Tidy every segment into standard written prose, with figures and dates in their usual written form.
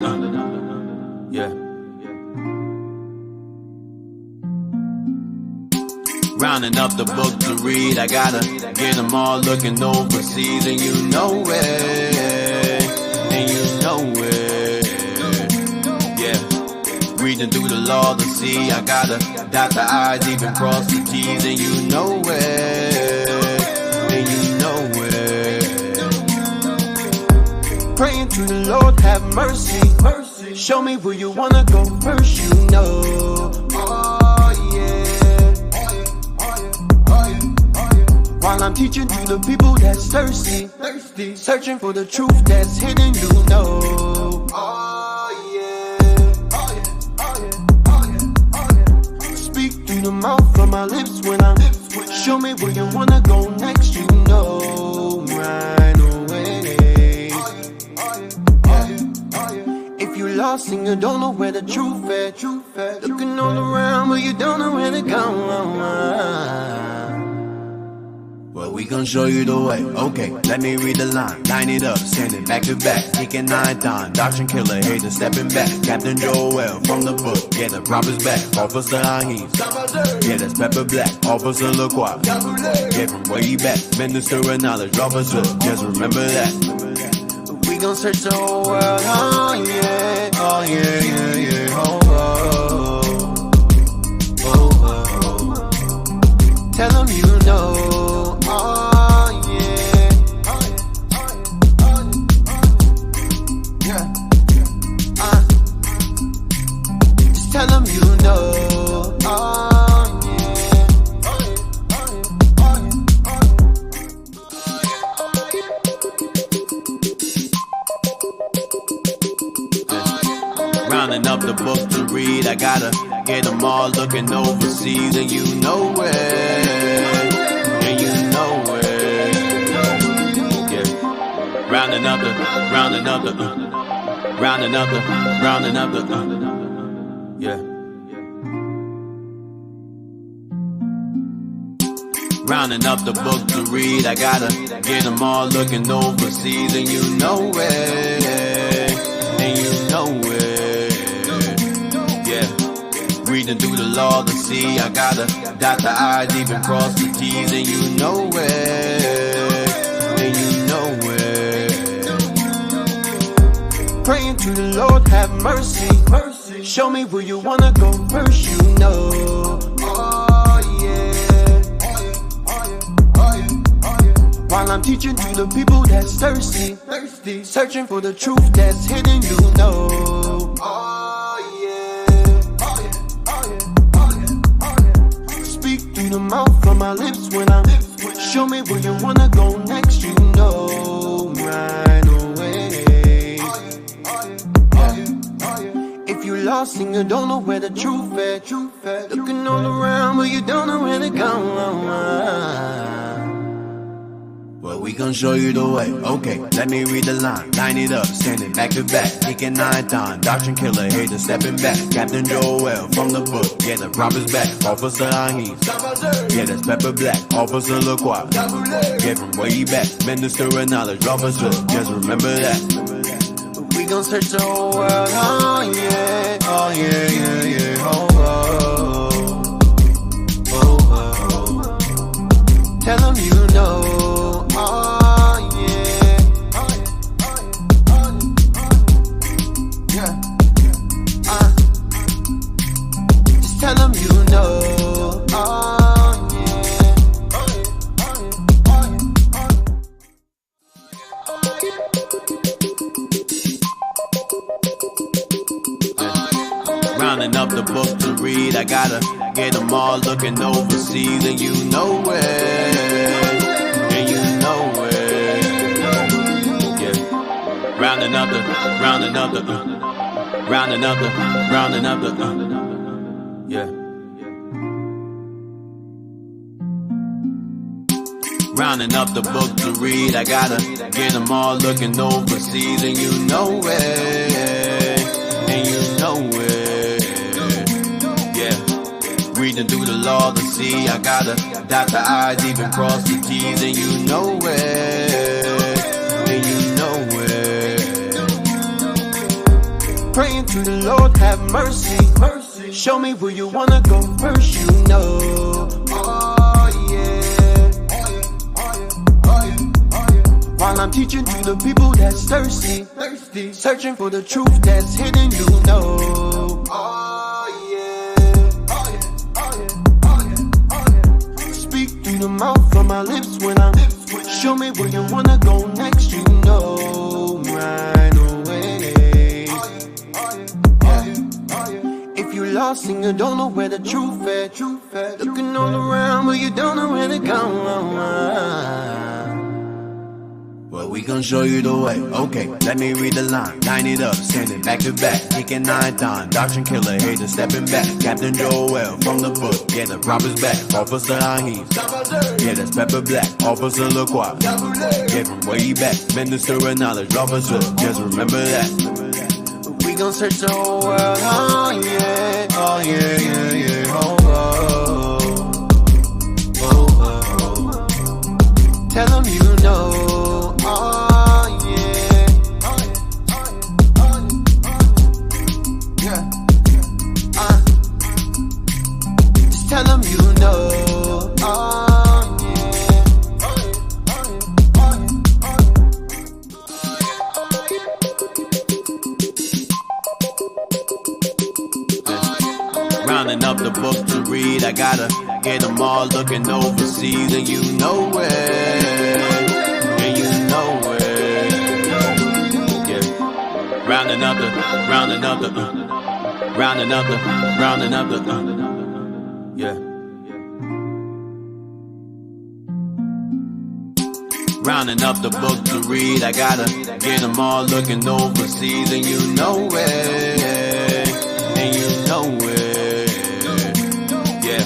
Yeah. Rounding up the book to read, I gotta get them all looking overseas, and you know it, and you know it. Yeah. Reading through the law to see, I gotta dot the I's, even cross the T's, and you know it, and you know it. Praying to the Lord, have mercy. Show me where you wanna go first, you know. Oh yeah. While I'm teaching to the people that's thirsty, searching for the truth that's hidden, you know. Oh yeah. Speak through the mouth from my lips when I'm. Show me where you wanna go next, you know. Right away. If you lost and you don't know where the truth at, looking all around but you don't know where to go. Well, we gon' show you the way. Okay, let me read the line. Line it up, send it back to back. Deacon 9 times, doctrine killer, hater stepping back. Captain Joel from the book, yeah, the prophets back. Officer Ahim, yeah, that's Pepper Black. Officer LaCroix, yeah, from way back. Minister of knowledge, officer, just remember that. We gon' search the whole world, oh yeah, oh yeah, yeah, yeah, oh, oh, oh, oh. Tell them you know, oh yeah, yeah, just tell them you know, oh rounding up the book to read, I gotta get them all looking overseas, and you know it, and you know it. Yeah. Rounding up the yeah. Rounding up the book to read, I gotta get them all looking overseas, and you know it, and you know it. Reading through the law to see, I gotta dot the I's, even cross the T's, and you know it, and you know it. Praying to the Lord, have mercy. Show me where you wanna go first, you know. Oh yeah. While I'm teaching to the people that's thirsty, searching for the truth that's hidden, you know. Oh yeah. Speak through the mouth from my lips when I'm. Show me where you wanna go next, you know. Right away. If you lost and you don't know where the truth at, looking all around but you don't know where to go. Well, we gon' show you the way. Okay, let me read the line. Line it up, send it back to back. Deacon 9 times, doctrine killer, hater stepping back. Captain Joel from the book, yeah, the prophets back. Officer Ahim, yeah, that's Pepper Black. Officer LaCroix, yeah, from way back. Minister of knowledge, officer, just remember that. We gon' search the whole world, oh yeah, oh yeah, yeah, yeah, oh, oh, oh, oh. Tell them you know. Oh yeah, yeah, just tell them you know. Oh yeah, rounding up the book to read, I gotta get them all looking overseas, and you know it. Rounding up the yeah. Rounding up the book to read, I gotta get them all looking overseas, and you know it, and you know it. Yeah. Reading through the law to see, I gotta dot the I's, even cross the T's, and you know it, and you know it. Praying to the Lord, have mercy. Show me where you wanna go first, you know. Oh yeah. While I'm teaching to the people that's thirsty, searching for the truth that's hidden, you know. Oh yeah. Speak through the mouth from my lips when I'm. Show me where you wanna go next, you know. Right away. If you lost and you don't know where the truth at, looking all around but you don't know where to go. Well, we gon' show you the way. Okay, let me read the line. Line it up, standing back to back. Kicking 9 times, doctrine killer, hater stepping back. Captain Joel from the book, yeah, the prophet's back. Officer Ahim, yeah, that's Pepper Black. Officer LaCroix, yeah, from way back. Minister of knowledge, officer, just remember that. We gon' search the whole world, oh yeah, oh yeah, yeah, yeah, oh, oh, oh, oh. Tell them you know. Tell them you know, oh yeah. Rounding up the book to read, I gotta get them all looking overseas, and you know it, and you know it, yeah. Rounding up the yeah. Rounding up the book to read, I gotta get them all looking overseas, and you know it, and you know it, yeah.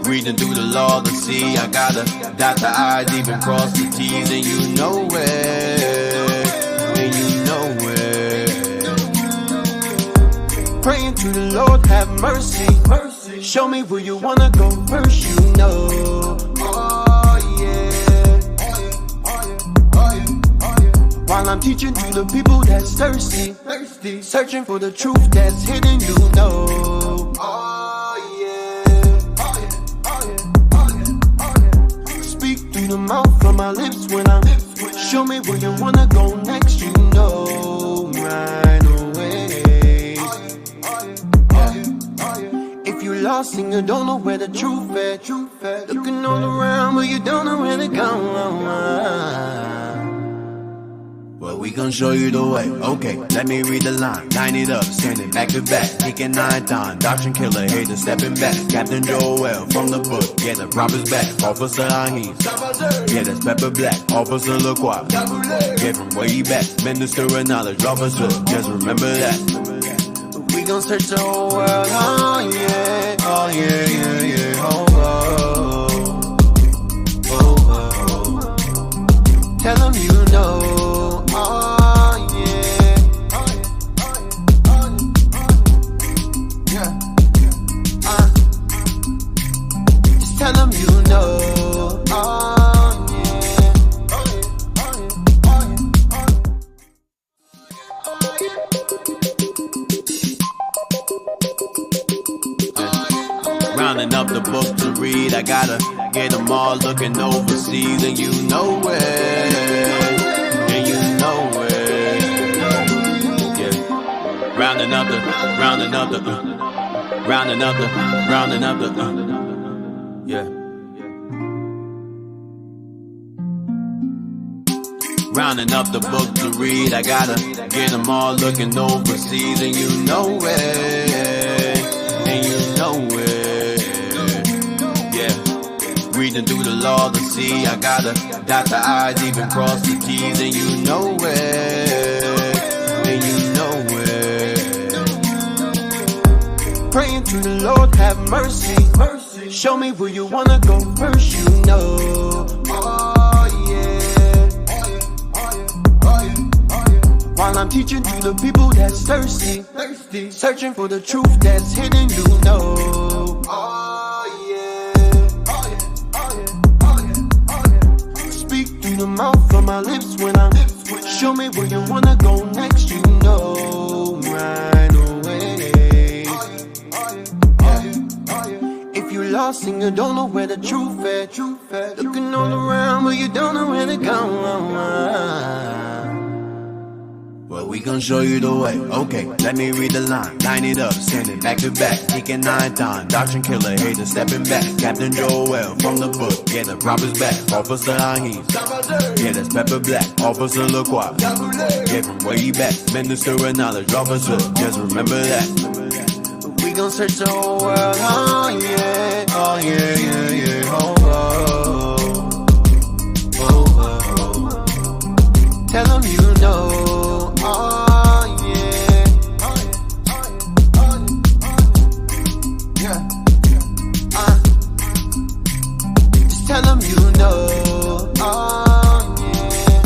Reading through the law to see, I gotta dot the I's, even cross the T's, and you know it, and you know it. Praying to the Lord, have mercy. Show me where you wanna go first, you know. Oh yeah. While I'm teaching to the people that's thirsty, searching for the truth that's hidden, you know. Oh yeah. Speak through the mouth from my lips when I'm. Show me where you wanna go next, you know. Right away. If you lost and you don't know where the truth at, looking all around but you don't know where to go. Well, we gon' show you the way. Okay, let me read the line. Line it up, standing back to back. Kicking 9 times, doctrine killer, hater stepping back. Captain Joel from the book, yeah, the prophet's back. Officer Ahim, yeah, that's Pepper Black. Officer LaCroix, yeah, from way back. Minister of knowledge, officer, just remember that. We gon' search the whole world, oh yeah, oh yeah, yeah, yeah, oh, oh, oh, oh. Tell them you know, oh yeah, yeah, just tell them you know, oh rounding up the book to read, I gotta get them all looking overseas, and you know it, and you know it, yeah. Rounding up the yeah. Rounding up the book to read, I gotta get them all looking overseas, and you know it, and you know it, yeah. Reading through the law to see, I gotta dot the I's, even cross the T's, and you know it, and you know it. Praying to the Lord, have mercy. Show me where you wanna go first, you know. Oh yeah. While I'm teaching to the people that's thirsty, searching for the truth that's hidden, you know. Oh yeah. Speak through the mouth from my lips when I'm. Show me where you wanna go next, you know. Right. lost and you don't know where the truth at, looking all around but you don't know where to go. Well, we gon' show you the way. Okay, let me read the line. Line it up, send it back to back. Deacon 9 times, doctrine killer, hater stepping back. Captain Joel from the book, yeah, the prophet's back. Officer Ahim, yeah, that's Pepper Black. Officer LaCroix, yeah, from way back. Minister of knowledge, officer, just remember that. We gon' search the whole world, oh yeah, oh yeah, yeah, yeah, oh, oh, oh, oh. Tell them you know. Oh yeah, just tell them you know. Oh yeah,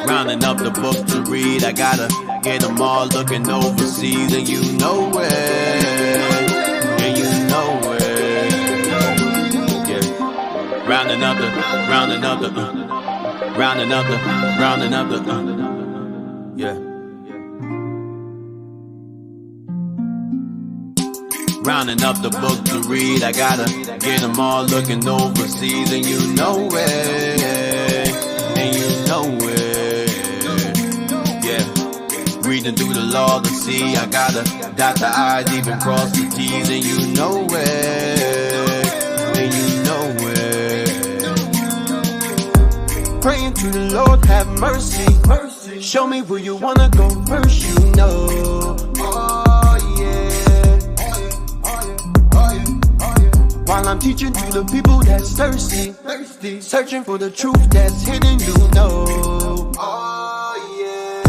rounding up the book to read, I gotta get them all looking overseas, and you know it. Rounding up the, yeah. Rounding up the book to read, I gotta get them all looking overseas, and you know it, yeah. Reading through the law to see, I gotta dot the I's, even cross the T's, and you know it, praying to the Lord, have mercy. Show me where you wanna go first, you know. Oh yeah. While I'm teaching to the people that's thirsty, searching for the truth that's hidden, you know. Oh yeah.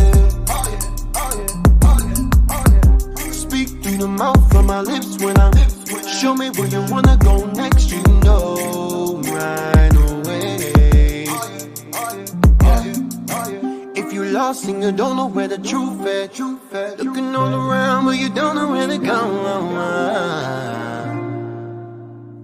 Speak through the mouth from my lips when I'm. Show me where you wanna go next, you know. Right away. If you lost and you don't know where the truth at, looking all around but you don't know where to go.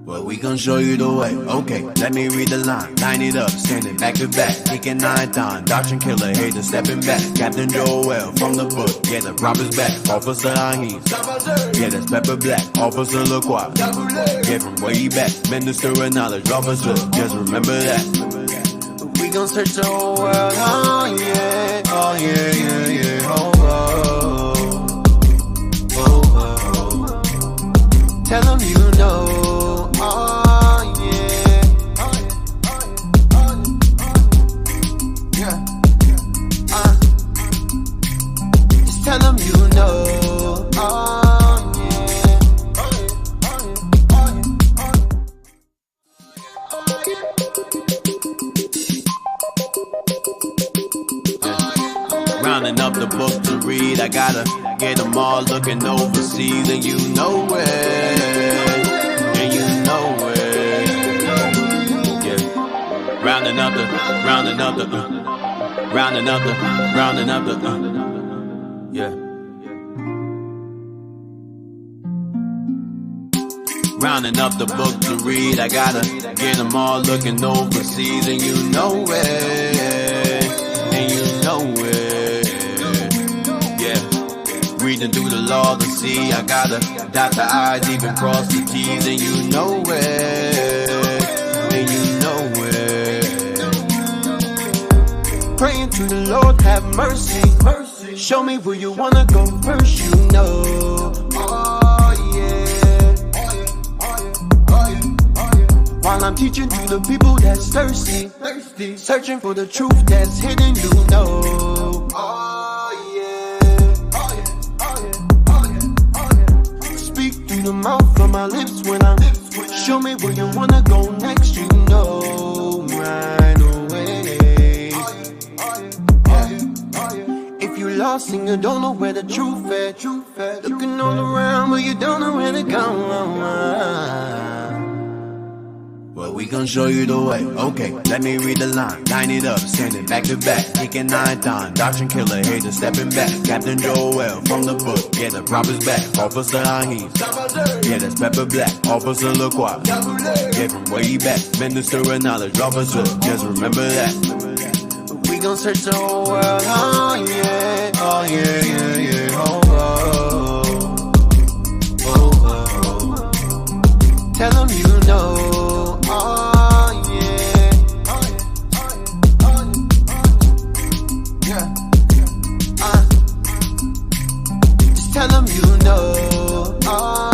Well, we gon' show you the way. Okay, let me read the line. Line it up, send it back to back. Deacon 9 times, doctrine killer, hater stepping back. Captain Joel from the book, yeah, the prophet's back. Officer Ahim, yeah, that's Pepper Black. Officer LaCroix, yeah, from way back. Minister of knowledge, officer, just remember that. We gon' search the whole world, oh yeah, oh yeah, yeah, yeah, oh, oh, oh, oh. Tell them you know, oh yeah, just tell them you know, oh rounding up the book to read, I gotta get them all looking overseas, and you know it, yeah. Rounding up the, yeah. Rounding up the book to read, I gotta get them all looking overseas, and you know it, yeah. Reading through the law to see, I gotta dot the I's, even cross the T's, and you know it, praying to the Lord, have mercy. Show me where you wanna go first, you know. Oh yeah. While I'm teaching to the people that's thirsty, searching for the truth that's hidden, you know. Oh yeah. Speak through the mouth from my lips when I'm. Show me where you wanna go next, you know. Right away. If you lost and you don't know where the truth at, looking all around but you don't know where to go. Well, we gon' show you the way. Okay, let me read the line. Line it up, send it back to back. Deacon 9 times, doctrine killer, hater stepping back. Captain Joel from the book, yeah, the prophet's back. Officer Ahim, yeah, that's Pepper Black. Officer LaCroix, yeah, from way back. Minister of knowledge, officer, just remember that. We We gon' search the whole world, oh yeah, oh yeah, yeah, yeah, oh, oh, oh, oh. Tell them you know, oh yeah, yeah, just tell them you know, oh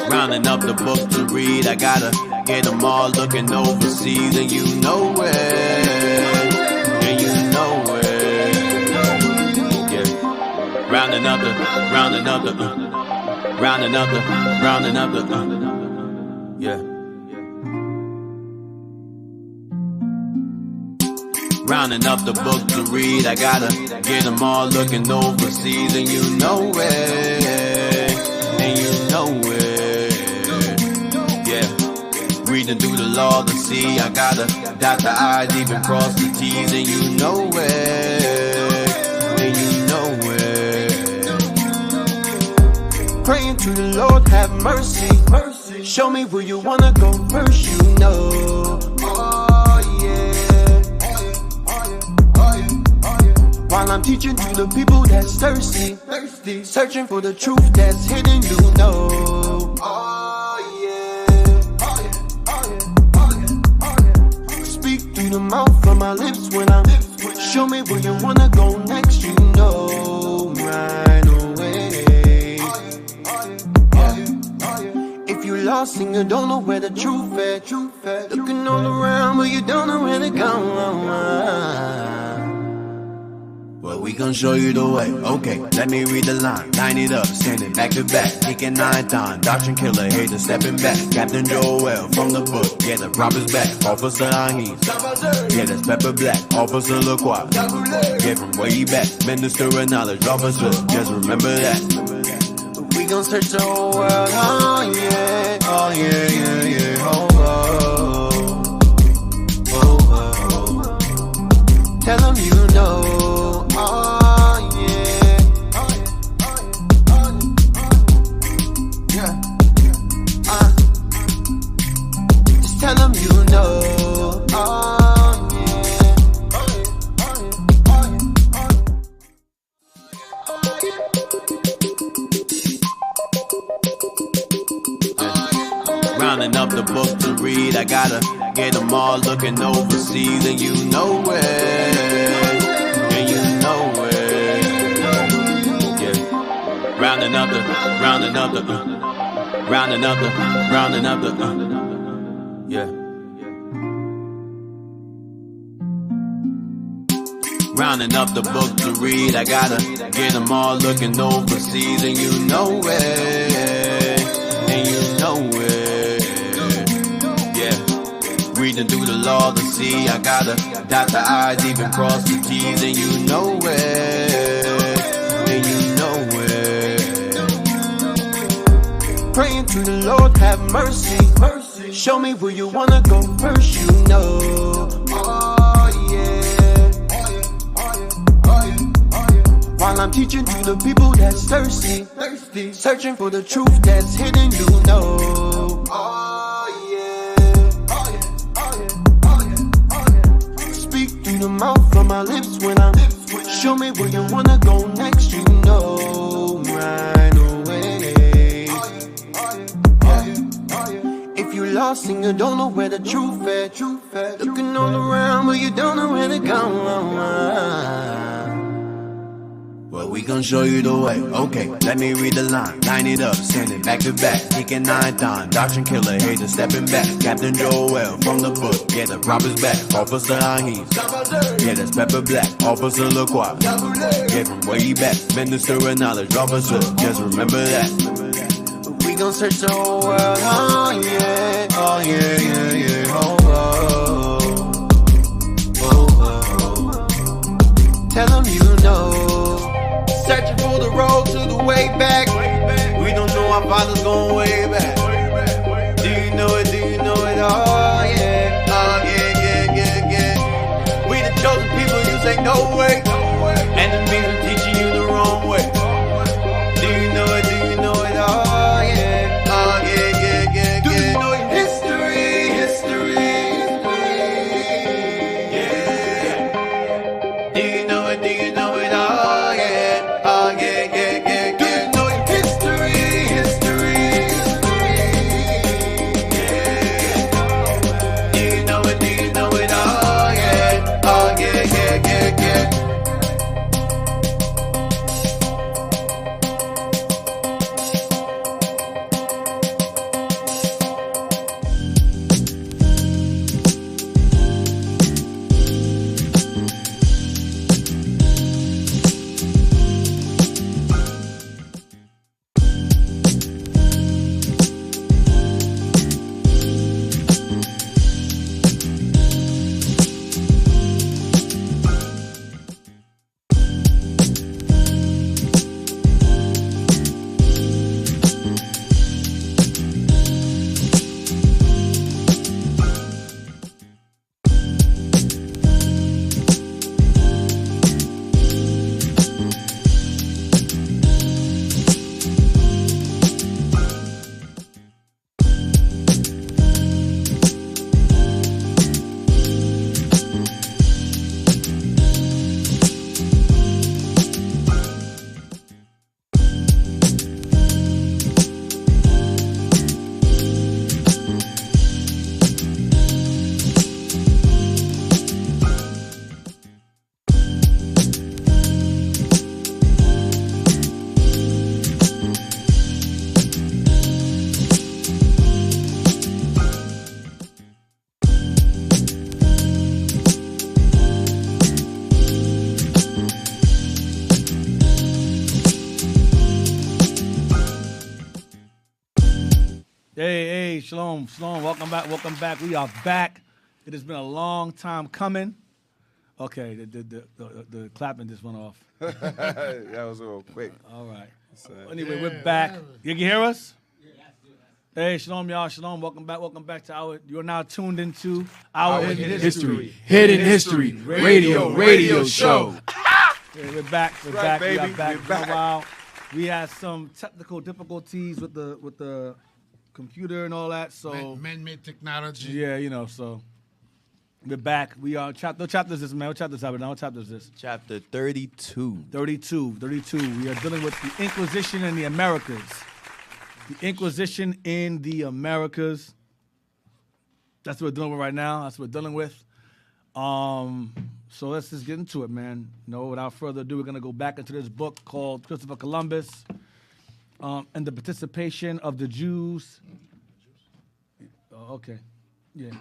rounding up the book to read, I gotta get them all looking overseas, and you know it, and you know it, yeah. Rounding up the, yeah. Rounding up the book to read, I gotta get them all looking overseas, and you know it, and you know it. Reading through the law to see, I gotta dot the I's, even cross the T's, and you know it, and you know it. Praying to the Lord, have mercy, mercy. Show me where you wanna go first, you know. Oh yeah, while I'm teaching to the people that's thirsty, thirsty, searching for the truth that's hidden, you know. The mouth from my lips when I'm show me where you wanna go next, you know right away. If you lost and you don't know where the truth is, looking all around but you don't know where to go. Well, we gon' show you the way. Okay, let me read the line. Line it up, standing back to back. Kicking 9 times. Doctrine killer, hater stepping back. Captain Joel from the book. Yeah, the prophets back. Officer Ahim. Yeah, that's Pepper Black. Officer LaCroix. Yeah, from way back. Minister of knowledge. Officer, just remember that. We gon' search the whole world. Oh yeah, oh yeah, yeah, yeah. Oh, oh, oh, oh. Tell them you know. Oh yeah, yeah, just tell them you know. Oh yeah. Rounding up the book to read, I gotta get them all looking overseas, and you know it. Rounding up the, yeah. Rounding up the book to read, I gotta get them all looking overseas, and you know it, and you know it, yeah. Reading through the law to see, I gotta dot the I's, even cross the T's, and you know it, and you know it. Praying to the Lord, have mercy, mercy. Show me where you wanna go first, you know. Oh yeah, while I'm teaching to the people that's thirsty, thirsty, searching for the truth that's hidden, you know. Oh yeah, speak through the mouth from my lips when I'm show me where you wanna go next, you know right away. If you lost and you don't know where the truth is, looking all around but you don't know where to go. Well, we gon' show you the way. Okay, let me read the line. Line it up, standing back to back. Kicking 9 times. Doctrine killer, hater stepping back. Captain Joel from the book. Yeah, the prophets back. Officer Ahim. Yeah, that's Pepper Black. Officer LaCroix. Yeah, from way back. Minister of knowledge. Officer, just remember that. We gon' search the whole world. Oh yeah, oh yeah, yeah, yeah. Oh, oh, oh, oh. Tell them you know. Searching for the road to the way back. We don't know our fathers going way back. Do you know it? Do you know it? Oh yeah, yeah, yeah, yeah, yeah. We the chosen people, you say no way. Enemies are teaching you the wrong way. Do Hey, shalom, shalom. Welcome back, welcome back. We are back. It has been a long time coming. Okay, the clapping just went off. That was real quick. All right. Anyway, we're back. You can hear us? Hey, shalom, y'all. Shalom. Welcome back to our. You're now tuned into our history. Hidden History Radio Show. Yeah, we're back. We're Right, back. baby. We are back. We're It's been a back. while. We had some technical difficulties with the computer and all that. So Man-made technology. yeah, you know. So we're back. We are what chapter is this, man? What chapter is that? What chapter is this? Chapter 32. 32. We are dealing with the Inquisition in the Americas. The Inquisition in the Americas. That's what we're dealing with right now. That's what we're dealing with. So let's just get into it, man. Without further ado, we're going to go back into this book called Christopher Columbus and the Participation of the Jews. Okay. Yeah.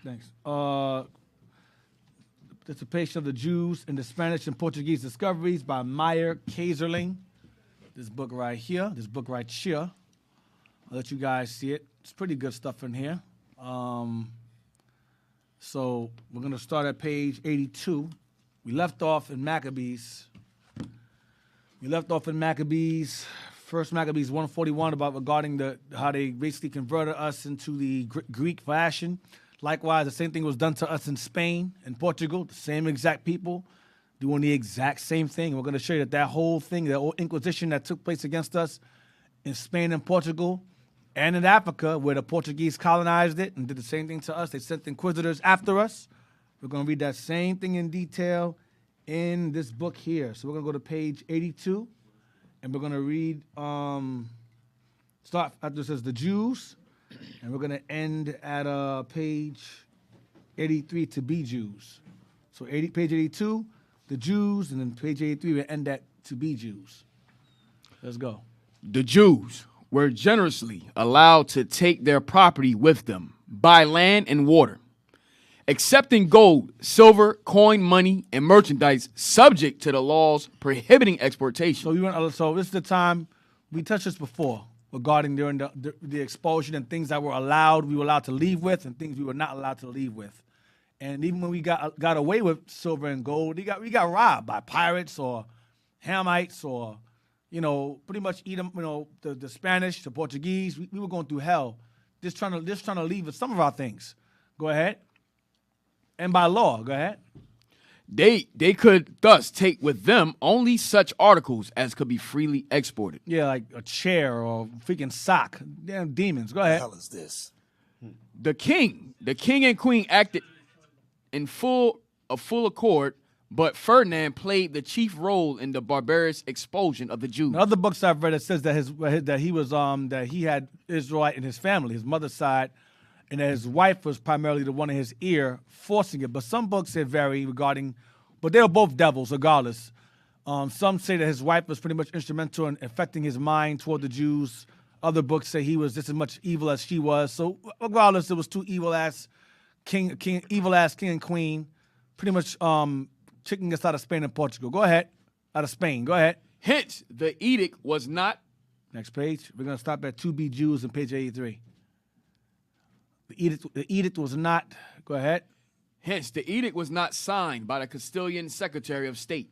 Thanks. Participation of the Jews in the Spanish and Portuguese Discoveries by Meyer Kaiserling. This book right here. I'll let you guys see it. It's pretty good stuff in here. So we're going to start at page 82. We left off in Maccabees. First Maccabees 141 regarding how they basically converted us into the Greek fashion. Likewise, the same thing was done to us in Spain and Portugal. The same exact people doing the exact same thing. We're going to show you that whole thing, the whole Inquisition that took place against us in Spain and Portugal and in Africa, where the Portuguese colonized it and did the same thing to us. They sent inquisitors after us. We're going to read that same thing in detail in this book here. So we're going to go to page 82, and we're going to read, start after it says the Jews, and we're going to end at page 83 to be Jews. So page 82, the Jews, and then page 83, we end at to be Jews. Let's go. The Jews were generously allowed to take their property with them by land and water, accepting gold, silver, coin, money, and merchandise subject to the laws prohibiting exportation. So this is the time, we touched this before, regarding during the expulsion and things that we were allowed to leave with, and things we were not allowed to leave with. And even when we got away with silver and gold, we got robbed by pirates or Hamites or pretty much the Spanish, the Portuguese. We were going through hell, just trying to leave with some of our things. Go ahead. And by law, go ahead. They could thus take with them only such articles as could be freely exported. Yeah, like a chair or a freaking sock. Damn demons. Go ahead. What the hell is this? The king and queen acted in full accord, but Ferdinand played the chief role in the barbarous expulsion of the Jews. In other books I've read, it says that he had Israelite in his family, his mother's side, and that his wife was primarily the one in his ear forcing it. But some books say vary but they were both devils regardless. Some say that his wife was pretty much instrumental in affecting his mind toward the Jews. Other books say he was just as much evil as she was. So regardless, it was two evil ass king and queen, pretty much kicking us out of Spain and Portugal. Go ahead. Out of Spain. Go ahead. Hence, the edict was not. Next page. We're going to stop at 2B Jews on page 83. The edict was not. Go ahead. Hence, the edict was not signed by the Castilian Secretary of State,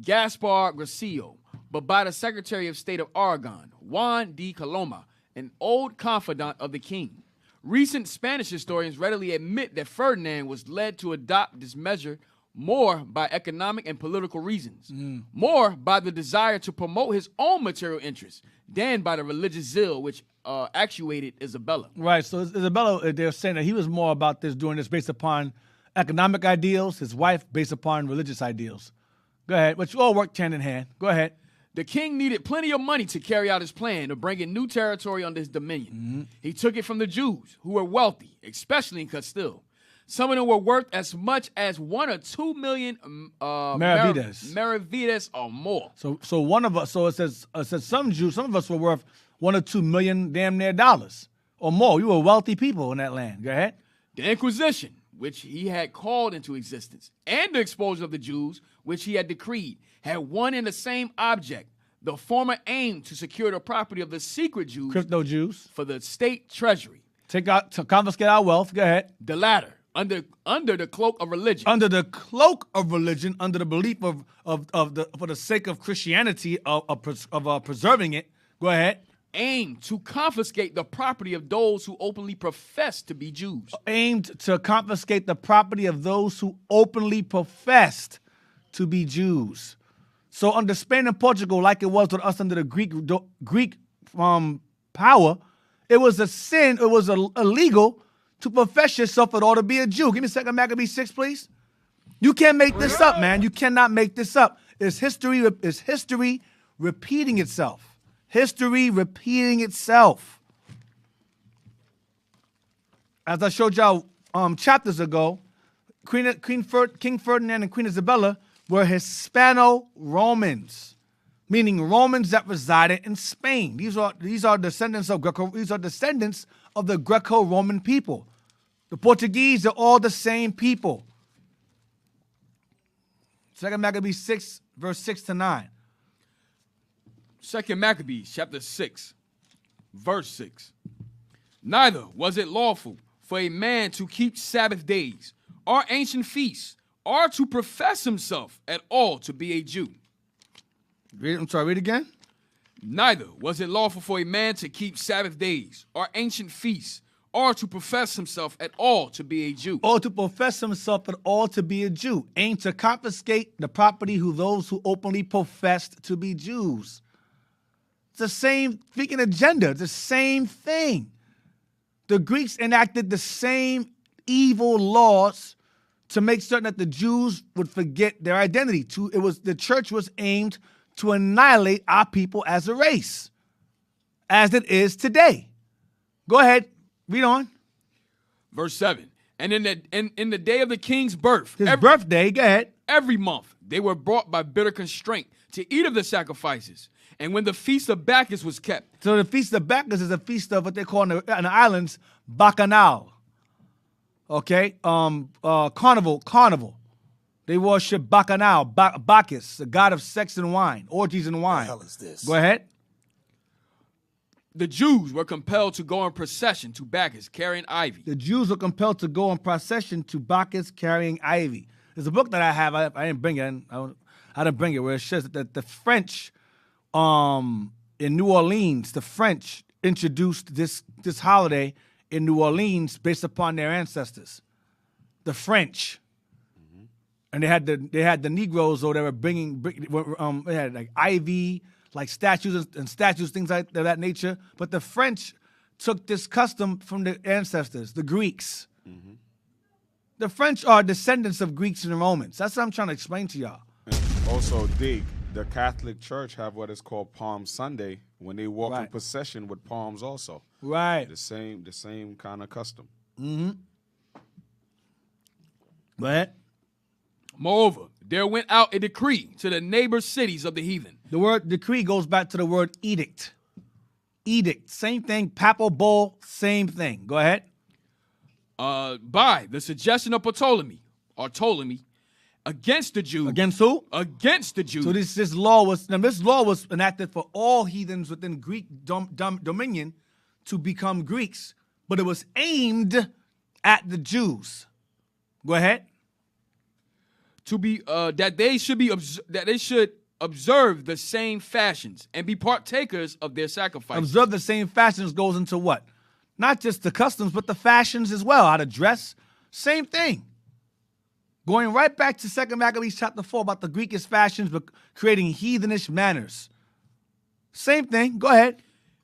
Gaspar Gracio, but by the Secretary of State of Aragon, Juan de Coloma, an old confidant of the king. Recent Spanish historians readily admit that Ferdinand was led to adopt this measure more by economic and political reasons, more by the desire to promote his own material interests than by the religious zeal which actuated Isabella. Right, so Isabella, they're saying that he was more about doing this based upon economic ideals, his wife based upon religious ideals. Go ahead, but you all worked hand in hand. Go ahead. The king needed plenty of money to carry out his plan of bringing new territory under his dominion. He took it from the Jews, who were wealthy, especially in Castile. Some of them were worth as much as 1 or 2 million maravedis or more. So one of us. So it says some of us were worth 1 or 2 million damn near dollars or more. We were wealthy people in that land. Go ahead. The Inquisition, which he had called into existence, and the expulsion of the Jews, which he had decreed, had one and the same object. The former aimed to secure the property of the secret Jews, Crypto Jews, for the state treasury. To confiscate our wealth. Go ahead. The latter, under the cloak of religion. Under the cloak of religion, under the belief for the sake of Christianity, of preserving it. Go ahead. Aimed to confiscate the property of those who openly profess to be Jews. Aimed to confiscate the property of those who openly professed to be Jews. So under Spain and Portugal, like it was with us under the Greek power, it was a sin, it was illegal to profess yourself at all to be a Jew. Give me a second, Maccabees 6, please. You can't make this up, man. You cannot make this up. It's history repeating itself. History repeating itself. As I showed y'all chapters ago, King Ferdinand and Queen Isabella were Hispano-Romans, meaning Romans that resided in Spain. These are descendants of the Greco-Roman people. The Portuguese are all the same people. 2 Maccabees 6, verse 6 to 9. 2 Maccabees chapter 6, verse 6. Neither was it lawful for a man to keep Sabbath days, or ancient feasts, or to profess himself at all to be a Jew. Read again. Neither was it lawful for a man to keep Sabbath days, or ancient feasts, or to profess himself at all to be a Jew. Or to profess himself at all to be a Jew. Aimed to confiscate the property of those who openly professed to be Jews. It's the same freaking agenda. It's the same thing. The Greeks enacted the same evil laws to make certain that the Jews would forget their identity. The church was aimed to annihilate our people as a race, as it is today. Go ahead, read on. Verse 7. And in the day of the king's birth, His birthday, go ahead. Every month they were brought by bitter constraint to eat of the sacrifices. And when the feast of Bacchus was kept. So the feast of Bacchus is a feast of what they call in the islands bacchanal. Okay, carnival. They worship Bacchanal, Bacchus, the god of sex and wine, orgies and wine. What the hell is this? Go ahead. The Jews were compelled to go in procession to Bacchus carrying ivy. The Jews were compelled to go in procession to Bacchus carrying ivy. There's a book that I have. I didn't bring it. I didn't bring it. Where it says that the French, in New Orleans, the French introduced this holiday in New Orleans based upon their ancestors, the French. And they had the Negroes, though, they were they had like ivy, like statues and statues, things like that nature. But the French took this custom from their ancestors, the Greeks. Mm-hmm. The French are descendants of Greeks and Romans. That's what I'm trying to explain to y'all. And also, the Catholic Church have what is called Palm Sunday, when they walk in procession with palms also. Right. The same kind of custom. Mm-hmm. Go ahead. Moreover, there went out a decree to the neighbor cities of the heathen. The word decree goes back to the word edict. Edict, same thing. Papal bull, same thing. Go ahead. By the suggestion of Ptolemy, against the Jews. Against who? Against the Jews. So this law was enacted for all heathens within Greek dominion to become Greeks, but it was aimed at the Jews. Go ahead. To be that they should observe the same fashions and be partakers of their sacrifices. Observe the same fashions goes into what? Not just the customs, but the fashions as well. How to dress, same thing. Going right back to 2 Maccabees chapter 4 about the Greekish fashions, but creating heathenish manners. Same thing. Go ahead.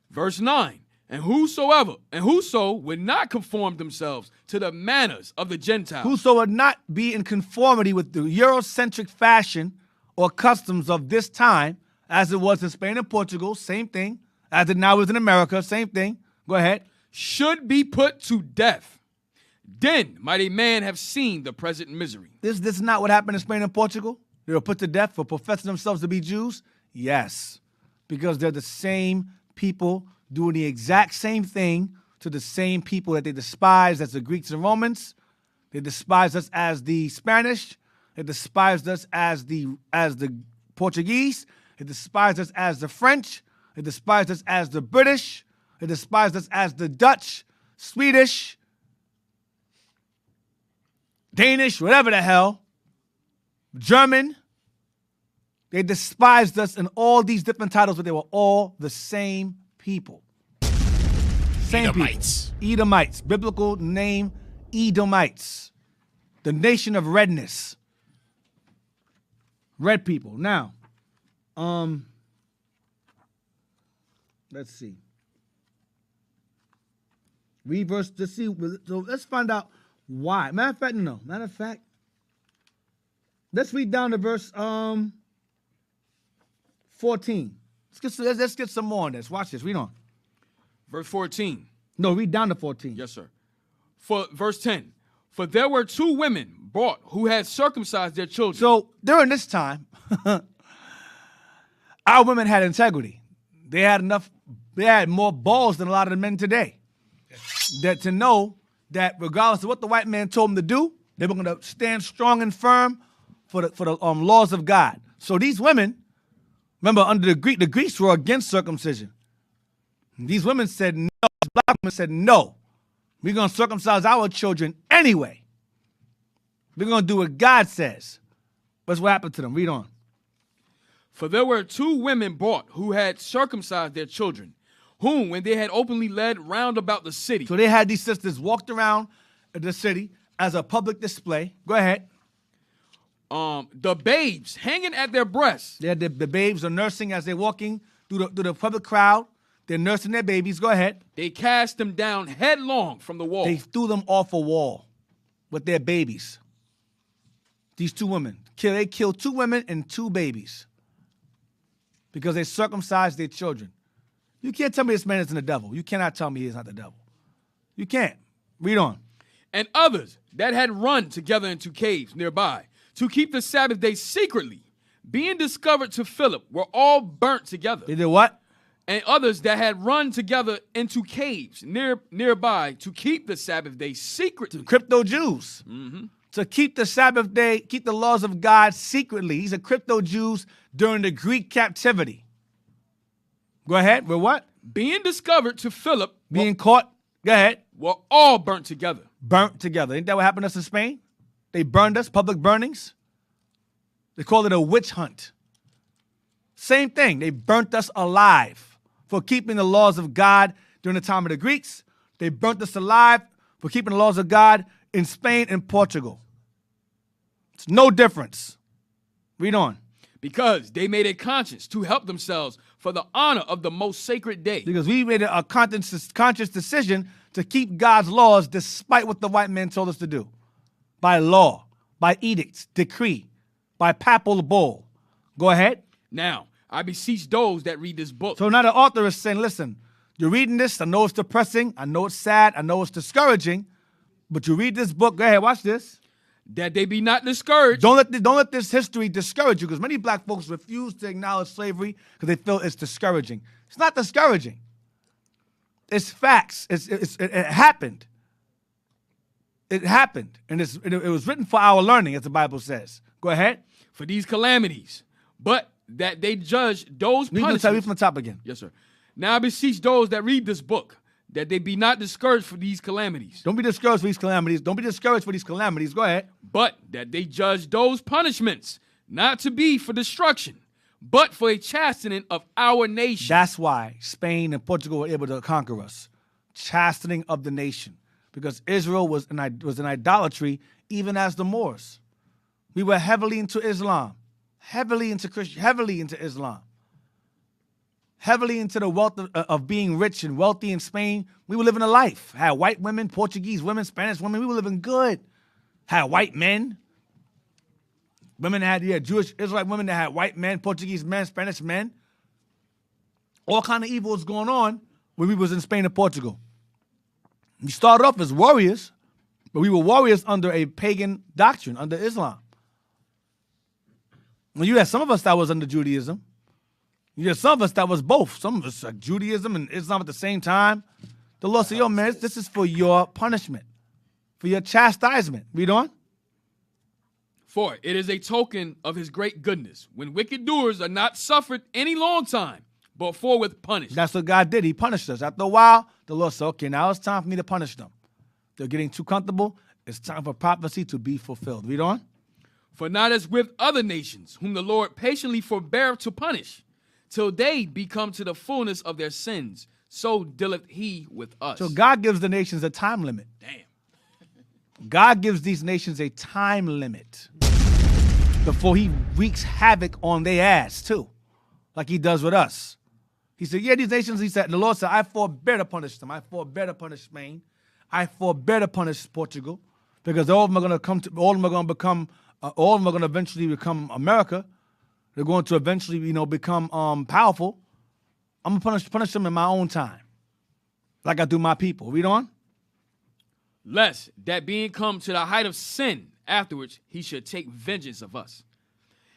Verse 9. And whoso would not conform themselves to the manners of the Gentiles. Whoso would not be in conformity with the Eurocentric fashion or customs of this time, as it was in Spain and Portugal, same thing. As it now is in America, same thing. Go ahead. Should be put to death. Then might a man have seen the present misery. This is not what happened in Spain and Portugal? They were put to death for professing themselves to be Jews? Yes, because they're the same people doing the exact same thing to the same people that they despised as the Greeks and Romans. They despised us as the Spanish. They despised us as the Portuguese. They despised us as the French. They despised us as the British. They despised us as the Dutch. Swedish, Danish, whatever the hell, German. They despised us in all these different titles, but they were all the same people. Same Edomites. people. Edomites. Biblical name, Edomites. The nation of redness. Red people. Now, let's see. Read verse, let's see. So let's find out why. Matter of fact, let's read down to verse 14. Let's get some more on this. Watch this. Read on. Verse 14. No, read down to 14. Yes, sir. For verse 10. For there were 2 women brought who had circumcised their children. So during this time, our women had integrity. They had more balls than a lot of the men today. That to know that regardless of what the white man told them to do, they were going to stand strong and firm for the laws of God. So these women, remember under the Greeks were against circumcision. These women said no. Black women said no. We're going to circumcise our children anyway. We're going to do what God says. That's what happened to them. Read on. For there were 2 women brought who had circumcised their children, whom, when they had openly led round about the city. So they had these sisters walked around the city as a public display. Go ahead. The babes hanging at their breasts. The babes are nursing as they're walking through the public crowd. They're nursing their babies. Go ahead. They cast them down headlong from the wall. They threw them off a wall with their babies. These 2 women. They killed 2 women and 2 babies because they circumcised their children. You can't tell me this man isn't the devil. You cannot tell me he's not the devil. You can't. Read on. And others that had run together into caves nearby to keep the Sabbath day secretly, being discovered to Philip, were all burnt together. They did what? And others that had run together into caves nearby to keep the Sabbath day secretly. Crypto Jews. Mm-hmm. To keep the Sabbath day, keep the laws of God secretly. These are crypto Jews during the Greek captivity. Go ahead. We're what? Being discovered to Philip. Being caught. Go ahead. Were all burnt together. Burnt together. Ain't that what happened to us in Spain? They burned us, public burnings. They call it a witch hunt. Same thing. They burnt us alive for keeping the laws of God during the time of the Greeks. They burnt us alive for keeping the laws of God in Spain and Portugal. It's no difference. Read on. Because they made a conscience to help themselves for the honor of the most sacred day. Because we made a conscious decision to keep God's laws despite what the white man told us to do. By law, by edicts, decree, by papal bull. Go ahead. Now, I beseech those that read this book. So now the author is saying, listen, you're reading this. I know it's depressing. I know it's sad. I know it's discouraging. But you read this book. Go ahead, watch this. That they be not discouraged. Don't let this history discourage you, because many black folks refuse to acknowledge slavery because they feel it's discouraging. It's not discouraging. It's facts. It happened. It happened. And it was written for our learning, as the Bible says. Go ahead. For these calamities, but that they judge those punishments. Read from the top again. Yes, sir. Now I beseech those that read this book, that they be not discouraged for these calamities. Don't be discouraged for these calamities. Don't be discouraged for these calamities. Go ahead. But that they judge those punishments not to be for destruction, but for a chastening of our nation. That's why Spain and Portugal were able to conquer us. Chastening of the nation. Because Israel was in idolatry, even as the Moors. We were heavily into Islam, heavily into Islam. Heavily into the wealth of being rich and wealthy in Spain. We were living a life. Had white women, Portuguese women, Spanish women. We were living good. Had white men. Women had, Jewish Israelite women that had white men, Portuguese men, Spanish men. All kind of evil was going on when we was in Spain and Portugal. We started off as warriors, but we were warriors under a pagan doctrine, under Islam. Well, you had some of us that was under Judaism. You had some of us that was both. Some of us Judaism and Islam at the same time. The Lord said, yo, man, this is for your punishment, for your chastisement. Read on. For it is a token of his great goodness, when wicked doers are not suffered any long time, but forthwith punish. That's what God did. He punished us. After a while, the Lord said, okay, now it's time for me to punish them. They're getting too comfortable. It's time for prophecy to be fulfilled. Read on. For not as with other nations, whom the Lord patiently forbeareth to punish, till they be come to the fullness of their sins, so dealeth he with us. So God gives the nations a time limit. Damn. God gives these nations a time limit before he wreaks havoc on their ass, too, like he does with us. He said, yeah, these nations, he said, the Lord said, I forbear to punish them. I forbear to punish Spain. I forbear to punish Portugal, because all of them are going to come to, all of them are going to become, all of them are going to eventually become America. They're going to eventually, become powerful. I'm going to punish them in my own time, like I do my people. Read on. Lest that being come to the height of sin, afterwards he should take vengeance of us.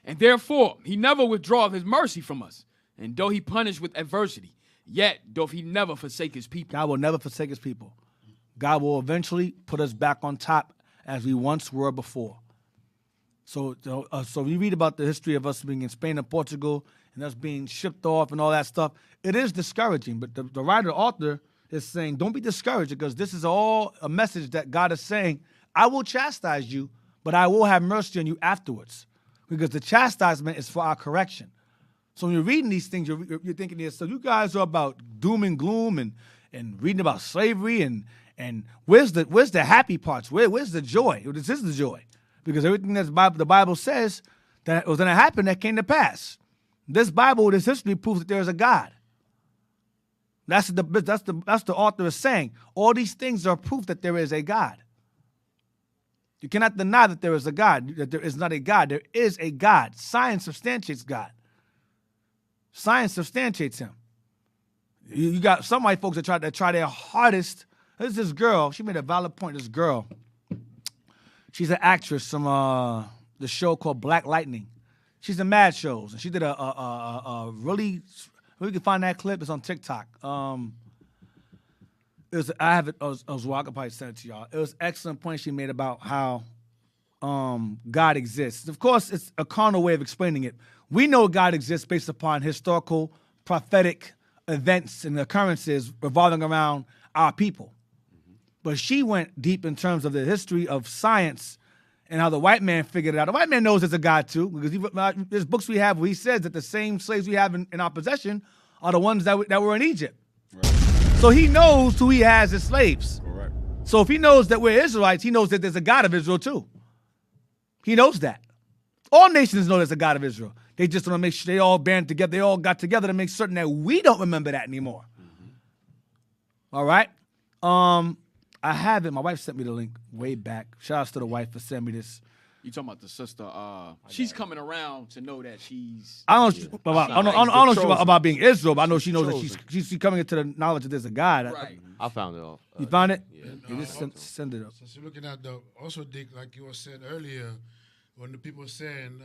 And therefore he never withdraweth his mercy from us. And though he punish with adversity, yet doth he never forsake his people. God will never forsake his people. God will eventually put us back on top as we once were before. So we read about the history of us being in Spain and Portugal and us being shipped off and all that stuff. It is discouraging, but the writer, author, is saying, don't be discouraged, because this is all a message that God is saying, I will chastise you, but I will have mercy on you afterwards, because the chastisement is for our correction. So when you're reading these things, you're thinking to yourself, you guys are about doom and gloom and reading about slavery and where's the happy parts? Where's the joy? This is the joy, because everything that the Bible says that was going to happen, that came to pass. This Bible, this history proves that there is a God. That's the author is saying. All these things are proof that there is a God. You cannot deny that there is a God, that there is not a God. There is a God. Science substantiates God. Science substantiates him. You got some white folks that try their hardest. There's this girl. She made a valid point. This girl. She's an actress from the show called Black Lightning. She's in mad shows, and she did a really. We can find that clip. It's on TikTok. I have it. I was I could probably send it to y'all. It was an excellent point she made about how God exists. Of course, it's a carnal way of explaining it. We know God exists based upon historical, prophetic events and occurrences revolving around our people. But she went deep in terms of the history of science and how the white man figured it out. The white man knows there's a God too, because there's books we have where he says that the same slaves we have in our possession are the ones that were in Egypt. Right. So he knows who he has as slaves. Correct. So if he knows that we're Israelites, he knows that there's a God of Israel too. He knows that. All nations know there's a God of Israel. They just want to make sure they all band together. They all got together to make certain that we don't remember that anymore. Mm-hmm. All right? I have it. My wife sent me the link way back. Shout out to the wife for sending me this. You talking about the sister? She's coming around to know that she's. I don't know about being Israel, but I know she knows that she's coming into the knowledge that there's a God. Right. I found it all. You found it? Yeah. You just send it up. Since you're looking at also, Dick, like you were saying earlier, when the people were saying,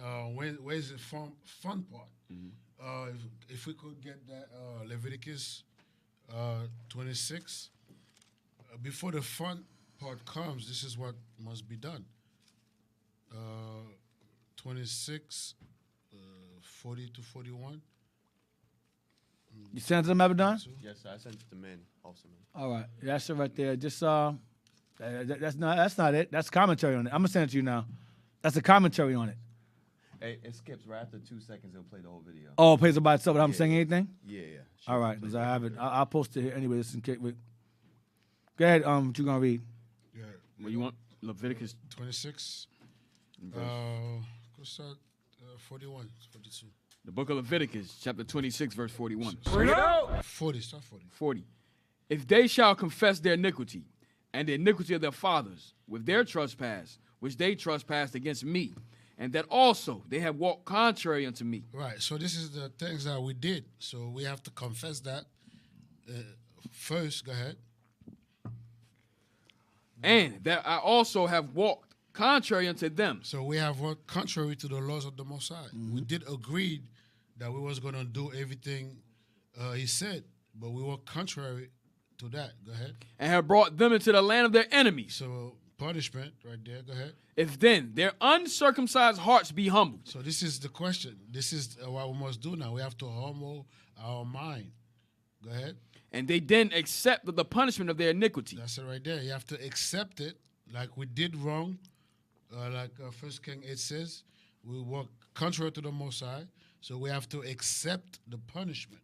where's the fun part? Mm-hmm. If we could get that Leviticus 26. Before the fun part comes, this is what must be done. 26, 40 to 41. You sent it to them, Abaddon? Yes, I sent it to men also. All right, that's it right there. Just that's not it. That's commentary on it. I'm gonna send it to you now. That's a commentary on it. Hey, it skips right after 2 seconds. It'll play the whole video. Oh, it plays it by itself without saying anything? Yeah. Sure. All right, because I have it. I'll post it here anyway. Just in case. Go ahead. What you gonna read? Yeah. What you want? Leviticus 26. Go start 41, 42. The book of Leviticus, chapter 26, verse 41. 40, start 40. 40. If they shall confess their iniquity and the iniquity of their fathers with their trespass, which they trespassed against me, and that also they have walked contrary unto me. Right. So this is the things that we did. So we have to confess that first. Go ahead. And that I also have walked contrary unto them. So we have walked contrary to the laws of the Most High. Mm-hmm. We did agree that we was going to do everything he said, but we were contrary to that. Go ahead. And have brought them into the land of their enemies. So punishment right there. Go ahead. If then their uncircumcised hearts be humbled. So this is the question. This is what we must do now. We have to humble our mind. Go ahead. And they then accept the punishment of their iniquity. That's it right there. You have to accept it. Like we did wrong. Like 1 King 8 says, we walk contrary to the Most High. So we have to accept the punishment.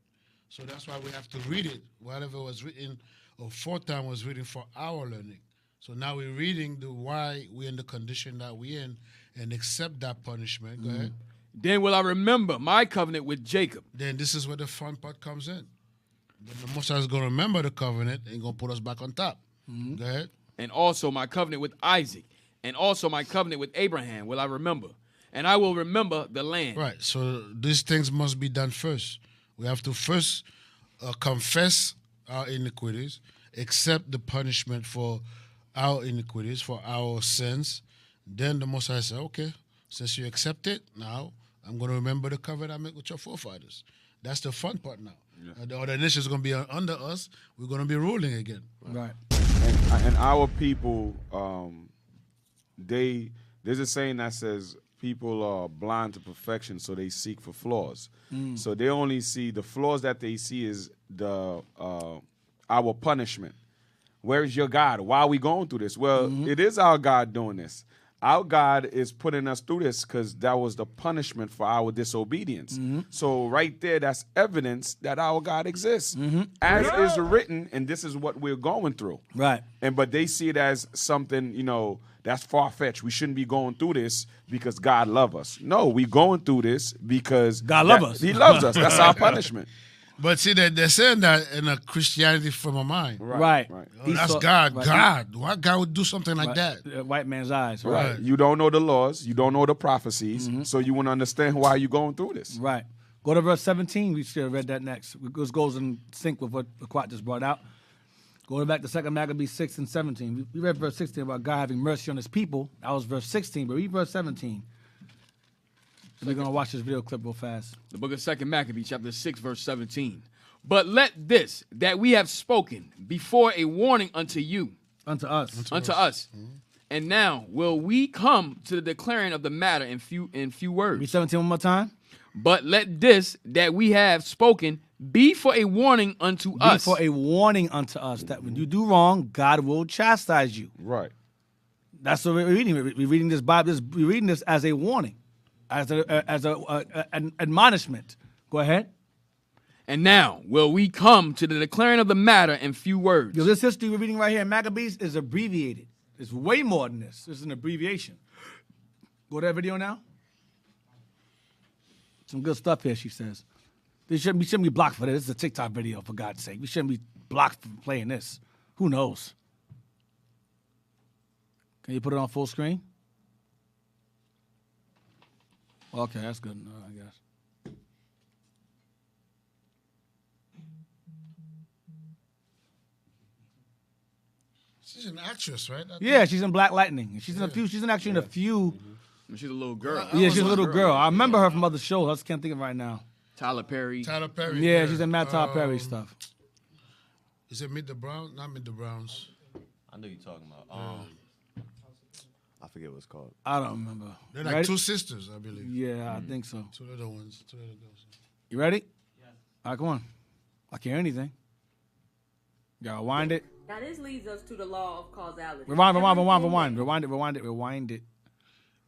So that's why we have to read it. Whatever was written, or 4th time was written for our learning. So now we're reading the why we're in the condition that we're in and accept that punishment. Go ahead. Then will I remember my covenant with Jacob. Then this is where the fun part comes in. Then the Most High is going to remember the covenant and going to put us back on top. Go ahead. And also my covenant with Isaac. And also my covenant with Abraham will I remember. And I will remember the land. Right. So these things must be done first. We have to first confess our iniquities, accept the punishment for our iniquities, for our sins. Then the Most High said, okay, since you accept it, now I'm going to remember the covenant I made with your forefathers. That's the fun part now. Yeah. The other nations are going to be under us. We're going to be ruling again. Right. And our people, there's a saying that says people are blind to perfection, so they seek for flaws. So they only see the flaws that they see is our punishment. Where is your God? Why are we going through this? Well, it is our God doing this. Our God is putting us through this because that was the punishment for our disobedience. So right there, that's evidence that our God exists. As is written, and this is what we're going through. Right. But they see it as something, that's far-fetched. We shouldn't be going through this because God loves us. No, we're going through this because God loves us. He loves us. That's our punishment. But see, they're saying that in a Christianity frame of mind. Right. Oh, that's God. Right. God. Why God would do something like that? White man's eyes. Right. You don't know the laws. You don't know the prophecies. So you wouldn't understand why you're going through this. Right. Go to verse 17. We should have read that next. This goes in sync with what Quat just brought out. Going back to 2 Maccabees 6 and 17. We read verse 16 about God having mercy on his people. That was verse 16, but read verse 17. So we're going to watch this video clip real fast. The book of 2 Maccabees, chapter 6, verse 17. But let this, that we have spoken, before a warning unto you. Unto us. And now will we come to the declaring of the matter in few words. Read 17 one more time. But let this, that we have spoken, be for a warning unto us. Be for a warning unto us, that when you do wrong, God will chastise you. Right. That's what we're reading. We're reading this Bible. We're reading this as a warning, as an admonishment. Go ahead. And now will we come to the declaring of the matter in few words. This history we're reading right here in Maccabees is abbreviated. It's way more than this. It's an abbreviation. Go to that video now. Some good stuff here, she says. We shouldn't be blocked for this. This is a TikTok video, for God's sake. We shouldn't be blocked from playing this. Who knows? Can you put it on full screen? Okay, that's good enough, I guess. She's an actress, right? Yeah, she's in Black Lightning. She's in a few. She's actually in a few. She's a little girl. Yeah, she's a little girl. I remember her from other shows. I just can't think of it right now. Tyler Perry. Yeah, she's in Matt Tyler Perry stuff. Is it Meet the Browns? Not Meet the Browns. I know you're talking about. I forget what it's called. I don't remember. They're like two sisters, I believe. Yeah, I think so. Two little ones. Two little girls. You ready? Yeah. All right, come on. I can't hear anything. You gotta wind it. Now this leads us to the law of causality. Rewind it.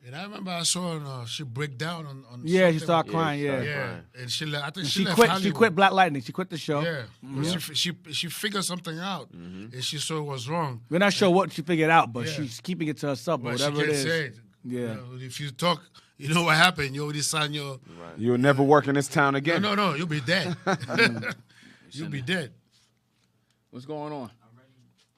And I remember I saw her, she break down on yeah, she started crying, yeah. And she left, I think she left quit. Hollywood. She quit Black Lightning. She quit the show. Yeah. She figured something out, and she saw it was wrong. We're not sure what she figured out, but she's keeping it to herself, but whatever it is. Say it. Yeah. You know, if you talk, you know what happened. You already signed your... Right. You'll never work in this town again. No, you'll be dead. You'll be dead. What's going on?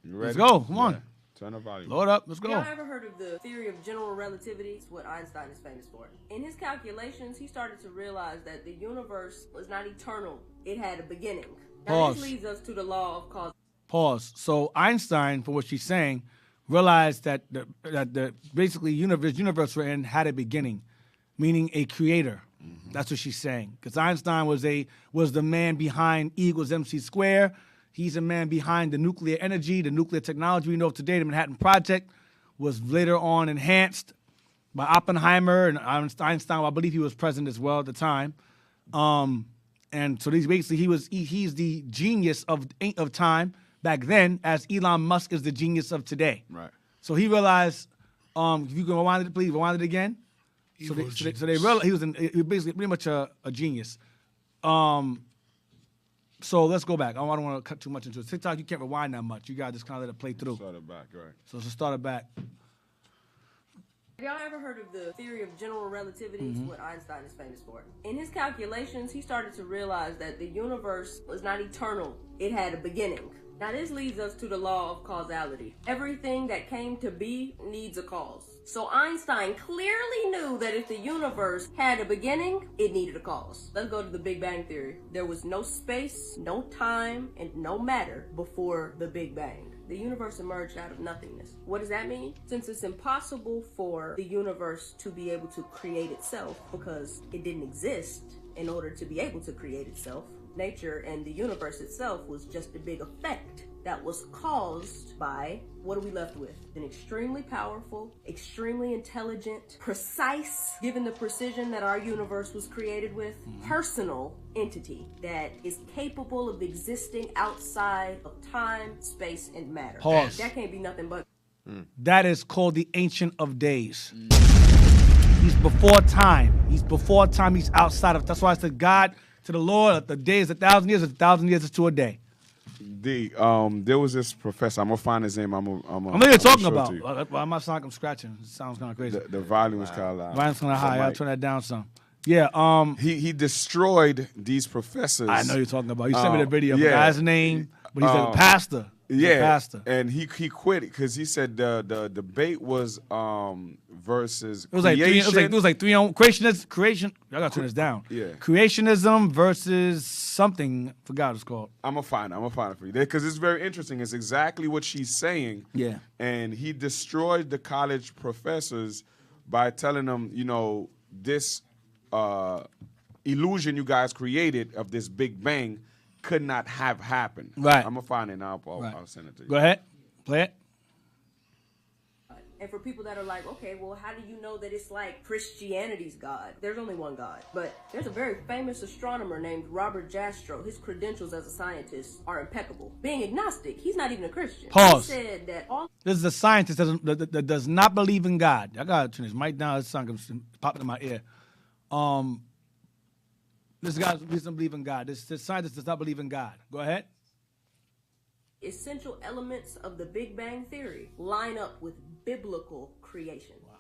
You ready? Let's go. Come on. Turn the volume. Load up. Let's go. Y'all ever heard of the theory of general relativity? It's what Einstein is famous for. In his calculations, he started to realize that the universe was not eternal. It had a beginning. Now, this leads us to the law of causality. Pause. So Einstein, for what she's saying, realized that the basically universe we're in had a beginning, meaning a creator. That's what she's saying. Because Einstein was the man behind E = MC squared. He's a man behind the nuclear energy, the nuclear technology we know of today, the Manhattan Project. was later on enhanced by Oppenheimer and Einstein. I believe he was present as well at the time. And so basically he's the genius of time back then, as Elon Musk is the genius of today. Right. So he realized, if you can rewind it, please rewind it again. So they realized he was basically pretty much a genius. So let's go back. I don't want to cut too much into it. TikTok, you can't rewind that much. You got to just kind of let it play through. Start it back, right. So let's start it back. Have y'all ever heard of the theory of general relativity? It's what Einstein is famous for. In his calculations, he started to realize that the universe was not eternal. It had a beginning. Now this leads us to the law of causality. Everything that came to be needs a cause. So Einstein clearly knew that if the universe had a beginning, it needed a cause. Let's go to the Big Bang Theory. There was no space, no time, and no matter before the Big Bang. The universe emerged out of nothingness. What does that mean? Since it's impossible for the universe to be able to create itself because it didn't exist in order to be able to create itself, nature and the universe itself was just a big effect that was caused by, what are we left with? An extremely powerful, extremely intelligent, precise, given the precision that our universe was created with, personal entity that is capable of existing outside of time, space, and matter. Pause. That can't be nothing but. That is called the Ancient of Days. He's before time. He's before time. He's outside of. That's why I said God to the Lord. The day is 1,000 years. 1,000 years is to a day. There was this professor. I'm gonna find his name. I know you're talking about. Why am I sounding like I'm scratching? It sounds kind of crazy. The volume is kind of loud. Volume's kind of high. I'll turn that down some. Yeah. He destroyed these professors. I know you're talking about. You sent me the video. Yeah. The guy's name, but he's a pastor. He's a pastor. And he quit it because he said the debate was versus it was like creation. it was like three on creation. I gotta turn this down. Yeah. Creationism versus something. Forgot what it's called. I'm gonna find it for you because it's very interesting. It's exactly what she's saying. Yeah. And he destroyed the college professors by telling them, this illusion you guys created of this Big Bang could not have happened. Right. I'm gonna find it now. I'll send it to you. Go ahead. Play it. And for people that are like, okay, well, how do you know that it's like Christianity's God? There's only one God. But there's a very famous astronomer named Robert Jastrow. His credentials as a scientist are impeccable. Being agnostic, he's not even a Christian. Pause. He said that all... This is a scientist that does not believe in God. I gotta turn this mic down. This song popping in my ear. This guy doesn't believe in God. This scientist does not believe in God. Go ahead. Essential elements of the Big Bang Theory line up with biblical creation. Wow.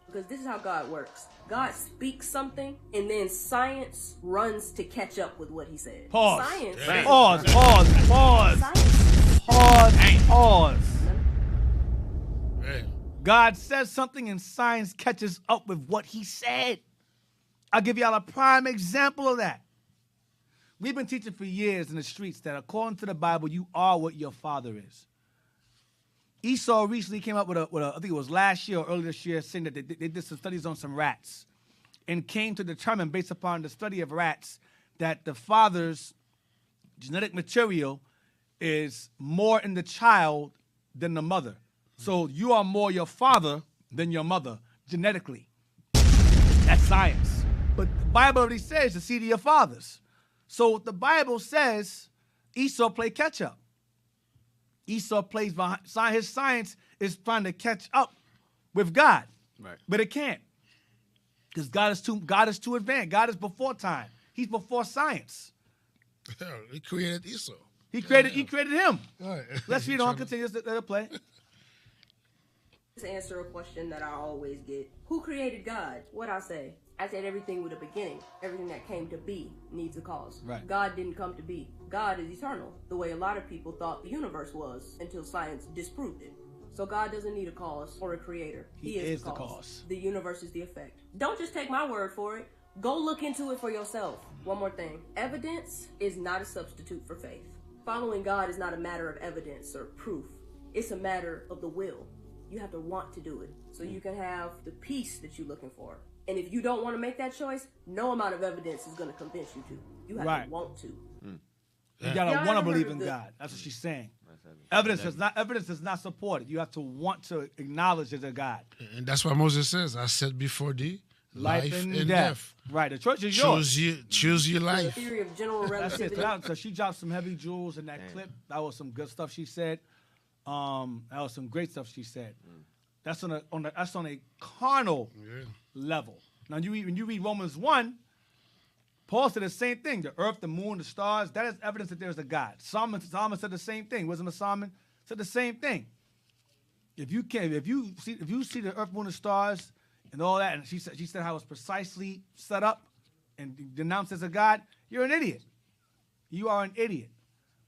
Because this is how God works. God speaks something, and then science runs to catch up with what he said. Pause. Science. Pause. God says something, and science catches up with what he said. I'll give y'all a prime example of that. We've been teaching for years in the streets that according to the Bible, you are what your father is. Esau recently came up with a I think it was last year or earlier this year, saying that they did some studies on some rats and came to determine, based upon the study of rats, that the father's genetic material is more in the child than the mother. So you are more your father than your mother, genetically. That's science. But the Bible already says the seed of your fathers. So the Bible says Esau played catch up. Esau plays behind. His science is trying to catch up with God, right? But it can't, because God is too advanced. God is before time. He's before science. He created Esau. He created him. Right. Let's read on. Continue. Let it play. To answer a question that I always get: who created God? What I say? I said everything with a beginning. Everything that came to be needs a cause. Right. God didn't come to be. God is eternal, the way a lot of people thought the universe was until science disproved it. So God doesn't need a cause or a creator. He is the cause. The universe is the effect. Don't just take my word for it. Go look into it for yourself. One more thing. Evidence is not a substitute for faith. Following God is not a matter of evidence or proof. It's a matter of the will. You have to want to do it so you can have the peace that you're looking for. And if you don't want to make that choice, no amount of evidence is going to convince you to. You have to want to. You got to want to believe in God. That's what she's saying. Evidence does not support it. You have to want to acknowledge there's a God. And that's what Moses says. I said before thee, life and death. Right. The choice is yours. Choose your The life. theory of general That's it. relativity. So she dropped some heavy jewels in that clip. That was some good stuff she said. That was some great stuff she said. That's on a carnal level. Now when you read Romans 1, Paul said the same thing. The earth, the moon, the stars, that is evidence that there's a God. Solomon said the same thing. Wisdom of Solomon said the same thing. If you see the earth, moon, and stars and all that, and she said how it's precisely set up and denounced as a God, you're an idiot. You are an idiot.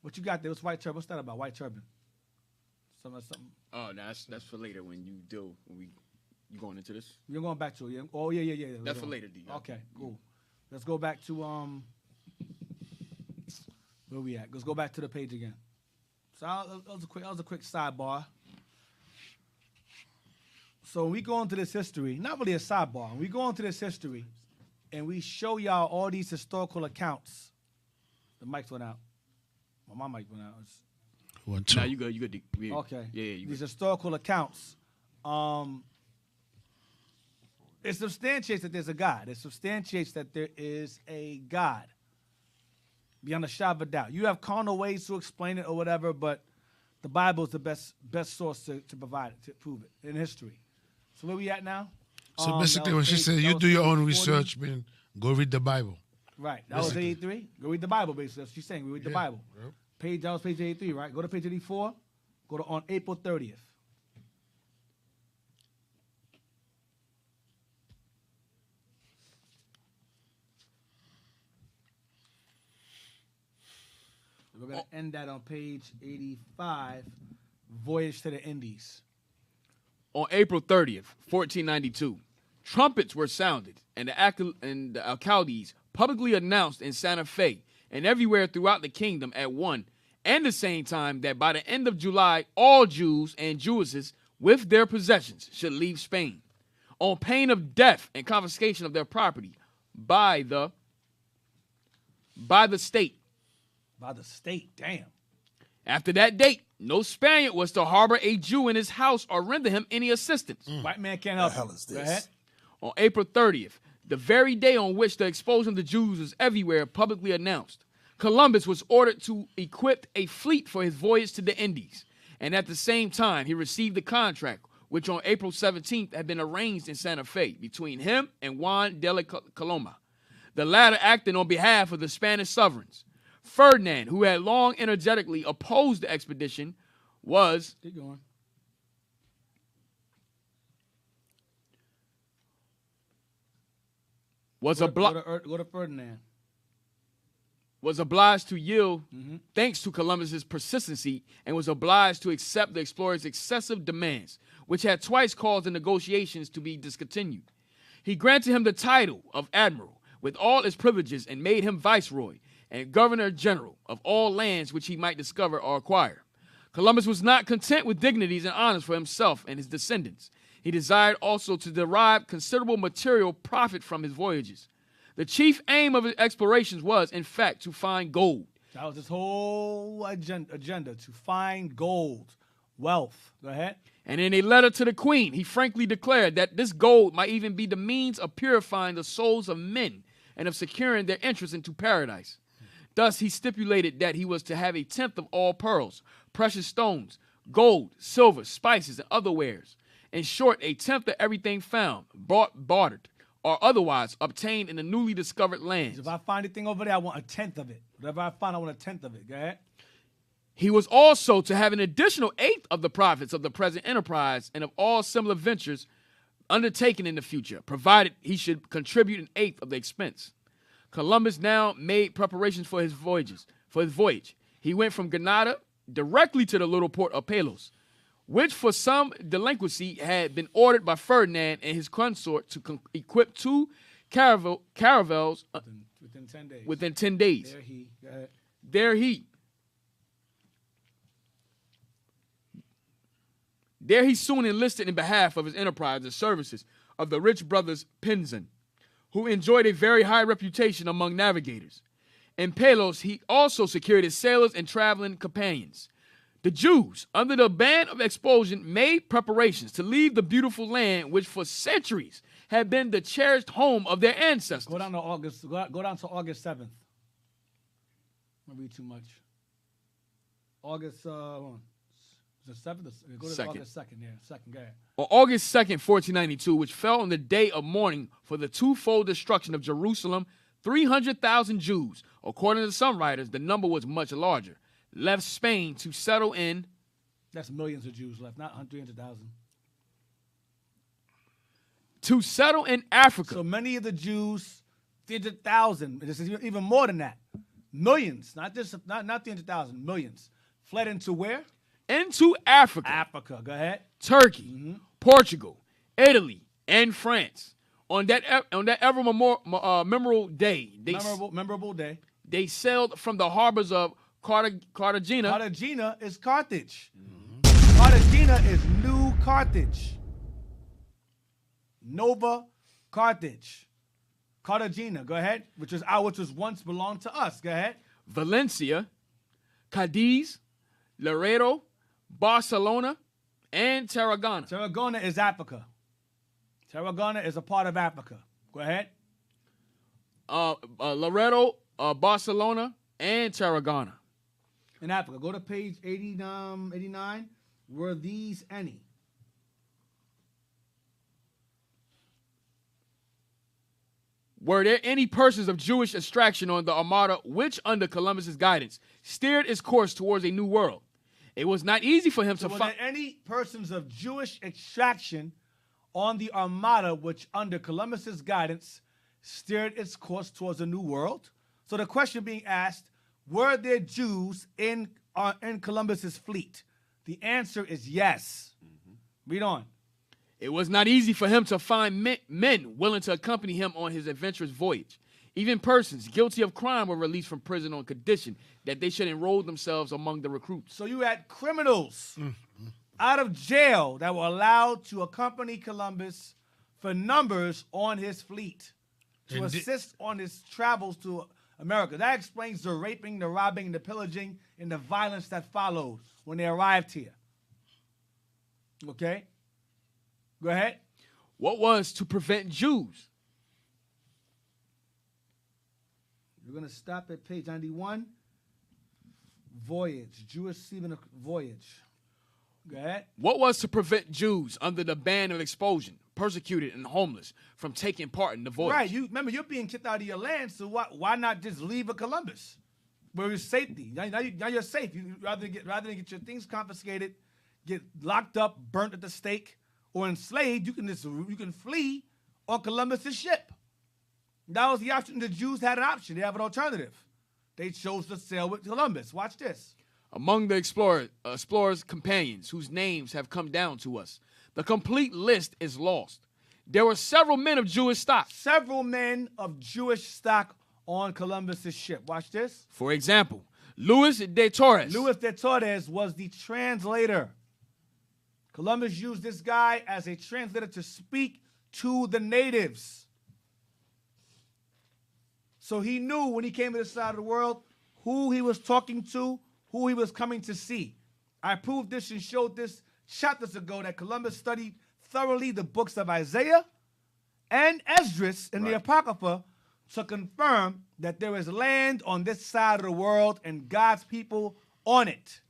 What you got there? What's white turban? What's that about? White turban. Something. Oh, no, that's for later when you you going into this? You're going back to it. Yeah? Oh yeah. That's for later, D. Okay, cool. Let's go back to where we at? Let's go back to the page again. So that was a quick sidebar. So when we go into this history, not really a sidebar. When we go into this history, and we show y'all all these historical accounts. The mics went out. Well, my mic went out. 1, 2. Nah, you good. You good. Yeah. Okay. Yeah, you These good. historical accounts. It substantiates that there's a God. It substantiates that there is a God. Beyond a shadow of a doubt. You have carnal ways to explain it or whatever, but the Bible is the best source to provide it, to prove it in history. So where we at now? So basically, when she said you do your own research, mean go read the Bible. Right. That was 83. Go read the Bible, basically. That's what she's saying. We read the Bible. Yep. That was page 83, right? Go to page 84. Go to on April 30th. We're going to end that on page 85, Voyage to the Indies. On April 30th, 1492, trumpets were sounded, and the alcaldes publicly announced in Santa Fe and everywhere throughout the kingdom at one and the same time that by the end of July, all Jews and Jewesses with their possessions should leave Spain, on pain of death and confiscation of their property by the state. By the state, damn. After that date, no Spaniard was to harbor a Jew in his house or render him any assistance. White man can't help. The hell you. is Go this? ahead. On April 30th, the very day on which the expulsion of the Jews was everywhere publicly announced, Columbus was ordered to equip a fleet for his voyage to the Indies. And at the same time, he received the contract, which on April 17th had been arranged in Santa Fe between him and Juan de la Coloma, the latter acting on behalf of the Spanish sovereigns. Ferdinand, who had long energetically opposed the expedition, was Keep going. was Go obliged to Ferdinand. to yield thanks to Columbus's persistency and was obliged to accept the explorer's excessive demands, which had twice caused the negotiations to be discontinued. He granted him the title of admiral with all its privileges and made him viceroy and governor-general of all lands which he might discover or acquire. Columbus was not content with dignities and honors for himself and his descendants. He desired also to derive considerable material profit from his voyages. The chief aim of his explorations was, in fact, to find gold. That was his whole agenda, to find gold, wealth. Go ahead. And in a letter to the queen, he frankly declared that this gold might even be the means of purifying the souls of men and of securing their entrance into paradise. Thus, he stipulated that he was to have 1/10 of all pearls, precious stones, gold, silver, spices, and other wares. In short, 1/10 of everything found, bought, bartered, or otherwise obtained in the newly discovered lands. If I find anything over there, I want 1/10 of it. Whatever I find, I want 1/10 of it. Go ahead. He was also to have an additional 1/8 of the profits of the present enterprise and of all similar ventures undertaken in the future, provided he should contribute 1/8 of the expense. Columbus now made preparations for his voyage. He went from Granada directly to the little port of Palos, which for some delinquency had been ordered by Ferdinand and his consort to equip 2 caravels Within 10 days. within 10 days. There he. Go ahead. There he soon enlisted in behalf of his enterprise the services of the rich brothers Pinzon, who enjoyed a very high reputation among navigators. In Palos, he also secured his sailors and traveling companions. The Jews, under the ban of expulsion, made preparations to leave the beautiful land which for centuries had been the cherished home of their ancestors. Go down to August. Go down to August 7th. I'm read too much. August. Hold on. Is it 7th? Go to 2nd. August 2nd. Yeah, 2nd. Go ahead. On August 2nd, 1492, which fell on the day of mourning for the twofold destruction of Jerusalem, 300,000 Jews, according to some writers, the number was much larger, left Spain to settle in. That's millions of Jews left, not 300,000. To settle in Africa. So many of the Jews, 300,000, this is even more than that. Millions, not 300,000, millions, fled into where? Into Africa. Africa. Go ahead. Turkey, Portugal, Italy, and France. On that ever memorable day, memorable day, they sailed from the harbors of Cartagena. Cartagena is Carthage. Cartagena is New Carthage. Nova Carthage. Cartagena, go ahead, which was once belonged to us. Go ahead. Valencia, Cadiz, Laredo, Barcelona, and Tarragona. Tarragona is Africa. Tarragona is a part of Africa. Go ahead. Laredo, Barcelona, and Tarragona. In Africa. Go to page 89. Were these any? Were there any persons of Jewish extraction on the Armada which, under Columbus's guidance, steered its course towards a new world? It was not easy for him to find. Were there any persons of Jewish extraction on the Armada which, under Columbus's guidance, steered its course towards a new world? So the question being asked, were there Jews in Columbus's fleet? The answer is yes. Read on. It was not easy for him to find men willing to accompany him on his adventurous voyage. Even persons guilty of crime were released from prison on condition that they should enroll themselves among the recruits. So you had criminals out of jail that were allowed to accompany Columbus for numbers on his fleet to assist on his travels to America. That explains the raping, the robbing, the pillaging, and the violence that followed when they arrived here. Okay? Go ahead. What was to prevent Jews? We're going to stop at page 91. Voyage. Jewish seamen voyage. Go ahead. What was to prevent Jews under the ban of expulsion, persecuted and homeless, from taking part in the voyage? Right. Remember, you're being kicked out of your land, so why not just leave a Columbus? Where your safety. Now you're safe. Rather than get your things confiscated, get locked up, burnt at the stake, or enslaved, you can flee on Columbus's ship. That was the option. The Jews had an option. They have an alternative. They chose to sail with Columbus. Watch this. Among the explorer's companions whose names have come down to us, the complete list is lost. There were several men of Jewish stock. Several men of Jewish stock on Columbus's ship. Watch this. For example, Luis de Torres. Luis de Torres was the translator. Columbus used this guy as a translator to speak to the natives. So he knew when he came to this side of the world who he was talking to, who he was coming to see. I proved this and showed this chapters ago that Columbus studied thoroughly the books of Isaiah and Esdras and the Apocrypha to confirm that there is land on this side of the world and God's people on it.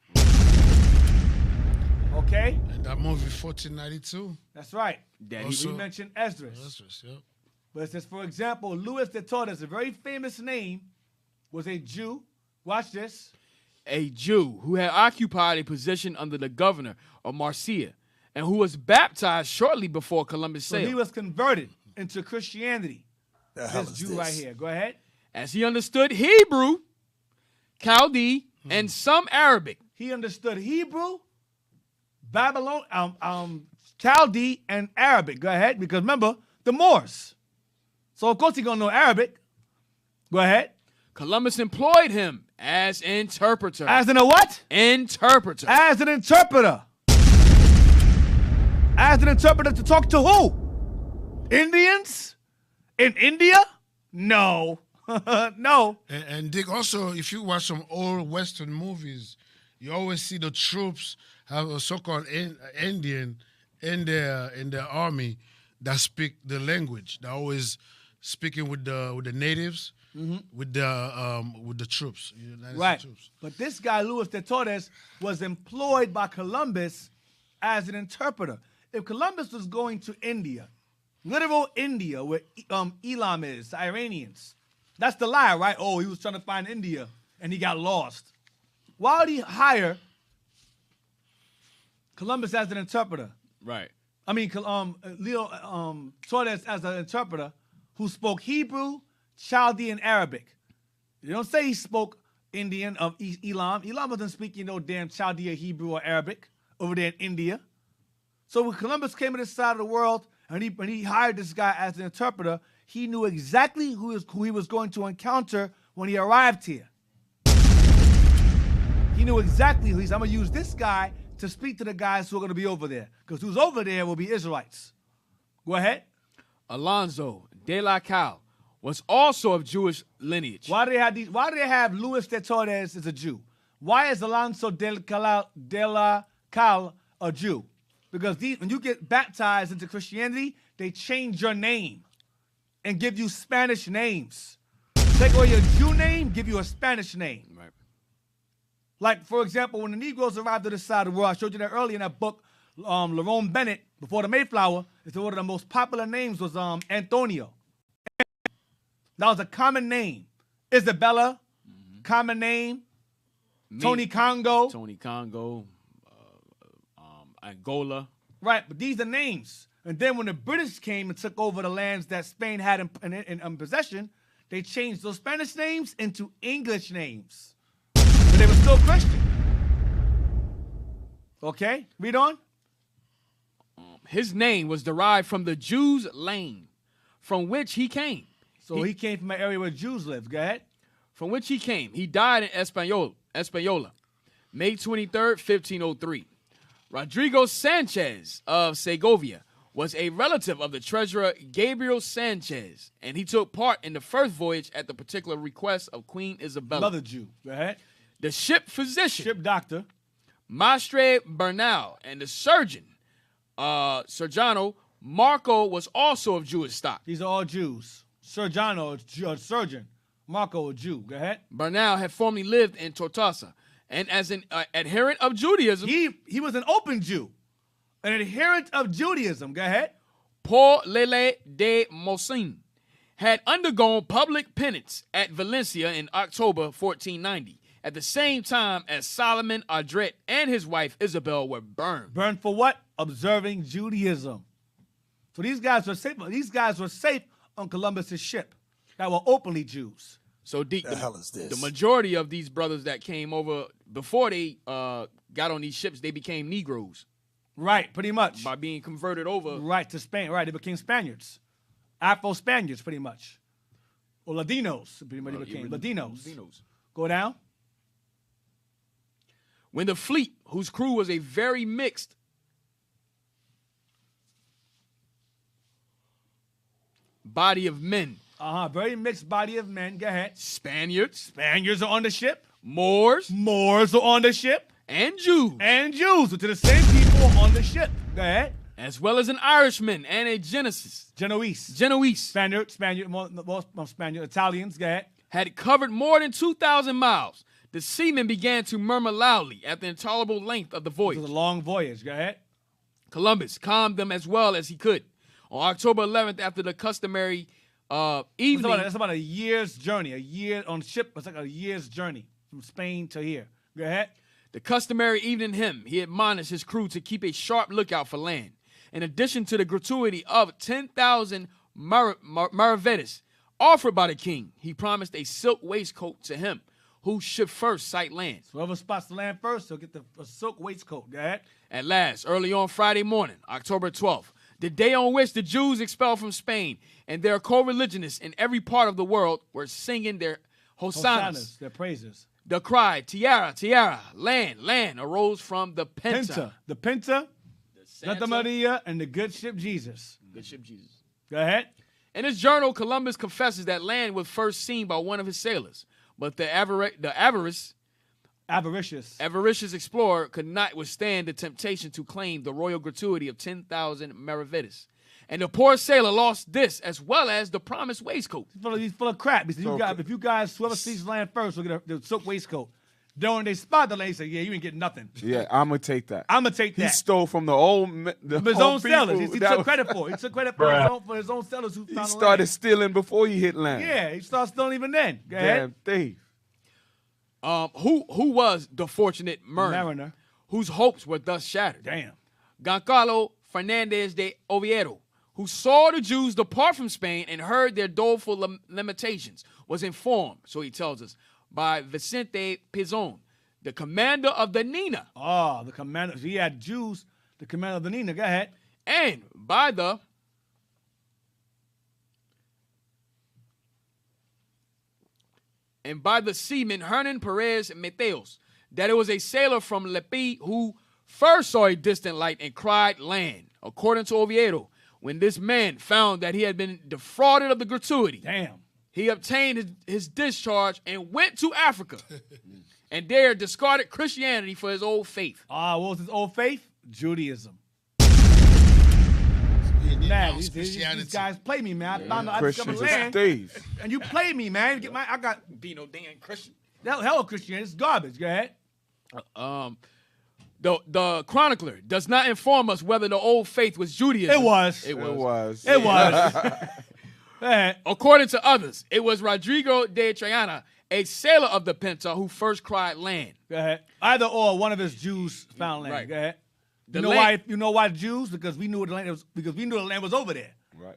Okay? And that movie, 1492. That's right. Also, we mentioned Esdras. Esdras, yep. But it says, for example, Luis de Torres, a very famous name, was a Jew. Watch this. A Jew who had occupied a position under the governor of Marcia and who was baptized shortly before Columbus sailed. So he was converted into Christianity. This Jew right here. Go ahead. As he understood Hebrew, Chaldee, and some Arabic. He understood Hebrew, Chaldee, and Arabic. Go ahead, because remember, the Moors. So of course he's going to know Arabic. Go ahead. Columbus employed him as interpreter. As in a what? Interpreter. As an interpreter. As an interpreter to talk to who? Indians? In India? No. No. And Dick, also, if you watch some old Western movies, you always see the troops have a so-called Indian in their army that speak the language. They're always speaking with the natives, with the troops, United States troops. But this guy Luis de Torres was employed by Columbus as an interpreter. If Columbus was going to India, literal India, where Elam is, the Iranians, that's the lie, right? Oh, he was trying to find India and he got lost. Why would he hire Columbus as an interpreter? Right. I mean, Leo Torres as an interpreter who spoke Hebrew, Chaldean, Arabic. They don't say he spoke Indian of Elam. Elam wasn't speaking no damn Chaldean, Hebrew, or Arabic over there in India. So when Columbus came to this side of the world and he hired this guy as an interpreter, he knew exactly who he was going to encounter when he arrived here. He knew exactly who I'm going to use this guy to speak to the guys who are going to be over there. Because who's over there will be Israelites. Go ahead. Alonzo de la Cal was also of Jewish lineage. Why do they have Luis de Torres as a Jew? Why is Alonzo de la Cal a Jew? Because when you get baptized into Christianity, they change your name and give you Spanish names. Take away your Jew name, give you a Spanish name. Right. Like, for example, when the Negroes arrived to this side of the world, I showed you that earlier in that book, Lerone Bennett, Before the Mayflower, it's one of the most popular names was Antonio. That was a common name. Isabella, common name. Tony Congo. Angola. Right, but these are names. And then when the British came and took over the lands that Spain had in possession, they changed those Spanish names into English names. But they were still Christian. Okay, read on. His name was derived from the Jews' lane, from which he came. So he came from an area where Jews lived. Go ahead. From which he came. He died in Española, May 23rd, 1503. Rodrigo Sanchez of Segovia was a relative of the treasurer Gabriel Sanchez, and he took part in the first voyage at the particular request of Queen Isabella. Another Jew. Go ahead. The ship physician, ship doctor, Mastre Bernal, and the surgeon, Surgeano Marco, was also of Jewish stock. These are all Jews. Surgeano, surgeon. Marco, a Jew. Go ahead. Bernal had formerly lived in Tortosa, and as an adherent of Judaism, he was an open Jew, an adherent of Judaism. Go ahead. Paul Lele de Mosin had undergone public penance at Valencia in October 1490, at the same time as Solomon Adret and his wife Isabel were burned. Burned for what? Observing Judaism. So these guys were safe. These guys were safe on Columbus's ship that were openly Jews. So the hell is this? The majority of these brothers that came over before they got on these ships, they became Negroes. Right, pretty much. By being converted over. Right, to Spain. Right, they became Spaniards. Afro-Spaniards, pretty much. Or Ladinos, pretty much became Ladinos. Go down. When the fleet, whose crew was a very mixed body of men. Very mixed body of men. Go ahead. Spaniards are on the ship. Moors are on the ship. And Jews. Which are the same people on the ship. Go ahead. As well as an Irishman and a Genoese. Spaniard, Italians. Go ahead. Had covered more than 2,000 miles. The seamen began to murmur loudly at the intolerable length of the voyage. It was a long voyage. Go ahead. Columbus calmed them as well as he could. On October 11th, after the customary evening. That's about a year's journey. A year on ship, it's like a year's journey from Spain to here. Go ahead. The customary evening hymn, he admonished his crew to keep a sharp lookout for land. In addition to the gratuity of 10,000 maravedis offered by the king, he promised a silk waistcoat to him who should first sight land. So whoever spots the land first, he'll get a silk waistcoat. Go ahead. At last, early on Friday morning, October 12th, the day on which the Jews expelled from Spain and their co-religionists in every part of the world were singing their hosannas, their praises. The cry, Tiara, Tiara, land, land, arose from the Pinta. The Pinta, the Santa Maria, and the good ship Jesus. Go ahead. In his journal, Columbus confesses that land was first seen by one of his sailors, but the avarice avaricious explorer could not withstand the temptation to claim the royal gratuity of 10,000 maravedis. And the poor sailor lost this as well as the promised waistcoat. He's full of crap. He said, if you guys, whoever sees land first, will get the silk waistcoat. Then when they spot the land, he said, yeah, you ain't getting nothing. Yeah, I'm going to take that. I'm going to take that. He stole from the old his own sellers. He took credit for it. He took credit for his own sellers who found the land. He started stealing before he hit land. Yeah, he started stealing even then. Go ahead. Damn thief. Who was the fortunate mariner whose hopes were thus shattered? Damn. Goncalo Fernandez de Oviedo, who saw the Jews depart from Spain and heard their doleful lamentations, was informed, so he tells us, by Vicente Pizon, the commander of the Nina. Oh, the commander. He had Jews, the commander of the Nina. Go ahead. And by the seaman Hernan Perez Mateos, that it was a sailor from Lepi who first saw a distant light and cried land. According to Oviedo, when this man found that he had been defrauded of the gratuity, damn, he obtained his discharge and went to Africa, and there discarded Christianity for his old faith. What was his old faith? Judaism. Man, these guys play me, man. I found out I discovered land, and you play me, man. I got be no damn Christian. Hell of Christianity. It's garbage. Go ahead. The chronicler does not inform us whether the old faith was Judaism. It was. According to others, it was Rodrigo de Triana, a sailor of the Pinta, who first cried land. Go ahead. Either or, one of his Jews found land. Right. Go ahead. You know why Jews? Because we knew the land was over there. Right.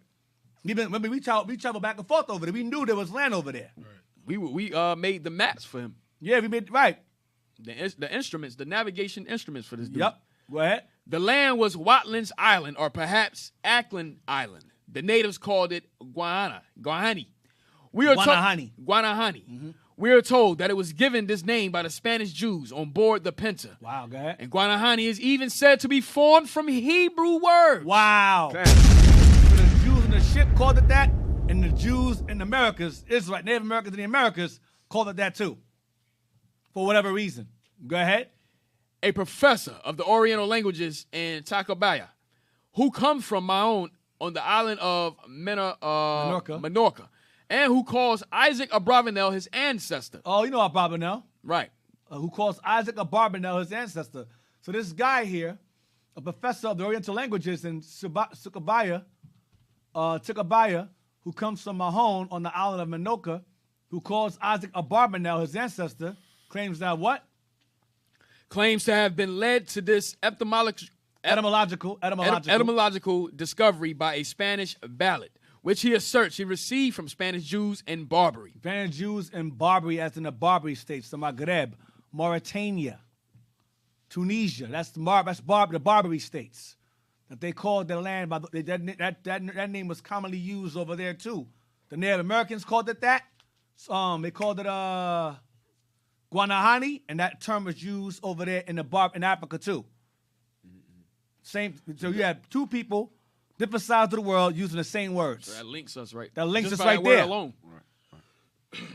Remember, we traveled back and forth over there. We knew there was land over there. Right. We made the maps for him. Yeah, we made right. The instruments, the navigation instruments for this dude. Yep. Go ahead. The land was Watlin's Island, or perhaps Ackland Island. The natives called it Guanahani. Guanahani. Mm-hmm. We are told that it was given this name by the Spanish Jews on board the Pinta. Wow, go ahead. And Guanahani is even said to be formed from Hebrew words. Wow. So the Jews in the ship called it that, and the Jews in the Americas, Israel, Native Americans in the Americas, called it that too. For whatever reason. Go ahead. A professor of the Oriental languages in Tacubaya, who comes from Maon on the island of Menorca, and who calls Isaac Abravanel his ancestor. Oh, you know Abravanel. Right. Who calls Isaac Abravanel his ancestor. So this guy here, a professor of the Oriental languages in Tacubaya, who comes from Mahon on the island of Menorca, who calls Isaac Abravanel his ancestor, claims that what? Claims to have been led to this etymological discovery by a Spanish ballad, which he asserts he received from Spanish Jews in Barbary. Spanish Jews in Barbary, as in the Barbary states, the Maghreb, Mauritania, Tunisia. That's the Barbary states. That they called their land by that name was commonly used over there too. The Native Americans called it that. They called it Guanahani, and that term was used over there in Africa too. Same. So you had two people, different sides of the world, using the same words. So that links us right. That links Just us by right that word there. Alone.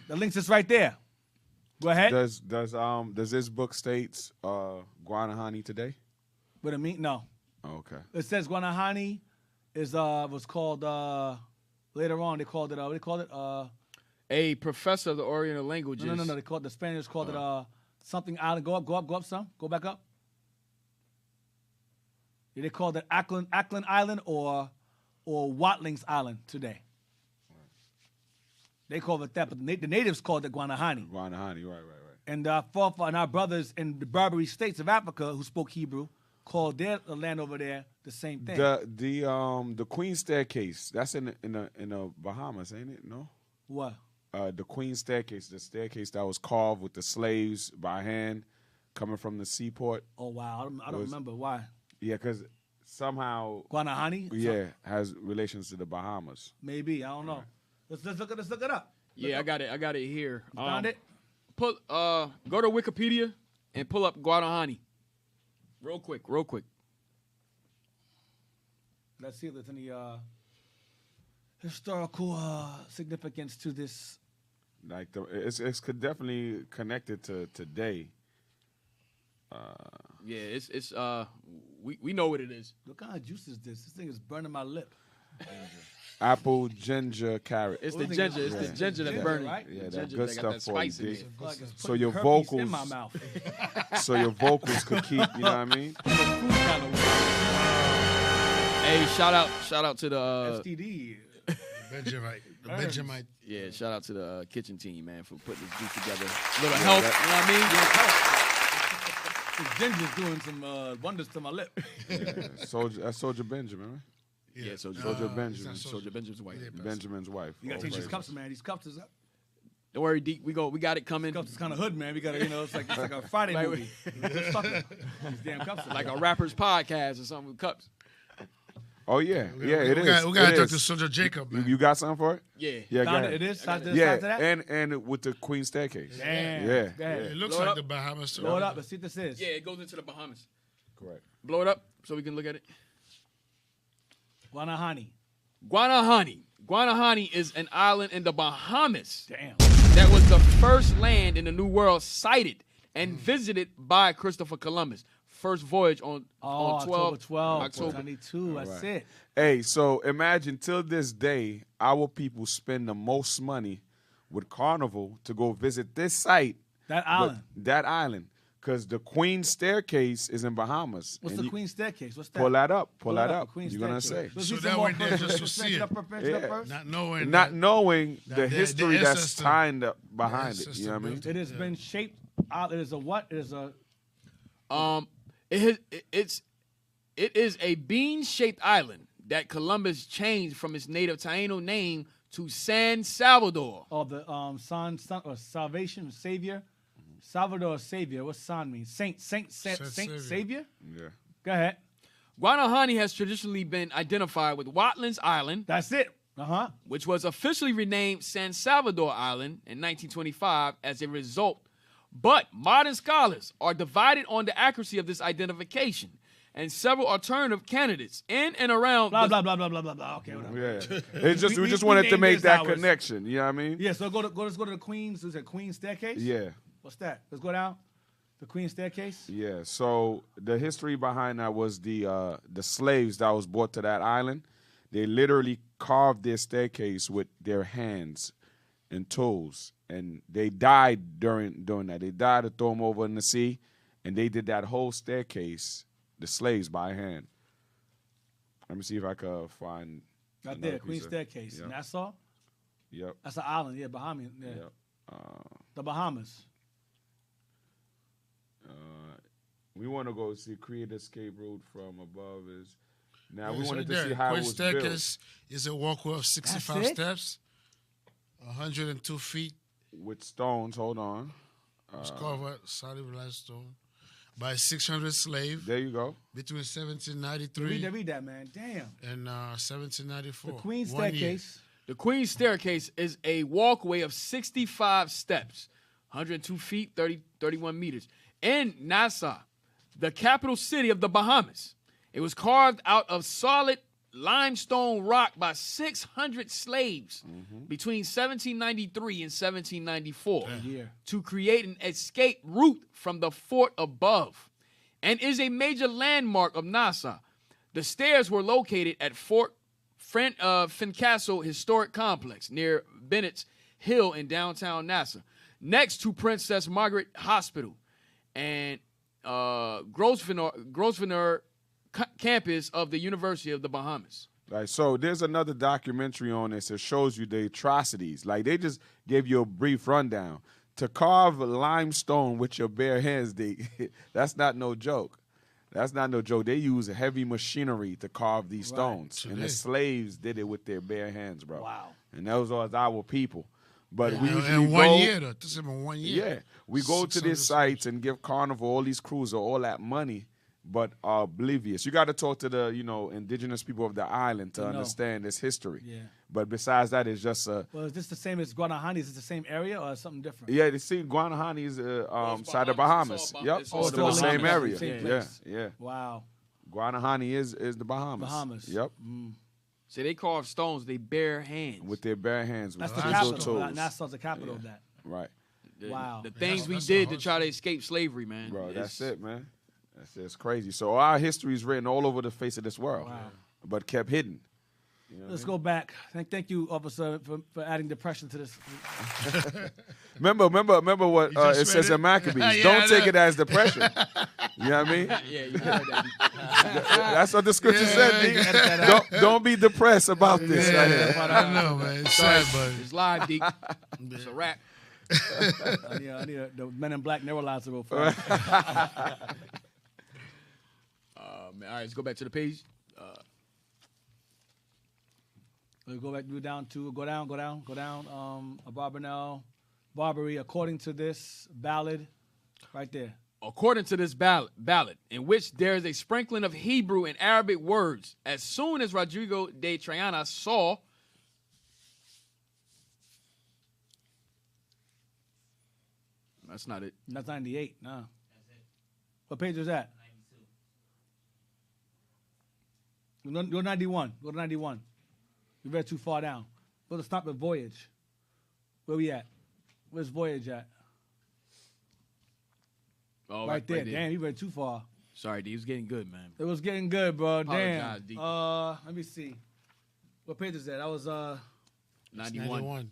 That links us right there. Go ahead. Does this book states Guanahani today? What it mean? No. Oh, okay. It says Guanahani was called later on. They called it. What they called it? A professor of the Oriental languages. No. They called the Spaniards called it something island. Go up some. Go back up. Yeah, they called it Ackland Island or Watlings Island today. They call it that, but the natives called it Guanahani. Guanahani, right. And our brothers in the Barbary states of Africa who spoke Hebrew called their land over there the same thing. The Queen's Staircase, that's in the Bahamas, ain't it? No. What? The Queen's Staircase, the staircase that was carved with the slaves by hand coming from the seaport. Oh wow, I don't remember why. Yeah, because somehow Guanahani. Yeah, has relations to the Bahamas. Maybe, I don't know. Let's look it up. I got it here. You found it? Go to Wikipedia and pull up Guanahani. Real quick. Let's see if there's any historical significance to this. Like it's definitely connected to today. Yeah, it's we know what it is. What kind of juice is this? This thing is burning my lip. Apple, ginger, carrot. It's the ginger. It's the ginger that's burning. Right? Yeah, The that ginger, good they got stuff that for you, spice in D. it. Like it's So putting your herpes vocals- in my mouth. So your vocals could keep, you know what I mean? Food kind of Hey, shout out to the STD. Benjamin. The Benjamin. yeah, shout out to the kitchen team, man, for putting this juice together. A little help, you know what I mean? This ginger's doing some wonders to my lip. That's Soldier Benjamin, right? Yeah, Soldier Benjamin. Soldier Benjamin's wife. Benjamin's wife. You gotta Oh, change these praise. cups, man. These cups is up. Don't worry, Deke. We got it coming. Cups is kind of hood, man. We gotta, it's like a Friday Like- movie. These damn cups. Like a rapper's podcast or something with cups. Oh, yeah. Yeah, it is. We got to It talk is. to Soldier Jacob, man. You got something for it? Yeah. Yeah, go Found ahead. it is. Side to Yeah, that. and with the Queen Staircase. Damn. Yeah, Go ahead. It looks Blow it like up. the Bahamas too. Blow it up. Let's see what this is. Yeah, it goes into the Bahamas. Correct. Blow it up so we can look at it. Guanahani. Guanahani is an island in the Bahamas. Damn. That was the first land in the New World sighted and visited by Christopher Columbus. First voyage on October 12, October. 22. That's Right. it. Hey, so imagine till this day, our people spend the most money with Carnival to go visit this site. That island. That island. Because the Queen Staircase is in Bahamas. What's and the you- Queen's Staircase? What's that? Pull that up. Pull that the up. Queen's You're going to Staircase. say. Let's So see that some went more there first. just to Let's see finish it. up Yeah. first. Not knowing. Not knowing that the the history that's ancestor- behind behind it. ancestor You know what I mean? built It has been shaped out. It is a what? It is a It is a bean-shaped island that Columbus changed from its native Taino name to San Salvador. the son or salvation savior. Salvador Savior. What's San mean? Saint Savior. Savior. Yeah. Go ahead. Guanahani has traditionally been identified with Watlin's Island, That's it. which was officially renamed San Salvador Island in 1925 as a result. But modern scholars are divided on the accuracy of this identification, and several alternative candidates in and around Blah the- blah blah blah blah blah blah. Okay, whatever. Yeah. It's just we We just wanted to named make this that ours. connection. You know what I mean? Yeah. So let's go to the Queen's. Is it Queen's Staircase? Yeah. What's that? Let's go down. The Queen's Staircase. Yeah. So the history behind that was the slaves that was brought to that island. They literally carved their staircase with their hands and tools, and they died during that. They died to throw them over in the sea, and they did that whole staircase, the slaves by hand. Let me see if I can find. Right another there, piece Queen's of- Staircase. Yep. Nassau. Yep. That's an island. Yeah, Bahamian. Yeah. Yep. The Bahamas. We want to go see create escape route from above is. Now we It's wanted right to there. see how it Queen's was built. Staircase is a walkway of 65 That's it? steps, 102 feet. With stones. Hold on. It's covered solid limestone by 600 slaves There you go. between 1793 Read that, man. Damn. and 1794. The Queen's 1 year. Staircase. The Queen's Staircase is a walkway of 65 steps, 102 feet, 31 meters, in Nassau, the capital city of the Bahamas. It was carved out of solid limestone rock by 600 slaves between 1793 and 1794 to create an escape route from the fort above, and is a major landmark of Nassau. The stairs were located at Fort Fincastle Historic Complex near Bennett's Hill in downtown Nassau, next to Princess Margaret Hospital and Grosvenor campus of the University of the Bahamas. Right. So there's another documentary on this that shows you the atrocities. Like they just gave you a brief rundown. To carve limestone with your bare hands, that's not no joke. That's not no joke. They use heavy machinery to carve these stones. And the slaves did it with their bare hands, bro. Wow. And those are our people. But we usually in 1 go, year, though. This is in 1 year. Yeah. We go to 600 these sites and give Carnival, all these crews, all that money, but are oblivious. You got to talk to the, indigenous people of the island to understand this history. Yeah. But besides that, it's just a... Well, is this the same as Guanahani? Is it the same area or something different? Yeah, they see Guanahani is side of Bahamas. It's all Yep, it's all still the Bahamas. same area. Same Yeah, place. yeah. Wow. Guanahani is the Bahamas. Bahamas. Yep, So they carve stones with their bare hands. with their bare hands, with That's the chisel capital. tools. Nassau's the capital of that. Right. Wow. The things we that's did a to try to escape slavery, man. Bro, that's It's- it, man. It's crazy. So our history is written all over the face of this world, but kept hidden. You know Let's go back. Thank you, officer, for adding depression to this. Remember what just it says read in it? Maccabees. Yeah, I Don't take know. it as depression. You know what I mean? Yeah, you heard that. That's what the scripture said. D. Don't be depressed about this. Yeah, Right here. I know, man. It's sad, but It's live, Deek. It's a wrap. I need the Men in Black neuralizer to go first. Man, all right, let's go back to the page. Let's go back, go down. Barbary, according to this ballad, right there. According to this ballad, in which there is a sprinkling of Hebrew and Arabic words, as soon as Rodrigo de Triana saw that's not it. That's 98. Nah. What page was that? 92. Go to 91. Go to 91. You read too far down. Go to stop at voyage. Where we at? Where's voyage at? Oh, right there. Damn, you read too far. Sorry, D. It was getting good, man. It was getting good, bro. Apologize, Damn. D. Let me see. What page is that? That was 91. 91.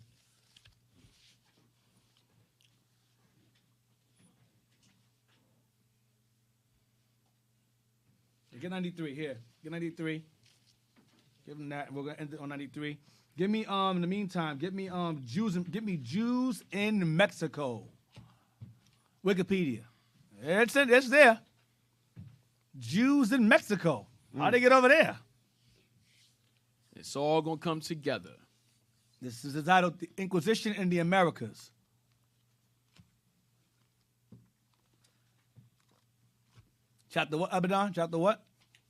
Get 93 here. Get 93. Give them that. We're gonna end it on 93. Give me in the meantime, give me Jews in Mexico. Wikipedia. It's there. Jews in Mexico. How'd they get over there? It's all gonna come together. This is entitled The Inquisition in the Americas. Chapter what, Abaddon? Chapter what?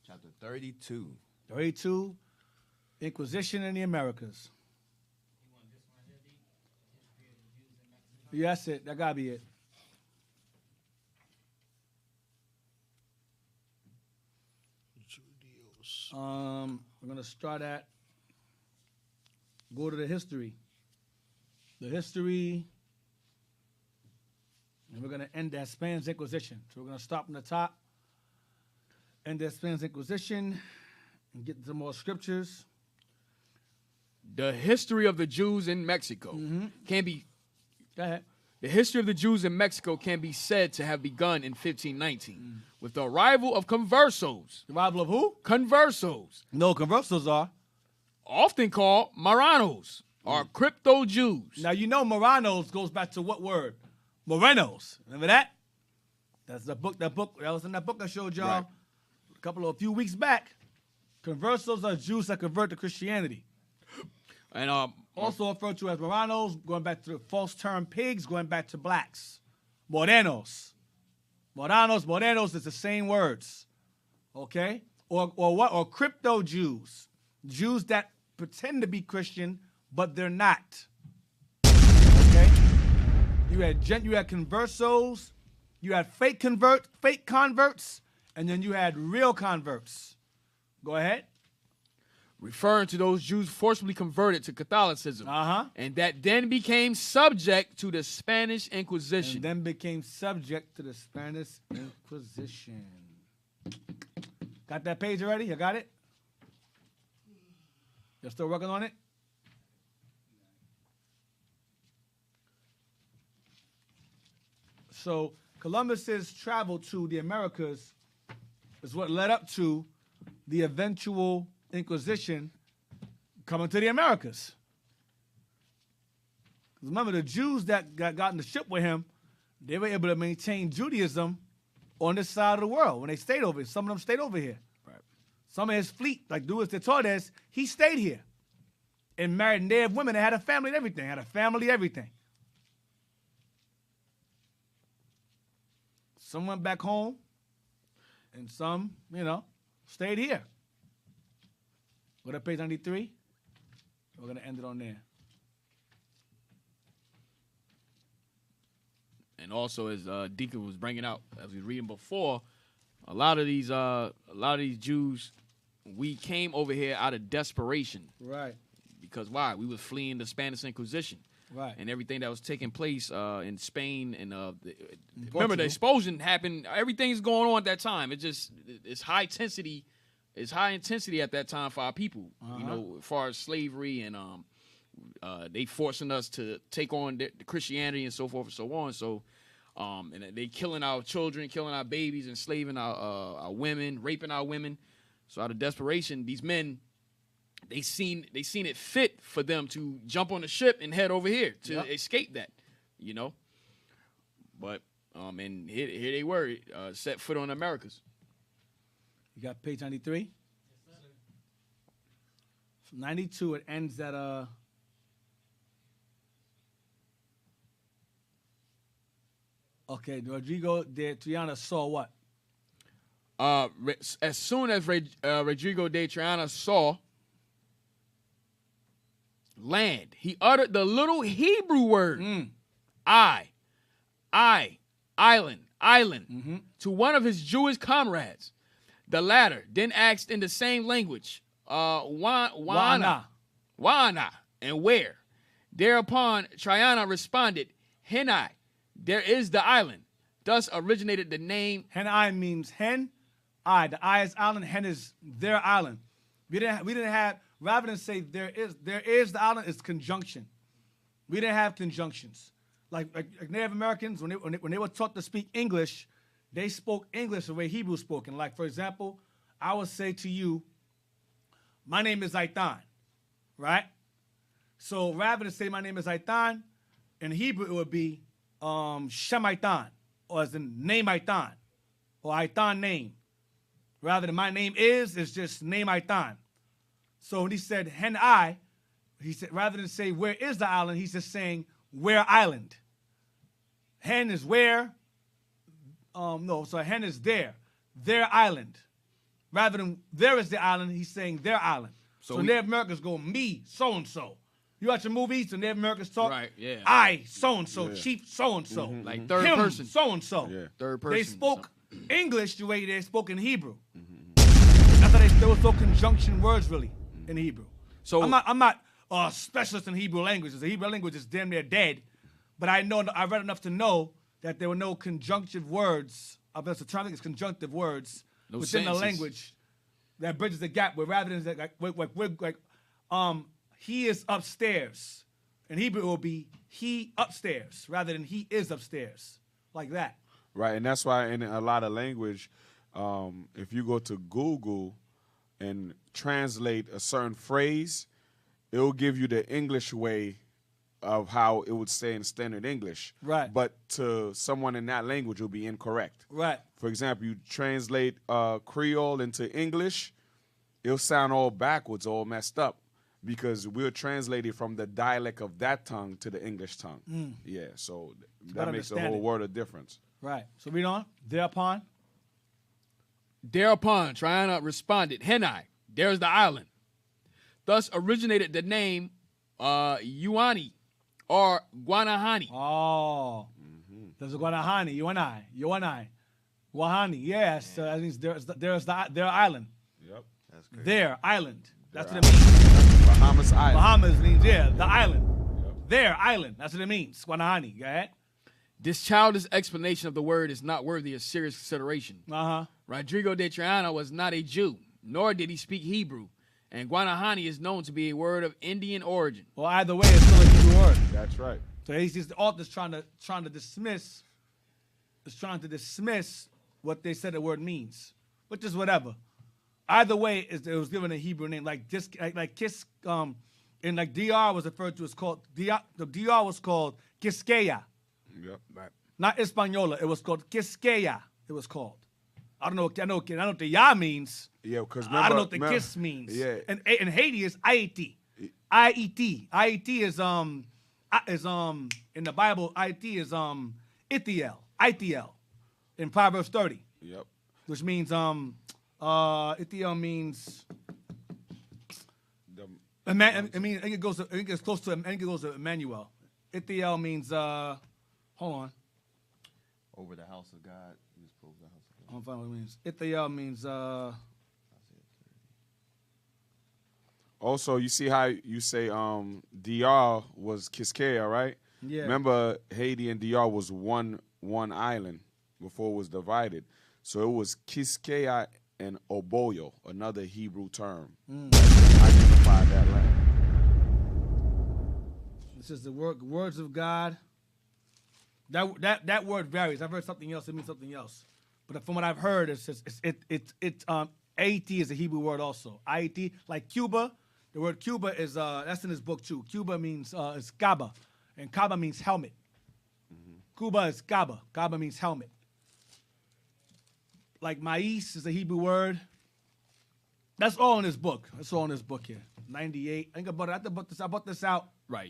Chapter 32. 32, Inquisition in the Americas. Yeah, that's it. That gotta be it. We're gonna start at. Go to the history. The history, and we're gonna end at Spanish Inquisition. So we're gonna start from the top. End at Spanish Inquisition, and get some more scriptures. The history of the Jews in Mexico can be. Go ahead. The history of the Jews in Mexico can be said to have begun in 1519 with the arrival of conversos. The arrival of who? Conversos, No, conversos are. often called Marranos, are crypto Jews. Now, you know Moranos goes back to what word? Morenos. Remember that? That's the book. That was in that book I showed y'all a few weeks back. Conversos are Jews that convert to Christianity. And Also referred to as Moranos, going back to the false term pigs, going back to blacks. Morenos. Morenos is the same words. Okay? Or what? Or crypto Jews. Jews that pretend to be Christian, but they're not. Okay? You had conversos, you had fake converts, and then you had real converts. Go ahead. referring to those Jews forcibly converted to Catholicism, And that then became subject to the Spanish Inquisition. then became subject to the Spanish Inquisition. Got that page already? You got it? You're still working on it? So Columbus's travel to the Americas is what led up to the eventual Inquisition coming to the Americas. Remember, the Jews that got in the ship with him, they were able to maintain Judaism on this side of the world when they stayed over here. Some of them stayed over here. Right. Some of his fleet, like Luis de Torres, he stayed here and married native women and had a family and everything. Some went back home, and some, stayed here. Go to page 93. We're going to end it on there. And also, as Deacon was bringing out, as we were reading before, a lot of these Jews, we came over here out of desperation. Right. Because why? We was fleeing the Spanish Inquisition. Right. and everything that was taking place in Spain and remember the expulsion happened. Everything's going on at that time. It's high intensity. It's high intensity at that time for our people. You know, as far as slavery and they forcing us to take on the Christianity and so forth and so on. So. And they killing our children, killing our babies, enslaving our women, raping our women. So out of desperation, these men, they seen it fit for them to jump on the ship and head over here to escape that, you know. But and here they were, set foot on Americas. You got page 93. Yes, sir. From 92, it ends at Okay, Rodrigo de Triana saw what? As soon as Rodrigo de Triana saw land, he uttered the little Hebrew word, island, to one of his Jewish comrades. The latter then asked in the same language, Wana, and where? Thereupon Triana responded, Henai. There is the island. Thus originated the name. Henai means hen, I. The I is island, hen is their island. We didn't have rather than say there is the island, it's conjunction. We didn't have conjunctions. Like Native Americans, when they were taught to speak English, they spoke English the way Hebrew spoken. Like, for example, I would say to you, my name is Aitan, right? So rather than say my name is Aitan, in Hebrew it would be Shemaitan, or as in name Aitan, or Aitan name. Rather than my name is, it's just name Aitan. So when he said hen I, he said rather than say where is the island, he's just saying where island. Hen is where, so hen is there, their island. Rather than there is the island, he's saying their island. So Native Americans go me so and so. You watch a movie, so Native Americans talk. Right, yeah. I, so-and-so, chief so-and-so. Mm-hmm. Like third him, person. so-and-so. Yeah. Third person. They spoke English the way they spoke in Hebrew. That's how there was no conjunction words, really, in Hebrew. So I'm not a specialist in Hebrew languages. The Hebrew language is damn near dead. But I read enough to know that there were no conjunctive words. That's the term, I think it's conjunctive words within sentences. the language that bridges the gap. Where rather than he is upstairs. In Hebrew, it will be he upstairs rather than he is upstairs, like that. Right, and that's why in a lot of language, if you go to Google and translate a certain phrase, it will give you the English way of how it would say in standard English. Right. But to someone in that language, it will be incorrect. Right. For example, you translate Creole into English, it'll sound all backwards, all messed up, because we're translated from the dialect of that tongue to the English tongue. Yeah, so that makes a whole world of difference. Right. So read on. Thereupon, Triana responded, Henai, there's the island. Thus originated the name Yuani or Guanahani. Oh. There's a Guanahani, Yuanai. Guanahani, yes. That means there's their island. Yep. That's crazy. Their island. That's what it means. Bahamas Island. Bahamas means, the island. Yep. Their island. That's what it means. Guanahani. Go ahead. This childish explanation of the word is not worthy of serious consideration. Uh-huh. Rodrigo de Triana was not a Jew, nor did he speak Hebrew, and Guanahani is known to be a word of Indian origin. Well, either way, it's still a Hebrew word. That's right. So the author's trying to dismiss what they said the word means, which is whatever. Either way, it was given a Hebrew name, like Kis, and like DR was referred to as called the DR was called Quisqueya. Yep. Right. Not Española. It was called Quisqueya. It was called. I know what the ya means. Yeah, because I don't know what the kiss means. Yeah. And in Haiti is IET. IET is in the Bible, IET is Ithiel in Proverbs 30. Yep. Which means Ithiel means I think it goes close to Emmanuel. Ithiel means hold on. Over the house of God. He was over the house of God. I don't find what it means. Ithiel means Also, you see how you say DR was Quisqueya, right? Yeah. Remember, Haiti and DR was one island before it was divided. So it was Quisqueya and Oboyo, another Hebrew term. Identified that land. This is the words of God. That word varies. I've heard something else. It means something else. But from what I've heard, AET is a Hebrew word also. IET, like Cuba. The word Cuba is that's in his book too. Cuba means is Kaaba, and Kaaba means helmet. Cuba is Kaaba. Kaaba means helmet. Like mais is a Hebrew word. That's all in his book. That's all in his book here. 98. I think I bought this out. Right.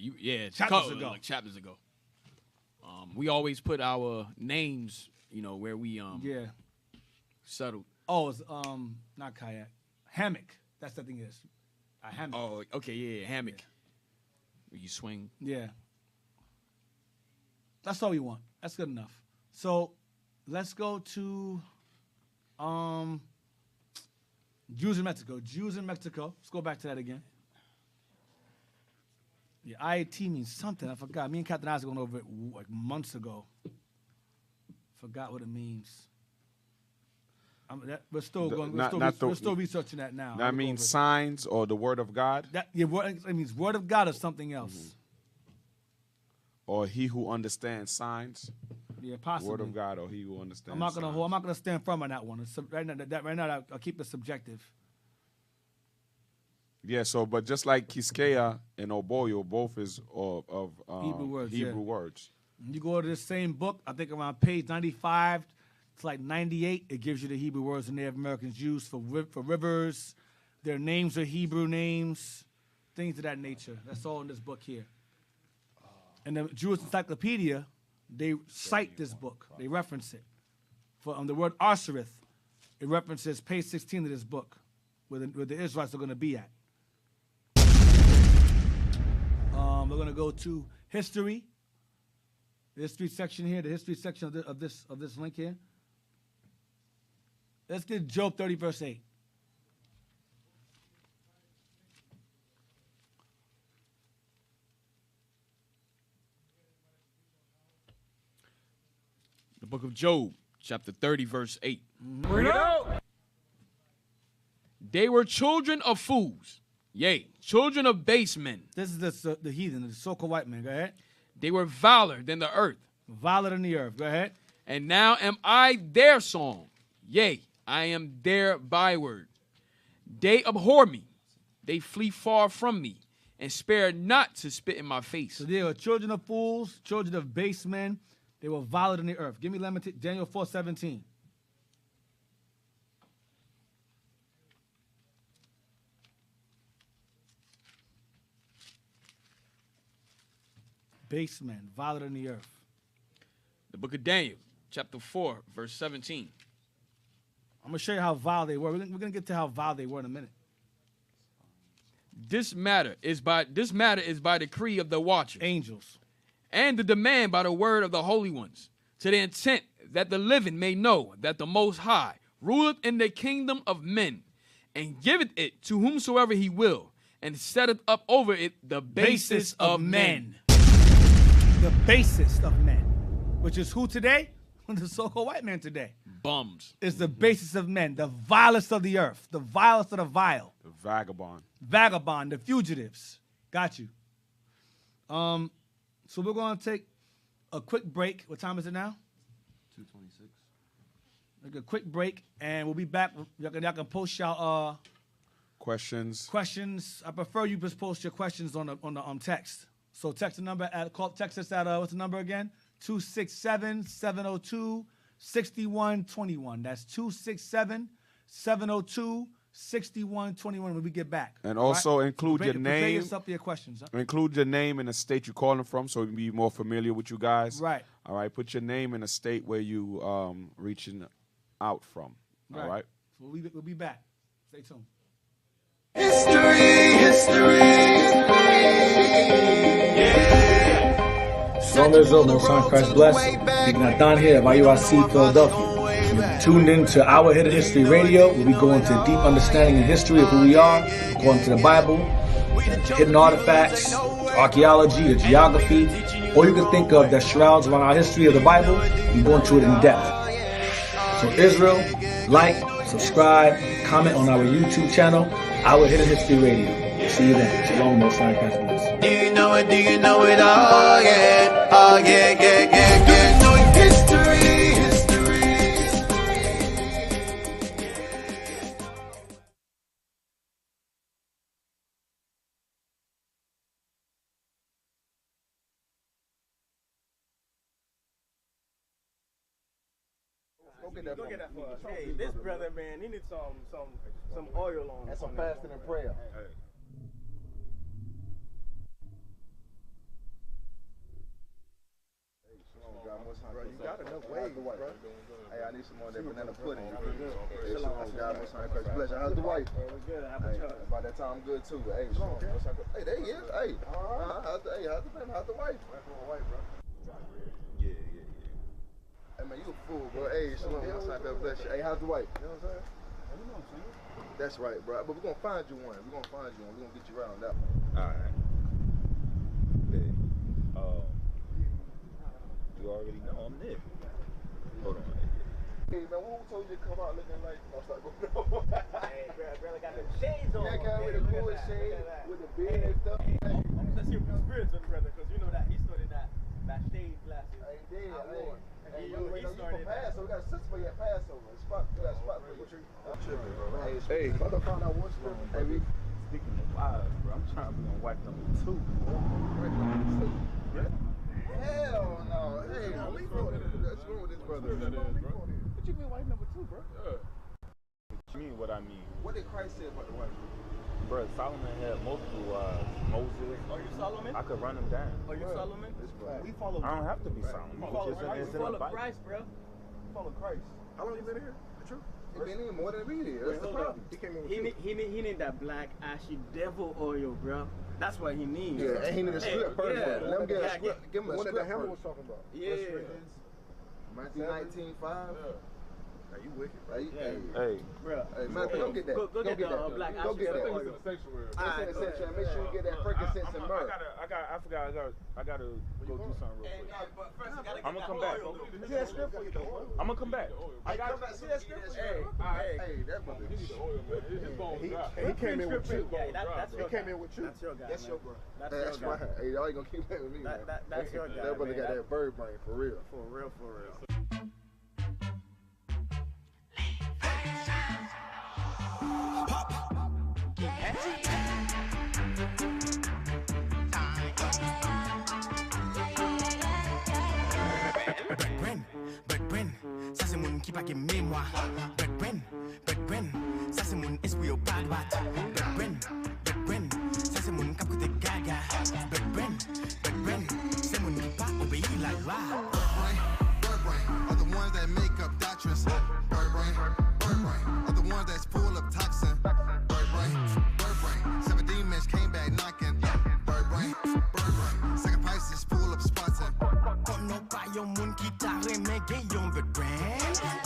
Chapters ago. We always put our names, where we settled. Oh, it's not kayak. Hammock. That's the thing is. A hammock. Oh, okay, yeah, hammock. Where you swing. Yeah. That's all we want. That's good enough. So let's go to Jews in Mexico. Jews in Mexico. Let's go back to that again. Yeah, IAT means something. I forgot. Me and Captain Isaac went over it like months ago. Forgot what it means. We're still researching that now. That means signs or the word of God? It means word of God or something else. Or he who understands signs? Yeah, possibly. Word of God or he who understands I'm not gonna stand firm on that one. Right now, I'll keep it subjective. Yeah, but just like Quisqueya and Oboyo, both is of Hebrew words. You go to this same book, I think around page 95 to like 98, it gives you the Hebrew words the Native Americans use for rivers. Their names are Hebrew names, things of that nature. That's all in this book here. And the Jewish Encyclopedia, they cite this book. They reference it. For the word Arsareth, it references page 16 of this book, where the Israelites are going to be at. We're going to go to history. The history section here, the history section of this link here. Let's get Job 30, verse 8. The book of Job, chapter 30, verse 8. Bring it out. They were children of fools, yea, children of base men. This is the heathen, the so-called white man. Go ahead. They were viler than the earth. Viler than the earth. Go ahead. And now am I their song, yea, I am their byword. They abhor me. They flee far from me, and spare not to spit in my face. So they were children of fools, children of base men. They were viler than the earth. Give me Daniel 4:17. Base men, viler than the earth. The book of Daniel, chapter 4, verse 17. I'm going to show you how vile they were. We're going to get to how vile they were in a minute. This matter is by decree of the watchers, angels, and the demand by the word of the holy ones, to the intent that the living may know that the Most High ruleth in the kingdom of men, and giveth it to whomsoever he will, and setteth up over it the basis of men. The basis of men, which is who today? The so-called white man today. Bums. Is the basis of men, the vilest of the earth, the vilest of the vile. The vagabond. Vagabond, the fugitives. Got you. So we're going to take a quick break. What time is it now? 2:26. Like a quick break, and we'll be back. Y'all can post y'all questions. I prefer you just post your questions on the text. So text the number text us at what's the number again? 267-702-6121. That's 267-702-6121 when we get back. And also include your name. Up your questions. Include your name and the state you're calling from so we can be more familiar with you guys. Right. All right. Put your name in a state where you reaching out from. Right. All right. So we'll be back. Stay tuned. History. Shalom Israel, no son, Christ bless. Deacon here at YUIC Philadelphia. You're tuned into our Hidden History Radio, where we go into deep understanding and history of who we are, according to the Bible, hidden artifacts, archaeology, the geography, all you can think of that surrounds around our history of the Bible, we go into it in depth. So Israel, like, subscribe, comment on our YouTube channel, Our Hidden History Radio. See you then. Shalom, Most High, Pastor Bless. Do you know it? Do you know it? Oh yeah, oh yeah, yeah, yeah, yeah. Do you know history? Go get that for us. Hey, this brother, man, he needs some oil on. And some fasting and prayer. Bro, you got enough waves, bro. Hey, I need some more of that banana pudding. Hey, shalom, God, most high, Christ bless you. How's the wife? Good. Hey, by that time, I'm good too. Hey, shalom. Hey, there he is. Hey, how's the wife? Yeah. Hey, man, you a fool, bro. Hey, shalom, most high, God bless you. Hey, how's the wife? You know what I'm saying? That's right, bro. But we're gonna find you one. We're gonna get you round out. All right. You already know I'm there. Hold on. Hey, man, who told you to come out looking like I'll start going on? Hey, bro, got the shades on. Yeah, guy with the cool shade, with the beard and stuff. Let's hear from spirits on the brother, because you know that he started that shade glasses. Hey, he did. He started Passover. We got a sister for you at Passover. We got a spot for you. I'm tripping, bro. Hey, brother found out what's wrong. Hey, speaking of wives, bro, I'm trying to be on wife number 2. Hell no. Hey, what's wrong with this brother? What you mean wife number 2, bro? What you mean what I mean? What did Christ say about the wife? Bro, Solomon had multiple wives. Moses. Are you Solomon? I could run them down. Are you Solomon? We follow. I don't have to be Solomon. We follow Christ, bro. Follow Christ. How long you been here? The truth? He been here more than we did. That's the problem. He came in with he need that black ashy devil oil, bro. That's what he needs. Yeah, and he need a script first. Yeah. Let him get a script. Give him a script. What the hell was talking about? Yeah. Matthew 19:5. Are you wicked, right? Hey, bro. Hey, man, go get that. Go get that black ashy. Go get that. Oil. Make sure you get that frankincense and myrrh. I forgot. I gotta go do something real quick. I'm gonna come back. See that script for you, though. I'm gonna come back. I got to see that script. Hey, that brother. He came in with you. He came in with you. That's your guy. That's your bro. That's your guy. Hey, y'all ain't gonna keep playing with me, man. That's your guy. That brother got that bird brain for real. For real. Ça c'est mon qui pas qui mémoire. Bren, ça c'est mon esprit au pas droite. Bren, ça c'est mon cap côté gaga. Bren, c'est mon qui pas obéir la loi. Are the ones that make up doctrines. Bird brain are the ones that's full of toxin. Bird brain. 7 demons came back knocking. Bird brain. Sacrifices full of spots. Kono pa yon moun ki ta reme gen yon bird brain.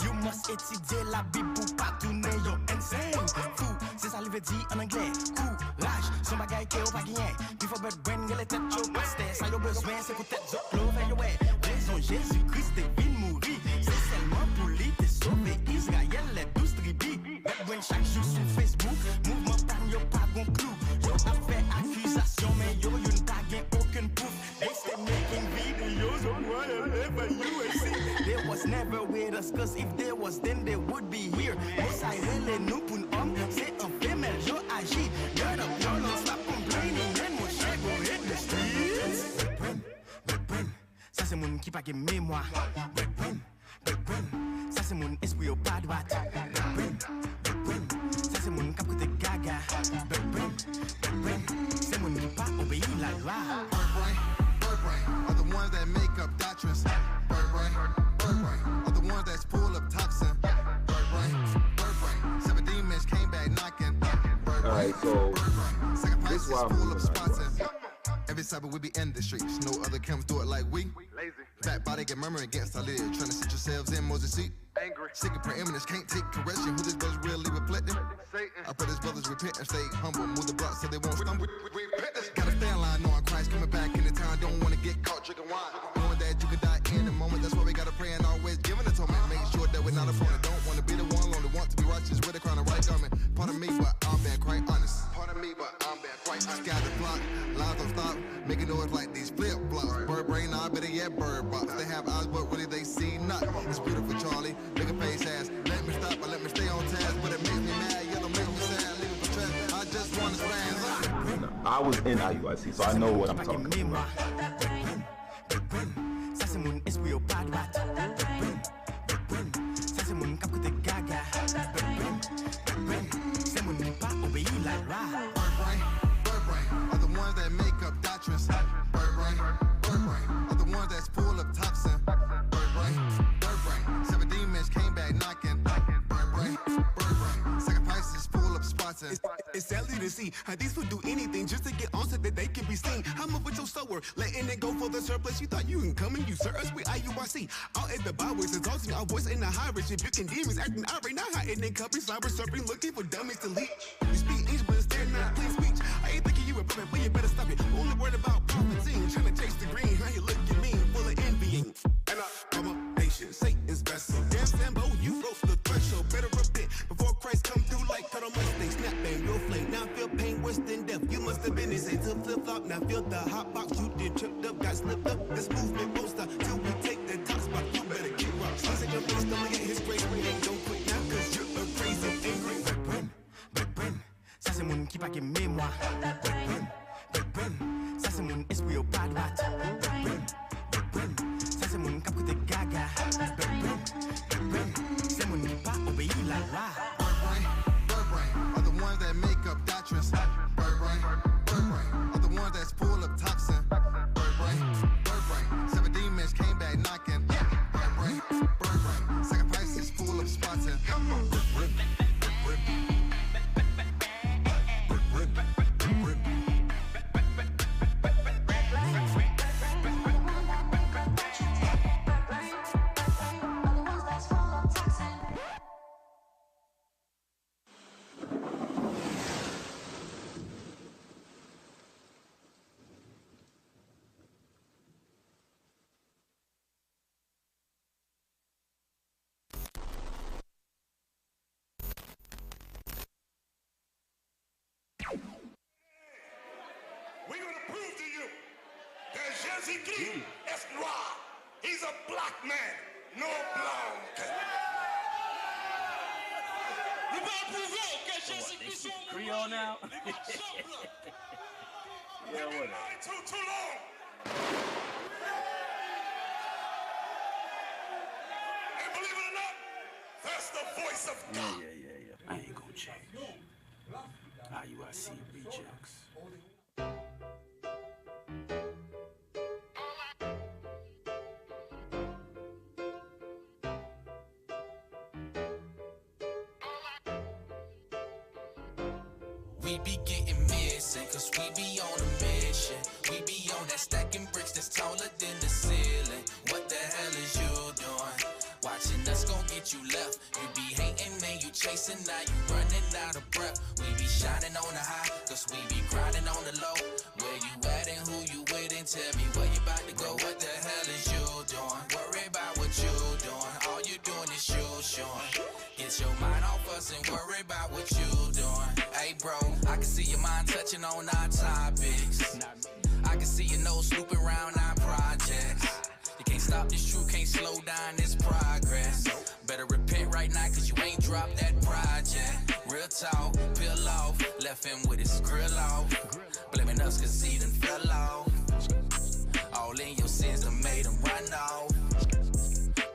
You must étudier la Bible pour pas tourner yon insane. Fou, c'est ça le dit en anglais. Courage, son bagay ke ou pa gagné. Before bird brain, get les têtes chaudes. Ça yon besoin, c'est pour tête zot l'eau. Fait yon ouais, raison Jésus-Christ est venu mourir. C'est seulement pour lui te sauver Israël les 12 tribus. Bird brain chaque jour sur Facebook. Mouvement pan yo pas gon clou. Yo a fait accusation, mais yo yon pas gen aucun proof. They still making videos on what whatever you will see. They was never with us, cause if they was, then they would be here. Most I really nous pour homme, c'est un femelle, yo agit. Gird up, yo, don't stop complaining, and mon chien go hit the streets. Bren, ça c'est mon qui pas gen mémoire. Bren, ça c'est mon esprit au pas droite. Bren, ça c'est mon cap côté gaga. Bren, c'est mon qui pas obéir la loi. Bird brain are the ones that make up doctrines. Bird brain are the ones that's full of toxin. Bird brain. 7 demons came back knocking. Alright, so this is why I'm full of spots. Every Sabbath we be in the streets. No other camps do it like we. Lazy. Fat body get murmuring against our lid. Trying to sit yourselves in Moses' seat. Angry. Sick of preeminence, can't take correction. Who this brothers really reflecting? Satan. I pray his brothers repent and stay humble. Move the block so they won't stumble. Gotta stay in line, knowing Christ coming back in the town. Don't wanna get caught drinking wine. Knowing that you could die in a moment. That's why we gotta pray and always giving atonement. Make sure that we're not a phony. Don't wanna be the one lonely. Want to be righteous with a crown of right garment. Pardon me, but I'm being quite honest. Pardon me, but I'm being quite honest. Scatter block, lines don't stop. Making noise like these flip flops. Bird brain, I better yet bird box. They have eyes, but really they see not. It's beautiful, Charlie. Look at face ass. Let me stop, but let me stay on task. But it makes me mad, yellow makes me sad. Leaving for trash. I just wanna stand up. I was in IUIC, so I know what I'm talking about. Are the ones that make up doctrines. Bird brain are the ones that's full of toxin. Bird brain. 7 demons came back knocking. Bird brain. Sacrifices full of spots. It's sadly to see how these people do anything just to get on so that they can be seen. How much with your sower, letting it go for the surplus. You thought you can come and usurp us with IUIC. Out at the byways, exalting our voice in the high rich, rebuking demons, acting outright, not hiding in companies, cyber surfing, looking for dummies to leak. You speak English, but instead not plain speech. I ain't thinking you a prophet, but you better stop it. Only word about prophesying, trying to chase the green. How you look at me, full of envying. And I'm a patient, Satan's vessel. Damn Sambo, you broke the threshold. Better repent before Christ come through like Colonel Mustang. Snap bang, real flame. Now feel pain worse than death. You must have been insane to flip flop. Now feel the hot box. You did tripped up, got slipped up. This movement won't stop till we take the top spot. You better kick rocks. Slice in your face, don't look at his grace. We ain't don't quit now, cause you're a crazy angry. Brethren, ça c'est mon qui pas qui mémoire. Brethren, ça c'est mon esprit au pas droite. Brethren, ça c'est mon cap côté gaga. Brethren, c'est mon qui pas obéi la loi. Bird brain are the ones that make up doctrines. Bird brain are the ones that's full of toxin. Bird brain. 7 demons came back knocking. Bird brain. Sacrifices full of spots. Come on. We're going to prove to you that Jésus-Christ is noir. He's a black man, no blanc. Nous allons prouver que Jésus-Christ est Creole now. Yeah, what? Too long. And believe it or not, that's the voice of God. Yeah. I ain't gonna change. IUIC rejects. We be getting missing, cause we be on a mission. We be on that stacking bricks that's taller than the ceiling. What the hell is you doing? Watching us gon' get you left. You be hating, man, you chasing, now you running out of breath. We be shining on the high, cause we be grinding on the low. Where you at and who you with, and tell me where you about to go. What the hell is you doing? Worry about what you doing. All you doing is you showing. Get your mind off us and worry about what you doing. Hey bro, I can see your mind touching on our topics. I can see your nose snooping around our projects. You can't stop this truth, can't slow down this progress. Better repent right now, cause you ain't dropped that project. Real talk, peel off, left him with his grill off. Blaming us cause he done fell off. All in your sins done made him run off.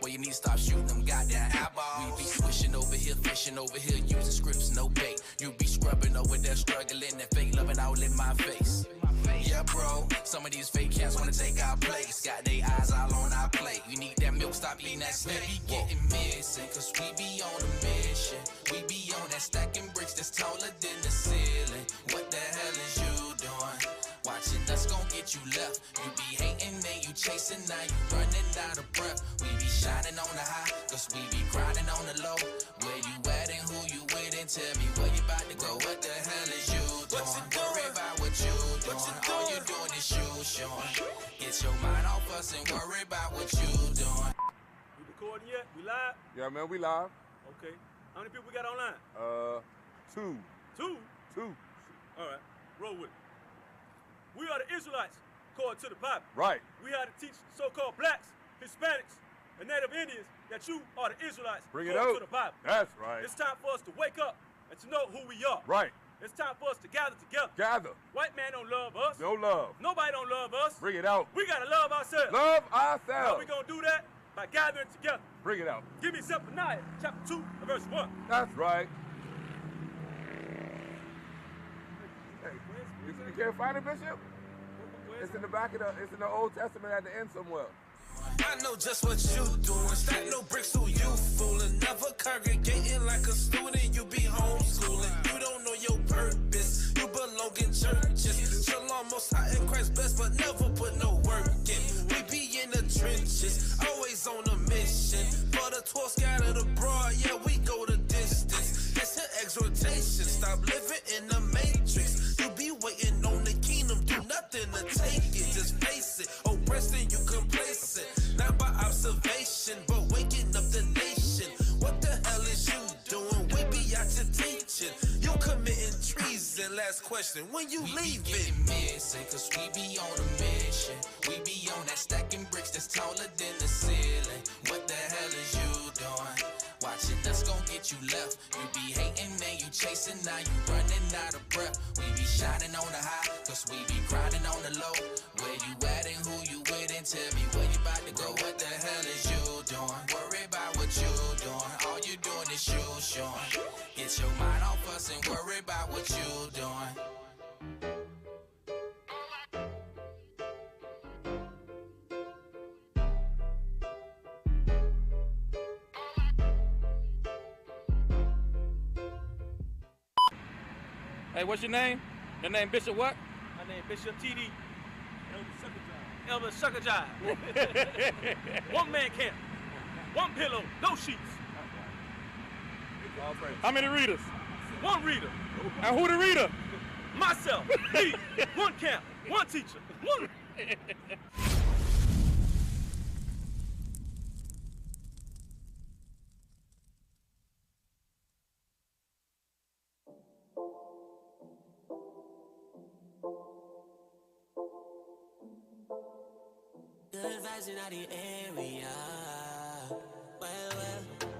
Well, you need to stop shooting them goddamn eyeballs. We be swishing over here, fishing over here, using scripts, no bait. You be scrubbing over there, struggling, and fake loving all in my face. Yeah, bro, some of these fake cats wanna take our place. Got their eyes all on our plate. You need that milk, stop eating that steak. We be getting missing, cause we be on a mission. We be on that stacking bricks that's taller than the ceiling. What the hell is you doing? Watching us gon' get you left. You be hating, man, you chasing, now you running out of breath. We be shining on the high, cause cause we be grinding on the low. Where you at and who you with, and tell me where you about to go. What the hell is you doing? Worry about what you doing. All you doing is shoes showing. Get your mind off us and worry about what you doing. We recording yet? We live? Yeah, man, we live. Okay. How many people we got online? 2. 2? 2. All right. Roll with it. We are the Israelites, according to the Bible. Right. We are to teach so-called blacks, Hispanics, and Native Indians that you are the Israelites, Bring it according out. to the Bible. That's right. It's time for us to wake up and to know who we are. Right. It's time for us to gather together. Gather. White man don't love us. No love. Nobody don't love us. Bring it out. We gotta love ourselves. Love How ourselves. we gonna do that? By gathering together. Bring it out. Give me Zephaniah, chapter 2, and verse 1. That's right. Hey, you can't find it, Bishop? It's in the back of it's in the Old Testament at the end somewhere. I know just what you doing. Stack no bricks, who you fooling. Never congregating like a student. You be homeschooling. You don't know your purpose. You belong in churches. Shalom, most high in Christ blessed, but never put no work in. We be in the trenches, always on a mission. For the 12 scattered abroad, yeah, we go the distance. It's an exhortation. Stop living in the matrix. You be waiting on the kingdom, do nothing to take it. Just face it. Oppressed and you complacent. Not by observation, but waking up the nation. What the hell is you doing? We be out your teaching. You committing treason. Last question, when you leaving? We be missing, cause we be on a mission. We be on that stacking bricks that's taller than the ceiling. What the hell is you doing? Watching us gon' get you left. You be hating, man, you chasing, now you running out of breath. We be shining on the high, cause we be grinding on the low. Where you at and who you with, and tell me where you about to go. What the hell is you doing? Worry about what you doing. All you doing is shoes showing. Get your mind off us and worry about what you doing. Hey, what's your name? Your name Bishop what? My name Bishop TD. Elder Sucker Jive. One man camp. One pillow. No sheets. How many readers? One reader. And who the reader? Myself. Me. One camp. One teacher. One. Good vibes in the area. Well,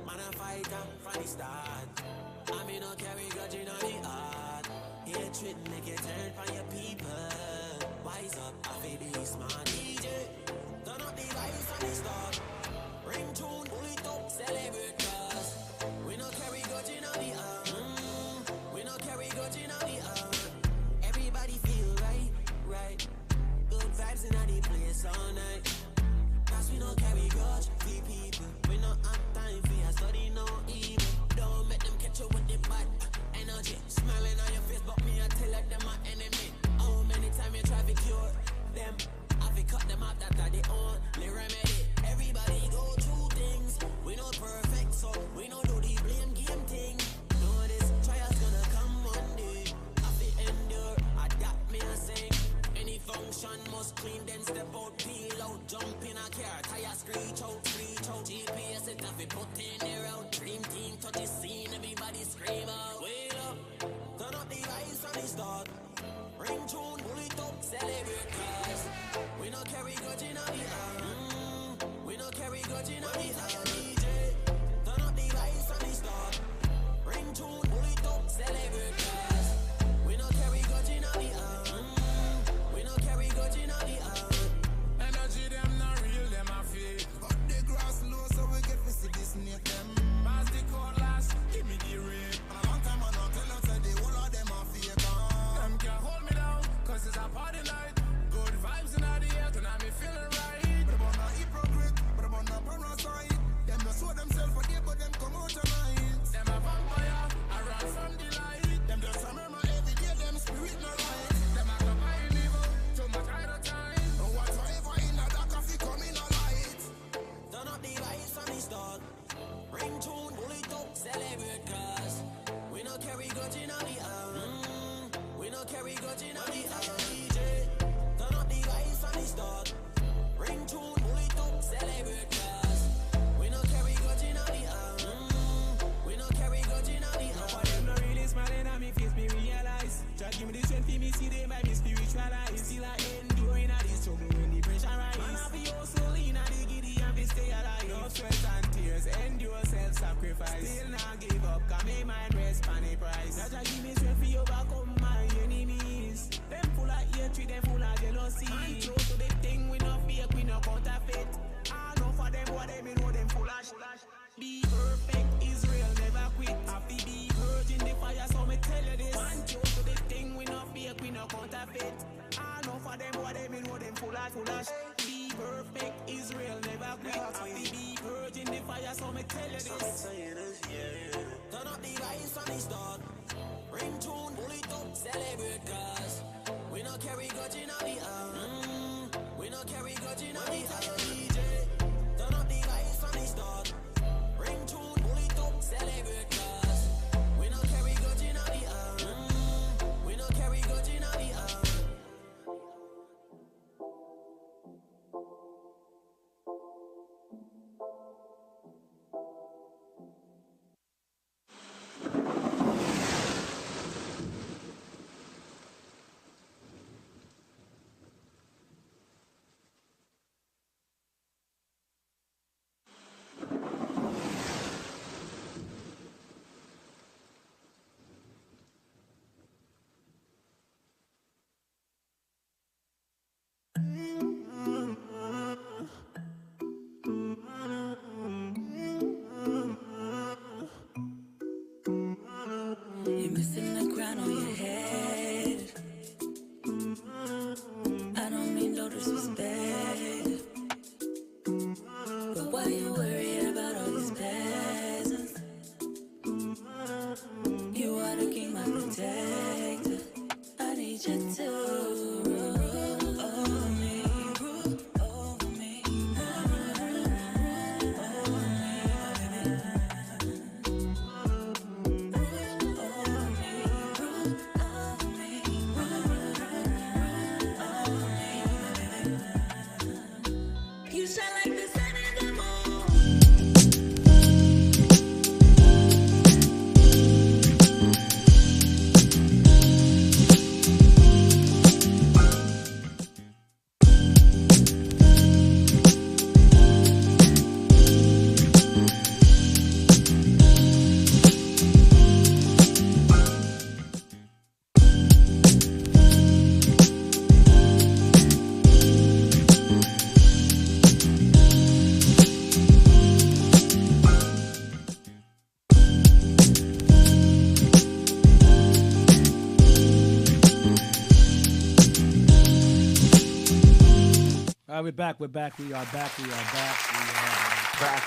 man a fighter from the start. I mean, no carry grudge in the heart. Hatred make you turn from your people. Wise up, I feel be smart. DJ, turn up the vibes from the start. Ring tune, pull it up, celebrate cause we no carry grudge in the heart. We no carry grudge in the heart. Everybody feel right, right. Good vibes in the place all night. Cause we don't carry grudge for people. We don't have time for your study, no evil. Don't make them catch you with the bad energy. Smiling on your face, but me I tell like them my enemy. How many times you try to cure them? I fi cut them out, that are the only remedy. Everybody go through things. We not perfect, so we don't do the blame game thing. Know this trial's gonna come one day. I fi endure, adapt me a sing. Any function must clean, then step out, peel out, jump in a car, tire screech out, GPS it have it put in the route, dream team touch the scene, everybody scream out. Wait up, turn up the vibes from the start, ring tune, pull it up, celebrate cause we no carry grudge in the heart, we no carry grudge in the heart. DJ, turn up the vibes from the start, ring tune, pull it up, celebrate cause we no carry grudge in the heart. Energy them not real, them a fake. But the grass low, so we get to see this near them. Pass the cutlass, give me the ring. A long time I don't tell us that the whole of them are fake. Them can't hold me down, cause it's a party night. Good vibes in the air, tonight me feeling right. But about not hypocrite, but about not parasite. Them just show themselves for day, but them come out tonight. Them a vampire, I run from the light. Them just remember every day, them spirit no right. Them a combine evil, too much idle time. Whatsoever in the dark, if you come in a light. Turn up the vibes from the start. see. Man, true to the thing, we no fake, we no counterfeit. I know for them, what they know them full of. Be perfect, Israel never quit. Have to be hurt in the fire, so me tell you this. Man, true to the thing, we no fake, we no counterfeit. I know for them, what they know them full of. Be perfect, Israel never quit. Have to be hurt in the fire, so me tell you this. Turn up the lights on the start. Ring tune, pull it up, celebrate cause we no carry grudge in the arm. We no carry grudge in the arm. DJ, turn up the lights on the start. Ring tune, pull it up, celebrate cause we no carry grudge in the arm. We no carry grudge in the arm. You're missing the crown on your head. I don't mean no disrespect, but why you worried about all these peasants? You are the king, my protector. I need you to rule over me, rule over me, you shine like the sun and the moon. All right, we're back. We are back. We are back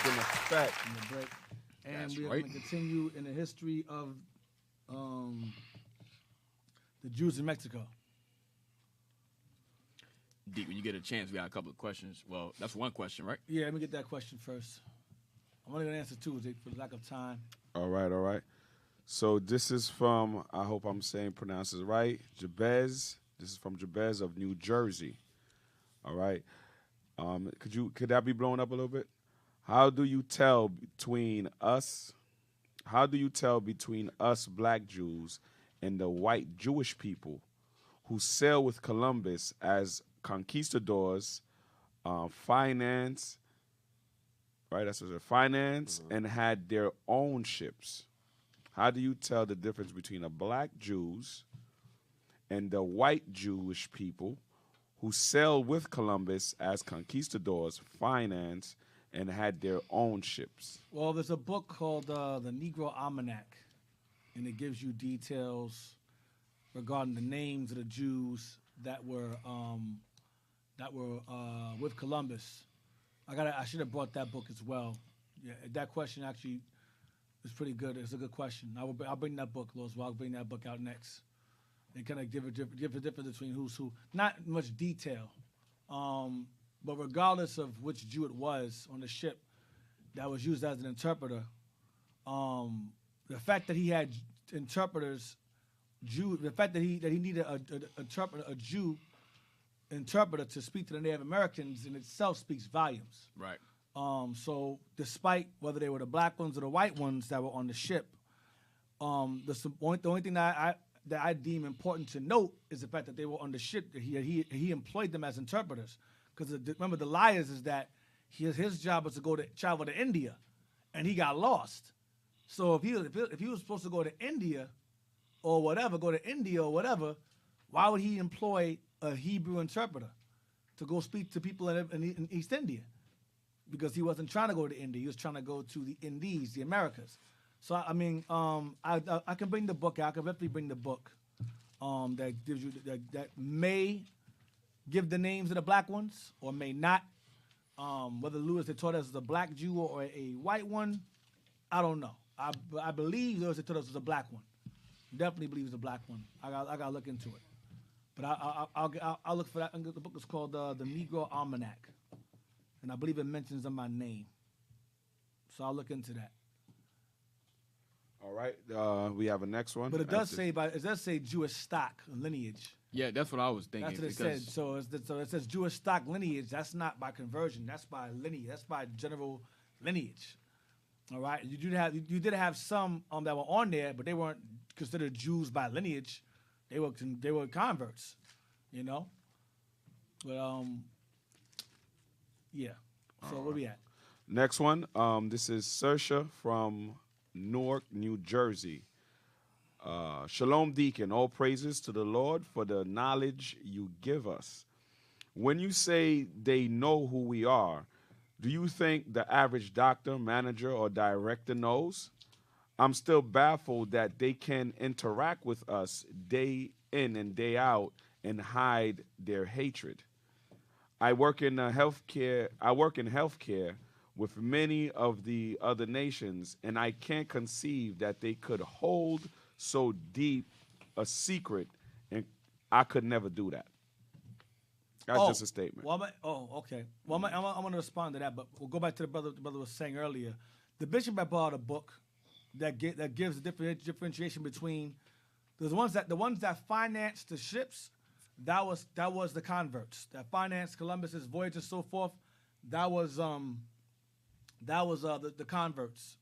in effect. In the break. And That's we're right. going to continue in the history of the Jews in Mexico. Deacon, when you get a chance, we got a couple of questions. Well, that's one question, right? Yeah, let me get that question first. I'm only going to answer two for the lack of time. All right. So this is from, I hope I'm pronounce it right, Jabez. This is from Jabez of New Jersey. All right. Could that be blown up a little bit? How do you tell between us black Jews and the white Jewish people who sail with Columbus as conquistadors, finance, right? That's what it says, finance, and had their own ships? How do you tell the difference between the black Jews and the white Jewish people who sailed with Columbus as conquistadors, finance, and had their own ships? Well, there's a book called The Negro Almanac, and it gives you details regarding the names of the Jews that were with Columbus. I should have brought that book as well. Yeah, that question actually is pretty good. It's a good question. I'll bring that book, Lord. I'll bring that book out next. And kind of give a difference between who's who. Not much detail, but regardless of which Jew it was on the ship that was used as an interpreter, the fact that he had interpreters, the fact that he needed a Jew interpreter to speak to the Native Americans in itself speaks volumes. Right. So despite whether they were the black ones or the white ones that were on the ship, the only thing that I deem important to note is the fact that they were on the ship. That he employed them as interpreters. Because remember, the liars is that his job was to travel to India, and he got lost. So if he was supposed to go to India or whatever, why would he employ a Hebrew interpreter to go speak to people in East India, because he wasn't trying to go to India. He was trying to go to the Indies, the Americas. So I mean, I can bring the book out. I can definitely bring the book that gives you that may give the names of the black ones or may not. Whether Lewis had taught us as a black Jew or a white one, I don't know. I believe Lewis had taught us as a black one. Definitely believe it's a black one. I got to look into it. But I'll look for that. The book is called the Negro Almanac, and I believe it mentions my name. So I'll look into that. All right, we have a next one. But it does say Jewish stock lineage. Yeah, that's what I was thinking. That's what it said. So it says Jewish stock lineage. That's not by conversion. That's by lineage. That's by general lineage. All right. You did have some that were on there, but they weren't considered Jews by lineage. They were converts. You know. But yeah. So where we at? Next one. This is Saoirse from Newark, New Jersey. Shalom, Deacon. All praises to the Lord for the knowledge you give us. When you say they know who we are, do you think the average doctor, manager, or director knows? I'm still baffled that they can interact with us day in and day out and hide their hatred. I work in healthcare with many of the other nations, and I can't conceive that they could hold so deep a secret, and I could never do that. That's just a statement. Well, okay. Well, I'm going to respond to that, but we'll go back to the brother was saying earlier. The bishop had brought a book that gives a differentiation between the ones that financed the ships. That was the converts that financed Columbus's voyage and so forth. That was the converts,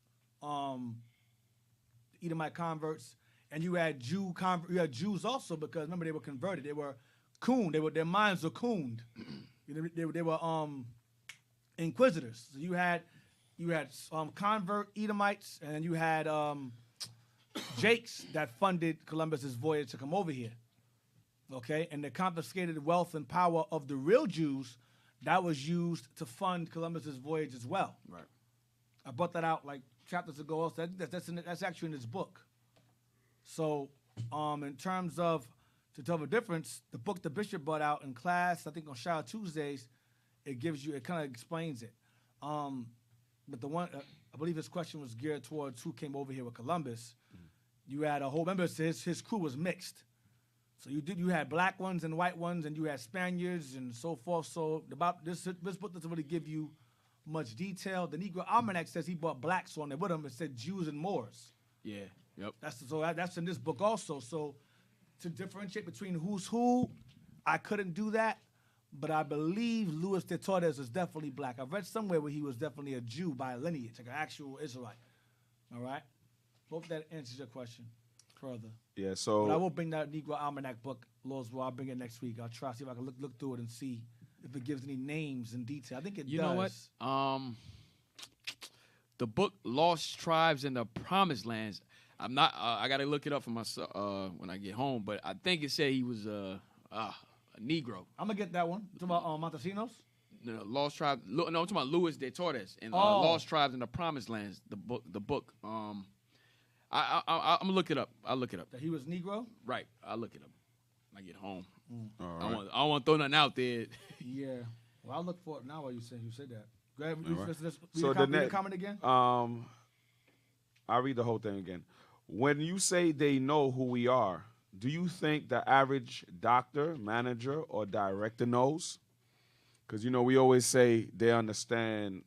Edomite converts, and you had Jews also, because remember they were converted. They were cooned. Their minds were cooned. They were inquisitors. So you had convert Edomites, and you had Jakes that funded Columbus's voyage to come over here. Okay, and the confiscated wealth and power of the real Jews that was used to fund Columbus's voyage as well. Right. I brought that out like chapters ago. Also, that's actually in this book. So, in terms of to tell the difference, the book the bishop brought out in class, I think on Shower Tuesdays, it kind of explains it. But the one, I believe his question was geared towards who came over here with Columbus. Mm-hmm. You had a whole, remember his crew was mixed. So you had black ones and white ones, and you had Spaniards and so forth. So about this book doesn't really give you much detail. The Negro Almanac says he brought blacks on there with him. It said Jews and Moors. Yeah. Yep. That's in this book also. So to differentiate between who's who, I couldn't do that. But I believe Louis de Torres is definitely black. I've read somewhere where he was definitely a Jew by lineage, like an actual Israelite. All right? Hope that answers your question further. Yeah, so... But I will bring that Negro Almanac book, Lord's Will. I'll bring it next week. I'll try to see if I can look through it and see if it gives any names and detail. I think it does. You know what? The book Lost Tribes in the Promised Lands, I'm not... I got to look it up for myself when I get home, but I think it said he was a Negro. I'm going to get that one. You talking about Montesinos? No, Lost Tribes. No, I'm talking about Louis de Torres and Lost Tribes in the Promised Lands. The book. I'm gonna look it up. I'll look it up. That he was Negro? Right. I'll look it up when I get home. All right. I don't want to throw nothing out there. Yeah. Well, I'll look for it now while you said that. Go ahead. Read the comment again. I'll read the whole thing again. When you say they know who we are, do you think the average doctor, manager, or director knows? Because, we always say they understand,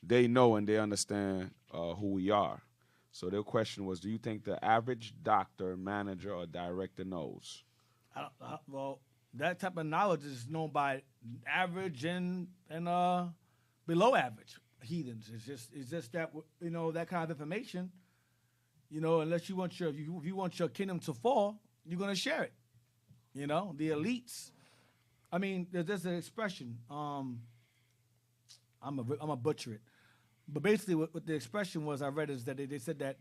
they know and they understand who we are. So their question was, do you think the average doctor, manager, or director knows? Well, that type of knowledge is known by average and below average heathens. It's just that, that kind of information, unless if you want your kingdom to fall, you're going to share it. The elites. I mean, there's an expression. I'm a butcher it, but basically, what the expression was I read is that they said that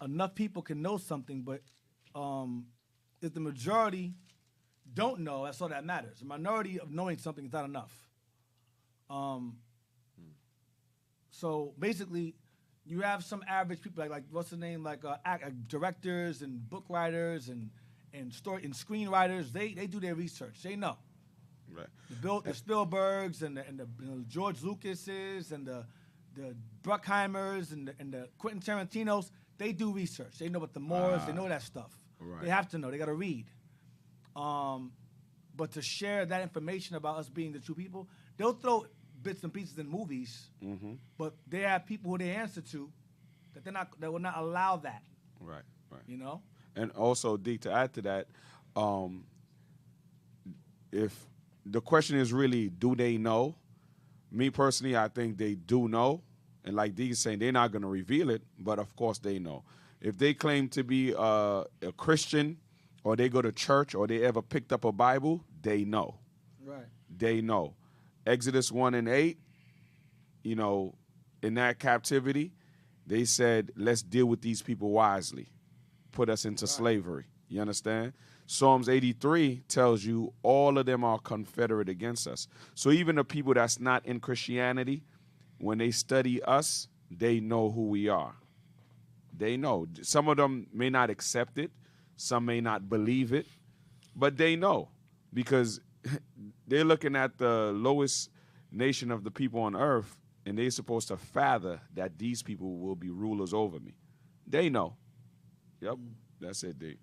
enough people can know something, but if the majority don't know, that's all that matters. The minority of knowing something is not enough. So basically, you have some average people like what's the name, like directors and book writers and screenwriters. They do their research. They know. Right. The Spielbergs and the George Lucases and the Bruckheimers and the Quentin Tarantinos. They do research. They know what the Moors. They know that stuff. Right. They have to know. They got to read. But to share that information about us being the true people, they'll throw bits and pieces in movies, but they have people who they answer to that will not allow that. Right, right. You know? And also, D, to add to that, if the question is really, do they know? Me personally, I think they do know. And like D is saying, they're not going to reveal it, but of course they know. If they claim to be a Christian or they go to church or they ever picked up a Bible, they know. Right. They know. Exodus 1 and 8, you know, in that captivity, they said, let's deal with these people wisely. Put us into slavery. You understand? Psalms 83 tells you all of them are confederate against us. So even the people that's not in Christianity, when they study us, they know who we are. They know. Some of them may not accept it. Some may not believe it. But they know because they're looking at the lowest nation of the people on earth, and they're supposed to fathom that these people will be rulers over me. They know. Yep, that's it, D.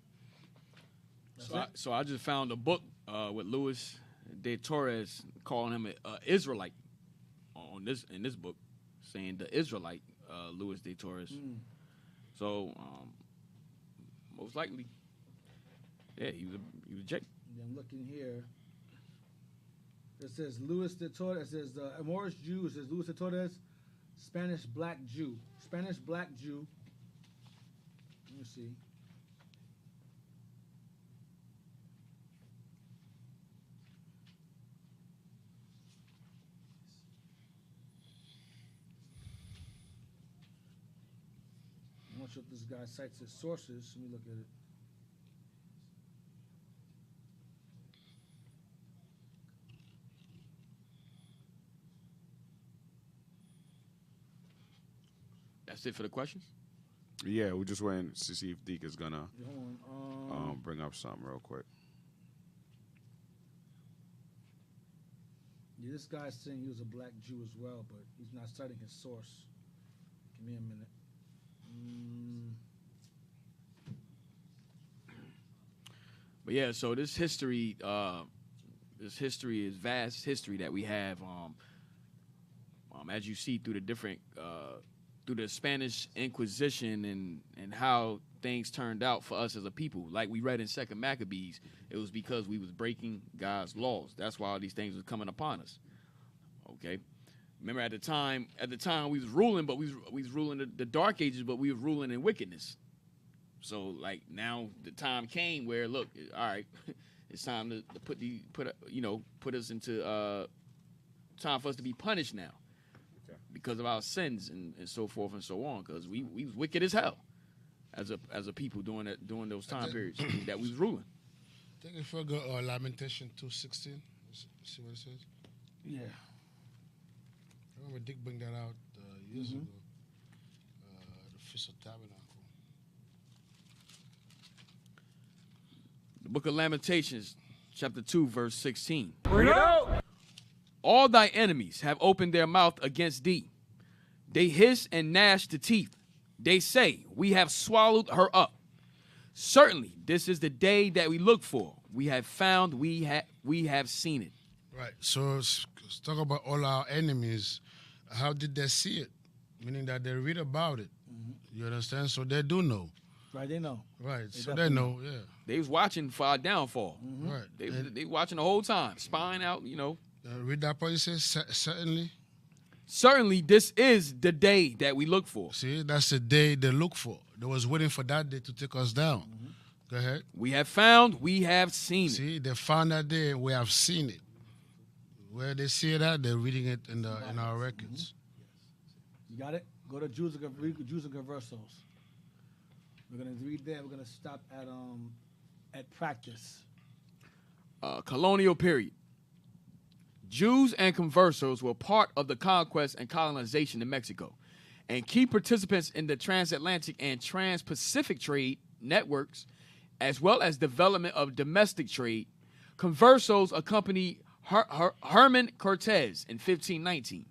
So I just found a book with Luis de Torres calling him an Israelite in this book, saying the Israelite Luis de Torres. So most likely, yeah, he was a Jake. I'm looking here. It says Luis de Torres. It says the Moorish Jew. It says Luis de Torres, Spanish black Jew. Spanish black Jew. Let me see. I'm not sure if this guy cites his sources. Let me look at it. That's it for the questions? Yeah, we're just waiting to see if Deacon is going to bring up something real quick. Yeah, this guy's saying he was a black Jew as well, but he's not citing his source. Give me a minute. But yeah, so this history is vast history that we have. As you see through the different through the Spanish Inquisition and how things turned out for us as a people. Like we read in 2 Maccabees, it was because we was breaking God's laws. That's why all these things was coming upon us. Okay? Remember at the time we was ruling, but we was ruling the Dark Ages, but we was ruling in wickedness. So like now the time came where look, all right, it's time to put us into time for us to be punished now. Because of our sins and so forth and so on, because we was wicked as hell as a people during those time periods that we was ruling. Take a further Lamentation 2:16. See what it says. Yeah. I remember Dick bring that out years ago. The Feast of Tabernacle. The Book of Lamentations, chapter 2, verse 16. Bring it out. All thy enemies have opened their mouth against thee. They hiss and gnash the teeth. They say, we have swallowed her up. Certainly, this is the day that we look for. We have found, we have seen it. Right. So let's talk about all our enemies. How did they see it? Meaning that they read about it. You understand? So they do know. Right, they know. Right, so they know, yeah. They was watching for our downfall. Right. They watching the whole time, spying out, Read that part, it says, certainly. Certainly, this is the day that we look for. See, that's the day they look for. They was waiting for that day to take us down. Go ahead. We have found, we have seen it. See, they found that day, we have seen it. Where they see that, they're reading it in our records. You got it? Go to Jews and Conversos. We're going to read there. We're going to stop at at practice. Colonial period. Jews and conversos were part of the conquest and colonization in Mexico, and key participants in the transatlantic and trans-Pacific trade networks, as well as development of domestic trade. Conversos accompanied Herman Cortez in 1519.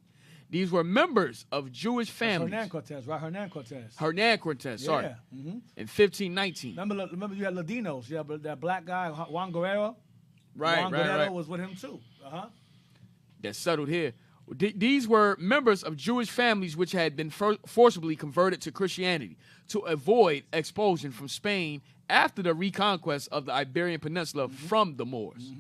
These were members of Jewish families. Hernan Cortez, right? Hernan Cortez. Hernan Cortez, sorry. Yeah. Mm-hmm. In 1519. Remember you had Ladinos. Yeah, but that black guy, Juan Guerrero. Right, Juan right, Guerrero right. was with him too. Uh-huh. That settled here. These were members of Jewish families which had been forcibly converted to Christianity to avoid expulsion from Spain after the reconquest of the Iberian Peninsula from the Moors.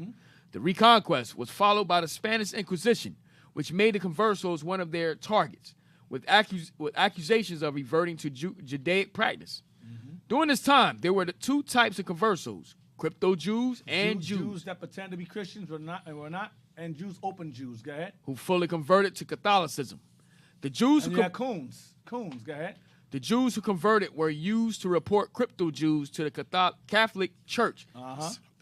The reconquest was followed by the Spanish Inquisition, which made the conversos one of their targets, with accusations of reverting to Judaic practice. During this time, there were the two types of conversos, crypto-Jews and Jews. Jews that pretend to be Christians were not, and Jews, open Jews. Go ahead. Who fully converted to Catholicism. The Jews and who coons. Coons, go ahead. The Jews who converted were used to report crypto-Jews to the Catholic Church.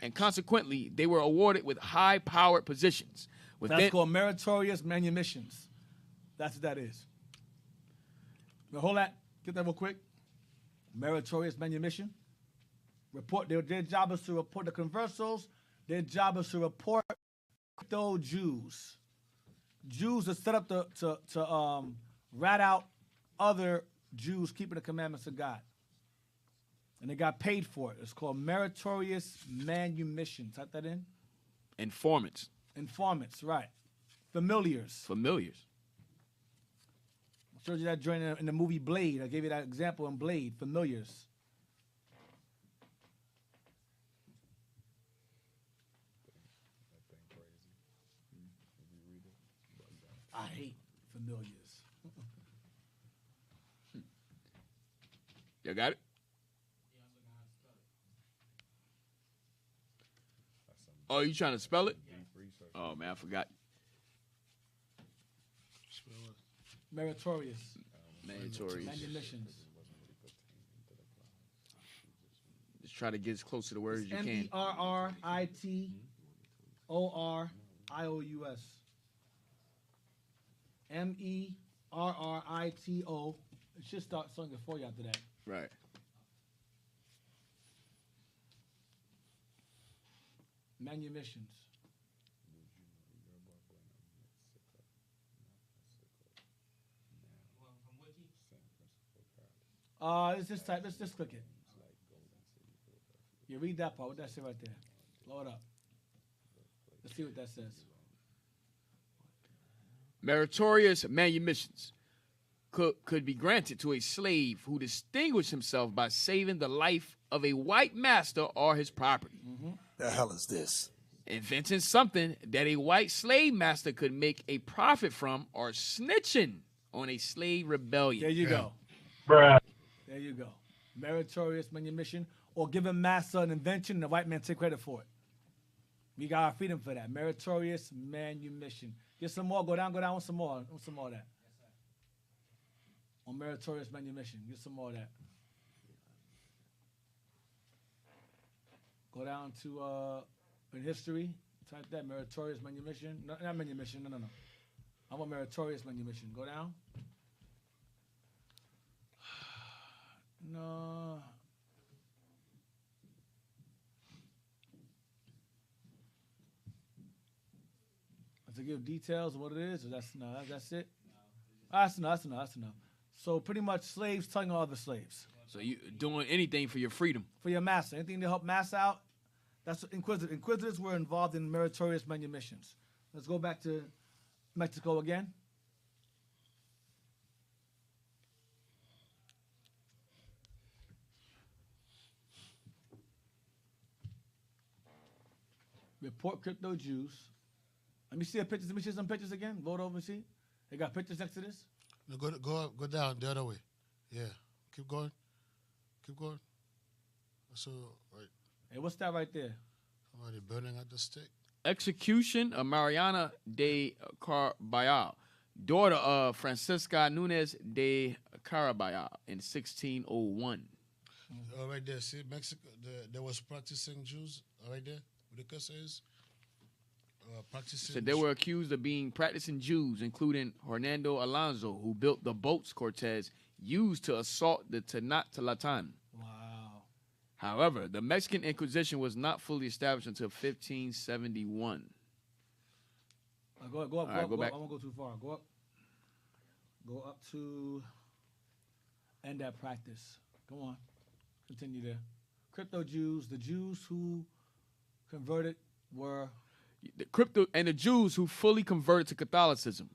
And consequently, they were awarded with high-powered positions. That's called meritorious manumissions. That's what that is. Now hold that. Get that real quick. Meritorious manumission. Report. Their job is to report the conversos. Their job is to report crypto Jews. Jews are set up to rat out other Jews keeping the commandments of God. And they got paid for it. It's called meritorious manumission. Type that in. Informants. Informants, right. Familiars. Familiars. I showed you that during in the movie Blade. I gave you that example in Blade. Familiars. I hate familiars. You got it? Oh, you trying to spell it? Oh, man, I forgot. Meritorious. Meritorious. Manumissions. Just try to get as close to the words as you can. M-E-R-R-I-T-O-R-I-O-U-S. M-E-R-R-I-T-O. It should start something for you after that. Right. Manumissions. Let's just type. Let's just click it. You read that part. What that say right there? Blow it up. Let's see what that says. Meritorious manumissions could be granted to a slave who distinguished himself by saving the life of a white master or his property. The hell is this? Inventing something that a white slave master could make a profit from, or snitching on a slave rebellion. There you go. Bruh. There you go. Meritorious manumission, or giving master an invention and the white man take credit for it. We got our freedom for that. Meritorious manumission. Get some more. Go down with some more. Want some more of that. On meritorious manumission. Get some more of that. Go down to in history. Type that meritorious manumission. No, not manumission. No. I want meritorious manumission. Go down. No. To give details of what it is, or that's it. That's enough. So pretty much slaves telling all other slaves. So you doing anything for your freedom. For your master. Anything to help master out. That's what inquisitors. Inquisitors were involved in meritorious manumissions. Let's go back to Mexico again. Report crypto Jews. Let me see the pictures. Let me see some pictures again. Vote over and see. They got pictures next to this. No, go down the other way. Yeah, keep going. So right. Hey, what's that right there? Somebody burning at the stake. Execution of Mariana de Carballal, daughter of Francisca Núñez de Carballal in 1601. Right there. See, Mexico, there was practicing Jews. Right there. What the curse is? Practicing. So they were accused of being practicing Jews, including Hernando Alonso, who built the boats Cortez used to assault the Tenochtitlan. Wow. However, the Mexican Inquisition was not fully established until 1571. Go up. All right, go back. I won't go too far. Go up. Go up to end that practice. Come on. Continue there. Crypto Jews, the Jews who converted were The Jews who fully converted to Catholicism.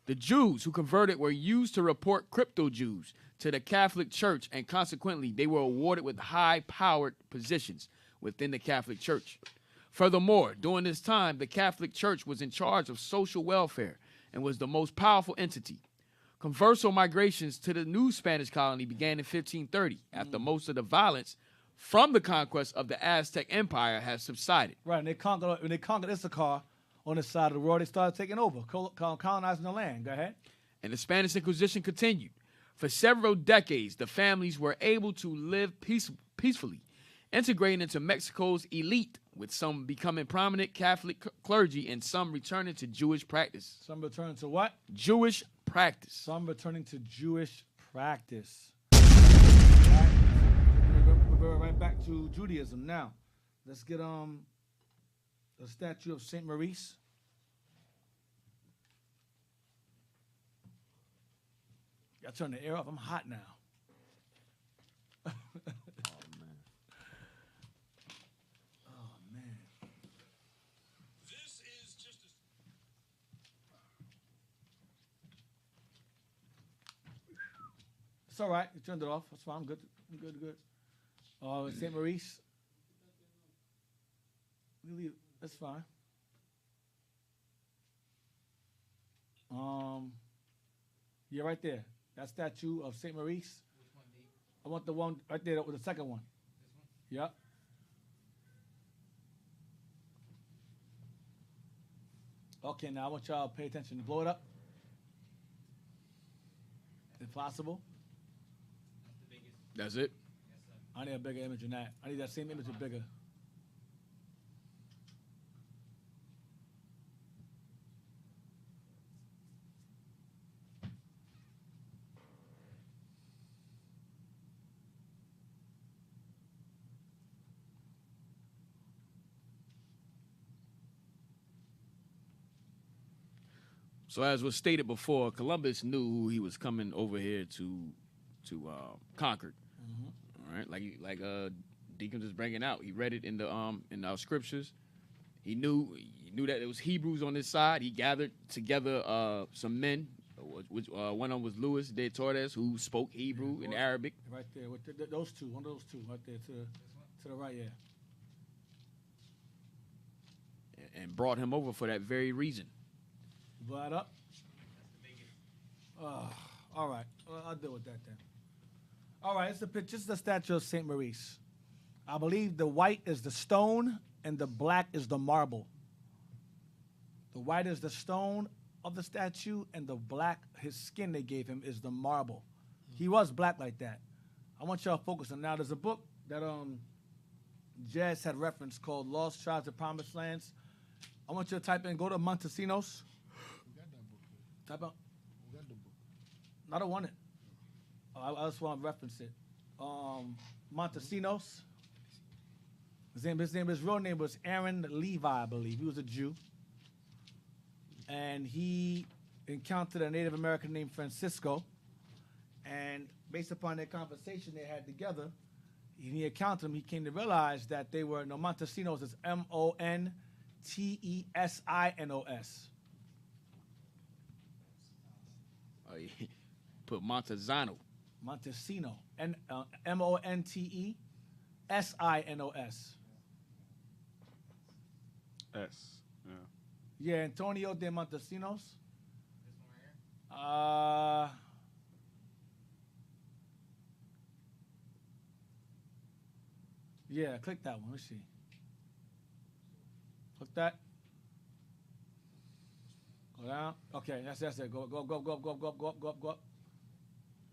The Jews who converted were used to report crypto Jews to the Catholic Church, and consequently, they were awarded with high-powered positions within the Catholic Church. Furthermore, during this time, the Catholic Church was in charge of social welfare and was the most powerful entity. Converso migrations to the new Spanish colony began in 1530, after most of the violence from the conquest of the Aztec Empire has subsided. right. And when they conquered Issachar on this side of the world, they started taking over, colonizing the land. Go ahead. And the Spanish Inquisition continued. For several decades, the families were able to live peacefully, integrating into Mexico's elite, with some becoming prominent Catholic clergy and some returning to Jewish practice. Some returning to what? Jewish practice. Some returning to Jewish practice. We're right back to Judaism now. Let's get the statue of Saint Maurice. Y'all turn the air off. I'm hot now. It's all right. You turned it off. That's fine. I'm good. St. Maurice. That's fine. Yeah, right there. That statue of St. Maurice. I want the one right there with the second one. This one? Yep. Okay, now I want y'all to pay attention. Blow it up. If possible. That's it? I need a bigger image than that. I need that same image but bigger. So as was stated before, Columbus knew who he was coming over here to conquer. All right, like Deacon was bringing out. He read it in our scriptures. He knew that it was Hebrews on his side. He gathered together some men. Which one of them was Luis de Torres, who spoke Hebrew and Arabic. Right there, with those two, one of those two, right there to the right, yeah. And brought him over for that very reason. Blow it up. All right, I'll deal with that then. All right, it's the statue of Saint Maurice. I believe the white is the stone and the black is the marble. The white is the stone of the statue, and the black, his skin they gave him, is the marble. He was black like that. I want y'all to focus on. Now, there's a book that Jazz had referenced called Lost Tribes of Promised Lands. I want you to type in, go to Montesinos. Type out. I don't want it. I just want to reference it. Montesinos. His real name was Aaron Levi, I believe. He was a Jew. And he encountered a Native American named Francisco. And based upon their conversation they had together, he encountered him. He came to realize that they were, Montesinos is Montesinos. Oh, yeah. Put Montezano. Montesino. Montesinos. S. Yeah. Yeah, Antonio de Montesinos. This one right here? Yeah, click that one. Let's see. Click that. Go down. Okay, that's it. Go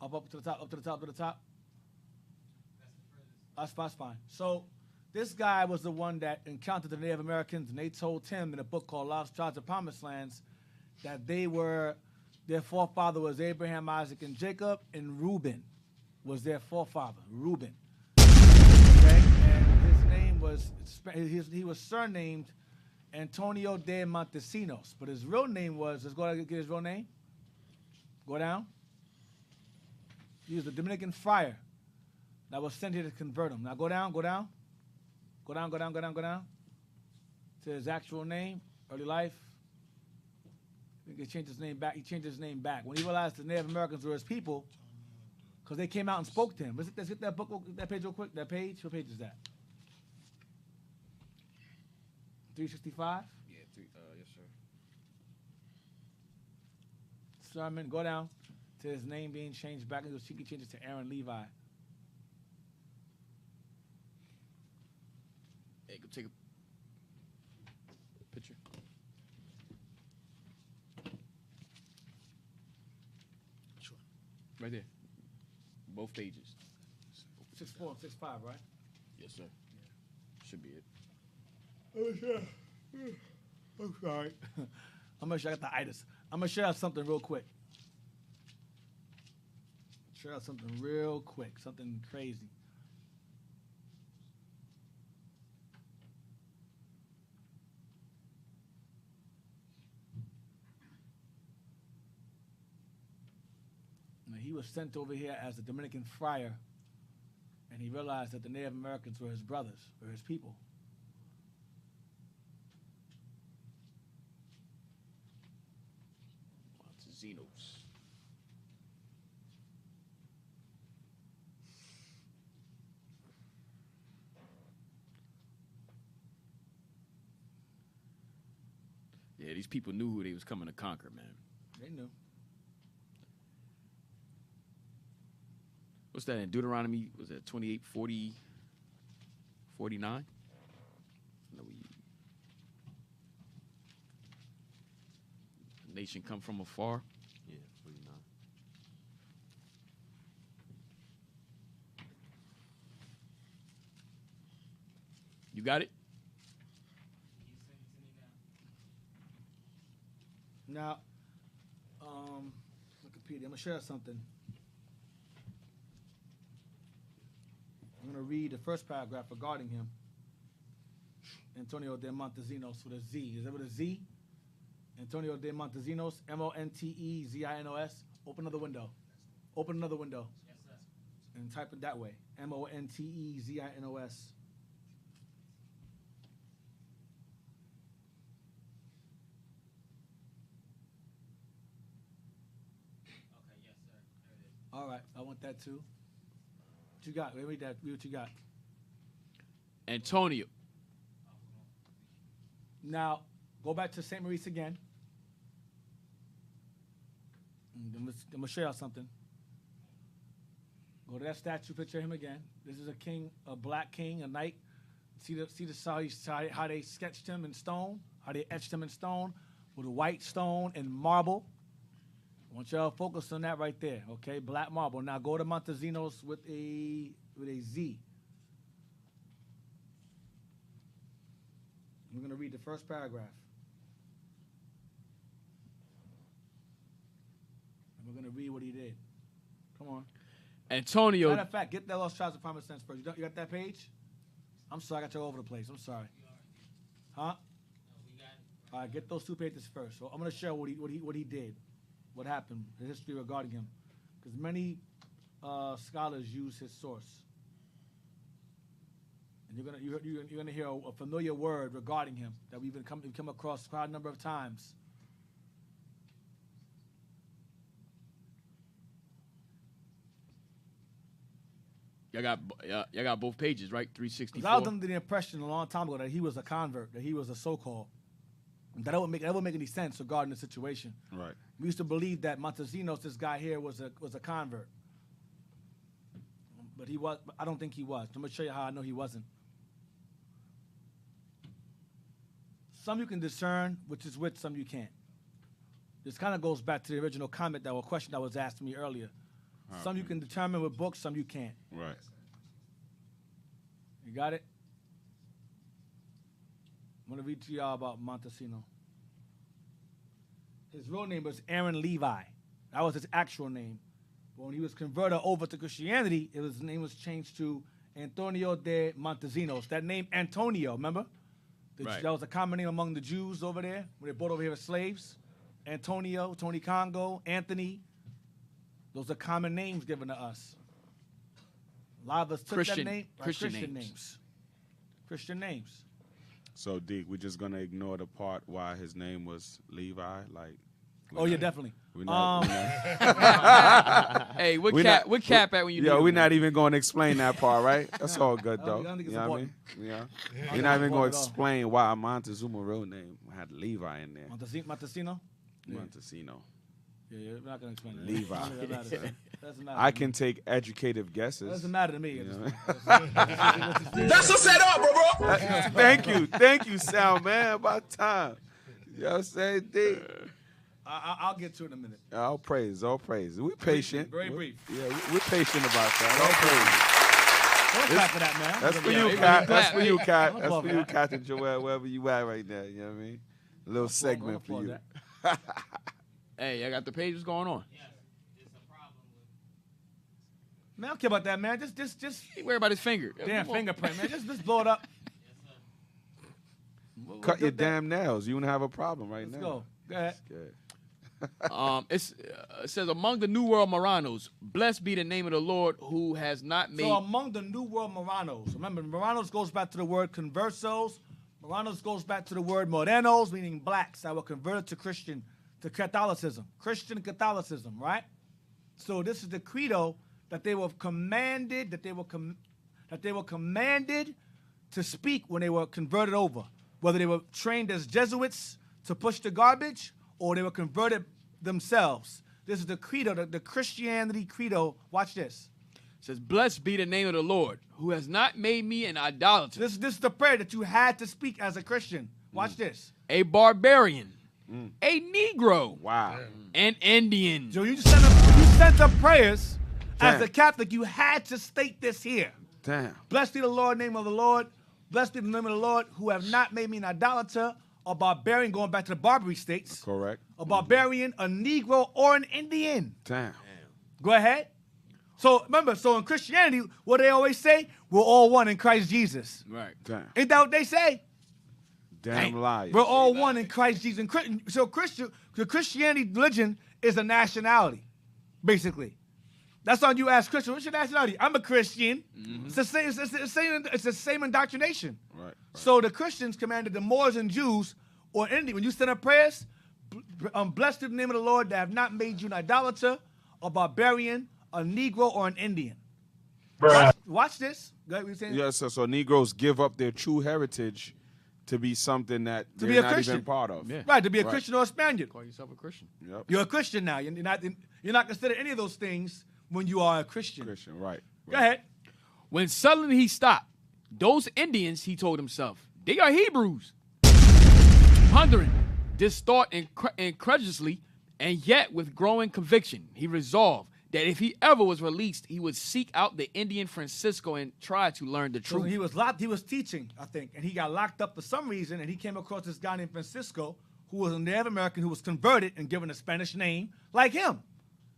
up to the top, That's fine. So this guy was the one that encountered the Native Americans, and they told him in a book called Lost Tribes of Promised Lands that their forefather was Abraham, Isaac, and Jacob, and Reuben was their forefather, Reuben. Okay, and his name was, he was surnamed Antonio de Montesinos, but his real name was, let's go ahead and get his real name. Go down. He was a Dominican friar that was sent here to convert him. Now go down. To his actual name, early life. He changed his name back. When he realized the Native Americans were his people, because they came out and spoke to him. Let's get that book, that page real quick. That page? What page is that? 365? Yeah, yes, sir. Sermon, go down to his name being changed back. He changes to Aaron Levi. Hey, go take a picture. Sure. Right there. Both pages. 6'4" and 6'5", right? Yes, sir. Should be it. I'm sorry. I'm gonna show you. I got the itis. I'm gonna share out something real quick. Something crazy. Now, he was sent over here as a Dominican friar, and he realized that the Native Americans were his brothers, were his people. Xenos. Yeah, these people knew who they was coming to conquer, man. They knew. What's that in Deuteronomy? Was that 28, 40, 49? No, the nation come from afar. Yeah, 49. You got it? Now, Wikipedia, I'm gonna share something. I'm gonna read the first paragraph regarding him. Antonio de Montesinos with a Z. Is that with a Z? Antonio de Montesinos, Montezinos. Open another window. Yes, sir. And type it that way. Montezinos. All right, I want that too. What you got? Read that. Read what you got. Antonio. Now, go back to St. Maurice again. I'm gonna show y'all something. Go to that statue, picture him again. This is a king, a black king, a knight. See how they sketched him in stone, how they etched him in stone with a white stone and marble. I want y'all to focus on that right there, okay? Black marble. Now go to Montesinos with a Z. We're gonna read the first paragraph. And we're gonna read what he did. Come on. Antonio. Matter of fact, get that Lost Tribes of Promised Lands first. You got that page? I'm sorry, I got you all over the place. I'm sorry. Huh? All right, get those two pages first. So I'm gonna share what he did, what happened, the history regarding him, because many scholars use his source. And you're gonna hear a familiar word regarding him that we've come across quite a number of times. Y'all got both pages, right? 364. I was under the impression a long time ago that he was a convert, that he was a so-called. That wouldn't make any sense regarding the situation. Right. We used to believe that Montesinos, this guy here, was a convert, but he was. I don't think he was. I'm gonna show you how I know he wasn't. Some you can discern which is which, some you can't. This kind of goes back to the original comment or question that was asked me earlier. Some you can determine with books, some you can't. Right. You got it? I'm going to read to y'all about Montesino. His real name was Aaron Levi. That was his actual name. But when he was converted over to Christianity, his name was changed to Antonio de Montesinos. That name, Antonio, remember? Right. That was a common name among the Jews over there, when they brought over here as slaves. Antonio, Tony Congo, Anthony. Those are common names given to us. A lot of us took that name. Christian names. Christian names. So, Deke, we're just gonna ignore the part why his name was Levi, like. Oh yeah, definitely. Hey, what cap at when you? Yeah, we're not even going to explain that part, right? That's all good though. You know what I mean? Yeah. We're not even going to explain why Montezuma's real name had Levi in there. Montesino. Montesino. Yeah, we're not going to explain that. Levi. I can take educative guesses. Doesn't matter to me. That's a setup, bro. Thank you, Sound Man. About time. You know what I'm saying, D? I'll get to it in a minute. All praise. We're patient. Very brief. Yeah, we're patient about that. Don't clap for that, man. That's for you, Cat. That's for you, Cat. That's for you, Captain Joel, wherever you at right now. You know what I mean? A little segment for you. Hey, I got the pages going on. Man, I don't care about that, man. Just he worry about his finger. Damn fingerprint, man. Just blow it up. Cut your damn nails. You wouldn't have a problem right now. Let's go. Go ahead. It says, among the New World Moranos, blessed be the name of the Lord who has not made. So among the New World Moranos, remember, Moranos goes back to the word conversos. Moranos goes back to the word morenos, meaning blacks that were converted to Catholicism. Christian Catholicism, right? So this is the credo that they were commanded, to speak when they were converted over. Whether they were trained as Jesuits to push the garbage, or they were converted themselves. This is the credo, the Christianity credo. Watch this. It says, blessed be the name of the Lord, who has not made me an idolater. This is the prayer that you had to speak as a Christian. Watch this. A barbarian. A Negro. Wow. An Indian. So you sent up prayers. As a Catholic, you had to state this here. Damn. Blessed be the Lord, name of the Lord. Blessed be the name of the Lord, who have not made me an idolater, a barbarian, going back to the Barbary states. Correct. A barbarian, a Negro, or an Indian. Damn. Go ahead. So remember, in Christianity, what they always say, we're all one in Christ Jesus. Right. Damn. Ain't that what they say? Damn lies. We're all one in Christ Jesus. So the Christianity religion is a nationality, basically. That's why you ask Christian, what's your nationality? I'm a Christian. Mm-hmm. It's the same indoctrination. Right. So the Christians commanded the Moors and Jews, or Indian, when you send up prayers, blessed be the name of the Lord that have not made you an idolater, a barbarian, a Negro, or an Indian. Watch this. Go ahead, what you saying? Yeah, so Negroes give up their true heritage to be something that they're not even part of. Yeah. Right, to be a Christian or a Spaniard. Call yourself a Christian. Yep. You're a Christian now. You're not considered any of those things when you are a Christian. Right. Go ahead. When suddenly he stopped, those Indians, he told himself, they are Hebrews. Pondering this thought incredulously, and yet with growing conviction, he resolved that if he ever was released, he would seek out the Indian Francisco and try to learn the truth. So he was teaching, I think, and he got locked up for some reason, and he came across this guy named Francisco, who was a Native American who was converted and given a Spanish name like him.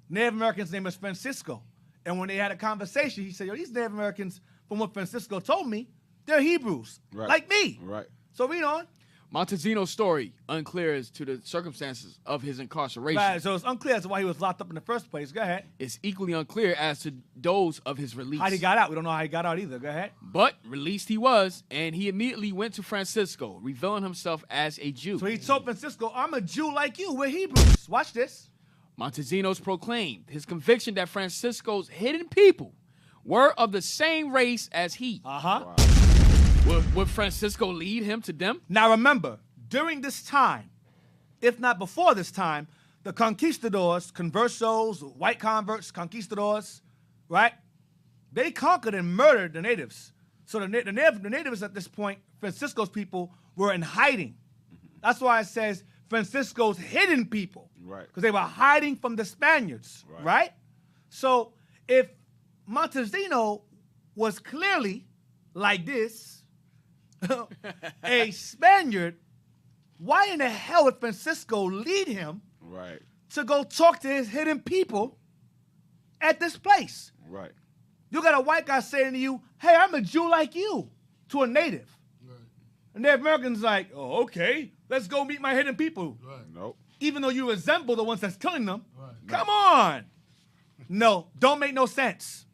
Native American's name is Francisco. And when they had a conversation, he said, yo, these Native Americans, from what Francisco told me, they're Hebrews, like me. Right. So read on. Montesino's story unclear as to the circumstances of his incarceration. Right, so it's unclear as to why he was locked up in the first place. Go ahead. It's equally unclear as to those of his release. How he got out? We don't know how he got out either. Go ahead. But released he was, and he immediately went to Francisco, revealing himself as a Jew. So he told Francisco, I'm a Jew like you. We're Hebrews. Watch this. Montesinos proclaimed his conviction that Francisco's hidden people were of the same race as he. Wow. Would Francisco lead him to them? Now remember, during this time, if not before this time, the conquistadors, conversos, white converts, conquistadors, right? They conquered and murdered the natives. So the natives at this point, Francisco's people, were in hiding. That's why it says Francisco's hidden people. Right. Because they were hiding from the Spaniards, right? So if Montesino was clearly, like this, a Spaniard, why in the hell would Francisco lead him Right. to go talk to his hidden people at this place? Right. You got a white guy saying to you, hey, I'm a Jew like you, to a native. Right. And the American's like, oh, okay, let's go meet my hidden people. Right. Nope. Even though you resemble the ones that's killing them. Right. Come on. No, don't make no sense.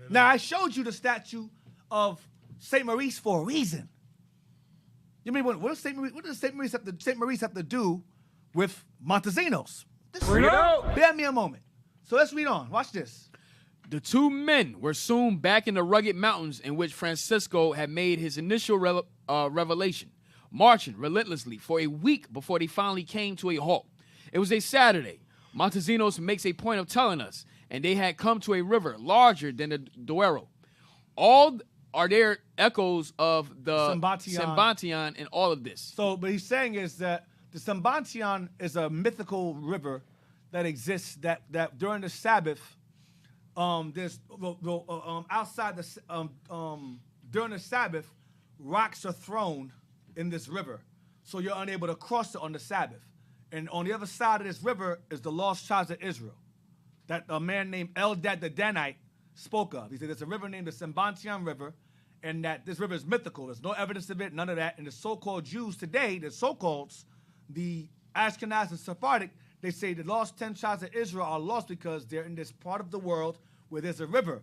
Now, I showed you the statue of St. Maurice for a reason. You mean, what does St. Maurice have to do with Montesinos? Bring it out. Bear me a moment. So let's read on. Watch this. The two men were soon back in the rugged mountains in which Francisco had made his initial revelation, marching relentlessly for a week before they finally came to a halt. It was a Saturday. Montesinos makes a point of telling us, and they had come to a river larger than the Duero. All are there echoes of the Semblantion in all of this. So, but he's saying is that the Semblantion is a mythical river that exists that during the Sabbath, there's outside the during the Sabbath, rocks are thrown in this river, so you're unable to cross it on the Sabbath. And on the other side of this river is the lost tribes of Israel, that a man named Eldad the Danite spoke of. He said there's a river named the Semblantion River, and that this river is mythical. There's no evidence of it, none of that. And the so-called Jews today, the so-calleds, the Ashkenaz and Sephardic, they say the lost 10 tribes of Israel are lost because they're in this part of the world where there's a river,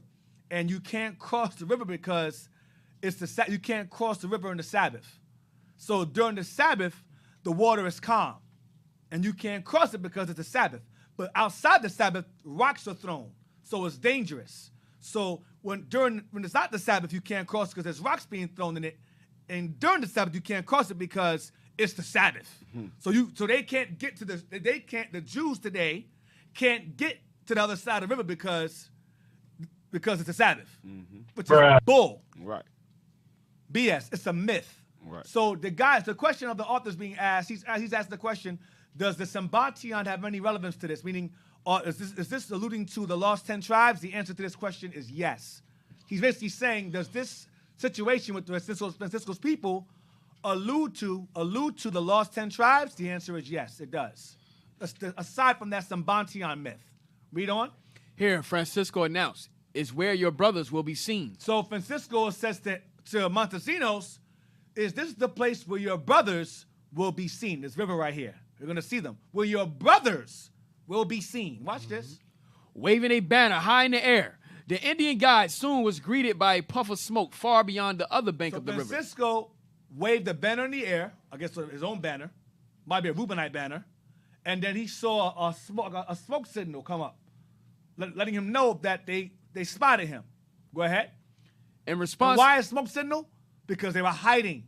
and you can't cross the river because you can't cross the river in the Sabbath. So during the Sabbath, the water is calm, and you can't cross it because it's the Sabbath. But outside the Sabbath, rocks are thrown, so it's dangerous. So when it's not the Sabbath, you can't cross because there's rocks being thrown in it, and during the Sabbath, you can't cross it because it's the Sabbath. Mm-hmm. So they can't get to the Jews today can't get to the other side of the river because it's the Sabbath, which is bull. Right. BS. It's a myth. Right. So the question of the author's being asked, he's asked the question, does the Semblantion have any relevance to this? Meaning, is this alluding to the lost 10 tribes? The answer to this question is yes. He's basically saying, does this situation with Francisco's people allude to the lost 10 tribes? The answer is yes, it does. Aside from that Semblantion myth. Read on. Here, Francisco announced, is where your brothers will be seen. So Francisco says to Montesinos, is this the place where your brothers will be seen? This river right here. You're going to see them. Where your brothers will be seen. Watch this. Waving a banner high in the air, the Indian guide soon was greeted by a puff of smoke far beyond the other bank of the river. Francisco waved the banner in the air, I guess his own banner, might be a Reubenite banner, and then he saw a smoke signal come up, letting him know that they spotted him. Go ahead. In response, and why a smoke signal? Because they were hiding.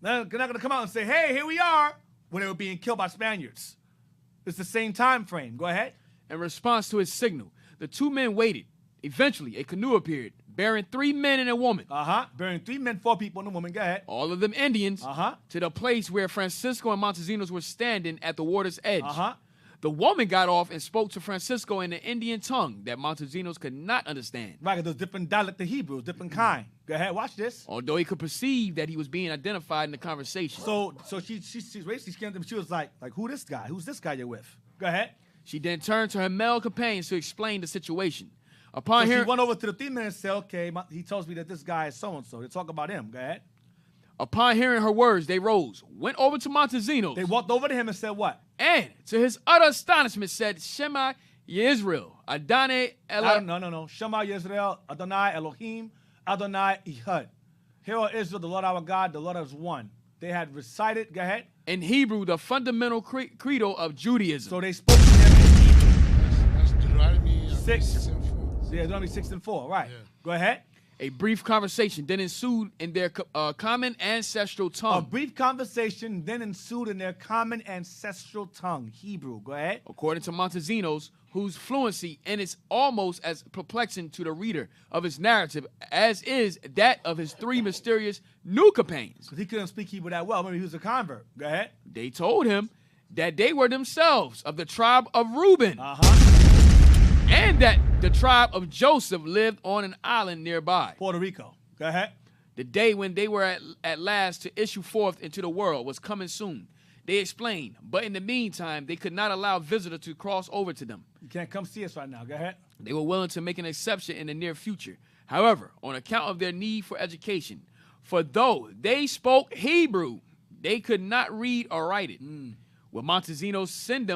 They're not going to come out and say, hey, here we are, when they were being killed by Spaniards. It's the same time frame. Go ahead. In response to his signal, the two men waited. Eventually, a canoe appeared, bearing 3 men and a woman. Bearing 3 men, 4 people, and a woman. Go ahead. All of them Indians. To the place where Francisco and Montesinos were standing at the water's edge. The woman got off and spoke to Francisco in the Indian tongue that Montesinos could not understand. Right, because there's different dialect of Hebrew, different kind. Go ahead, watch this. Although he could perceive that he was being identified in the conversation. So she came to him, she was like, who this guy? Who's this guy you're with? Go ahead. She then turned to her male companions to explain the situation. She went over to the 3 men and said, okay, he tells me that this guy is so-and-so. They talk about him. Go ahead. Upon hearing her words, they rose, went over to Montesinos. They walked over to him and said what? And to his utter astonishment said, Shema Yisrael, Adonai Elohim. No. Shema Yisrael, Adonai Elohim, Adonai Ehud. Hear, O Israel, the Lord our God, the Lord is one. They had recited, go ahead. In Hebrew, the fundamental credo of Judaism. So they spoke to him in Hebrew. That's Deuteronomy 6 and 4. Yeah, Deuteronomy 6 and 4, right. Yeah. Go ahead. A brief conversation then ensued in their common ancestral tongue. A brief conversation then ensued in their common ancestral tongue, Hebrew. Go ahead. According to Montesinos, whose fluency in is almost as perplexing to the reader of his narrative as is that of his 3 mysterious new companions. Because he couldn't speak Hebrew that well. Maybe he was a convert. Go ahead. They told him that they were themselves of the tribe of Reuben. And that The tribe of Joseph lived on an island nearby. Puerto Rico. Go ahead. The day when they were at last to issue forth into the world was coming soon. They explained, but in the meantime, they could not allow visitors to cross over to them. You can't come see us right now. Go ahead. They were willing to make an exception in the near future. However, on account of their need for education, for though they spoke Hebrew, they could not read or write it. Would Montesinos send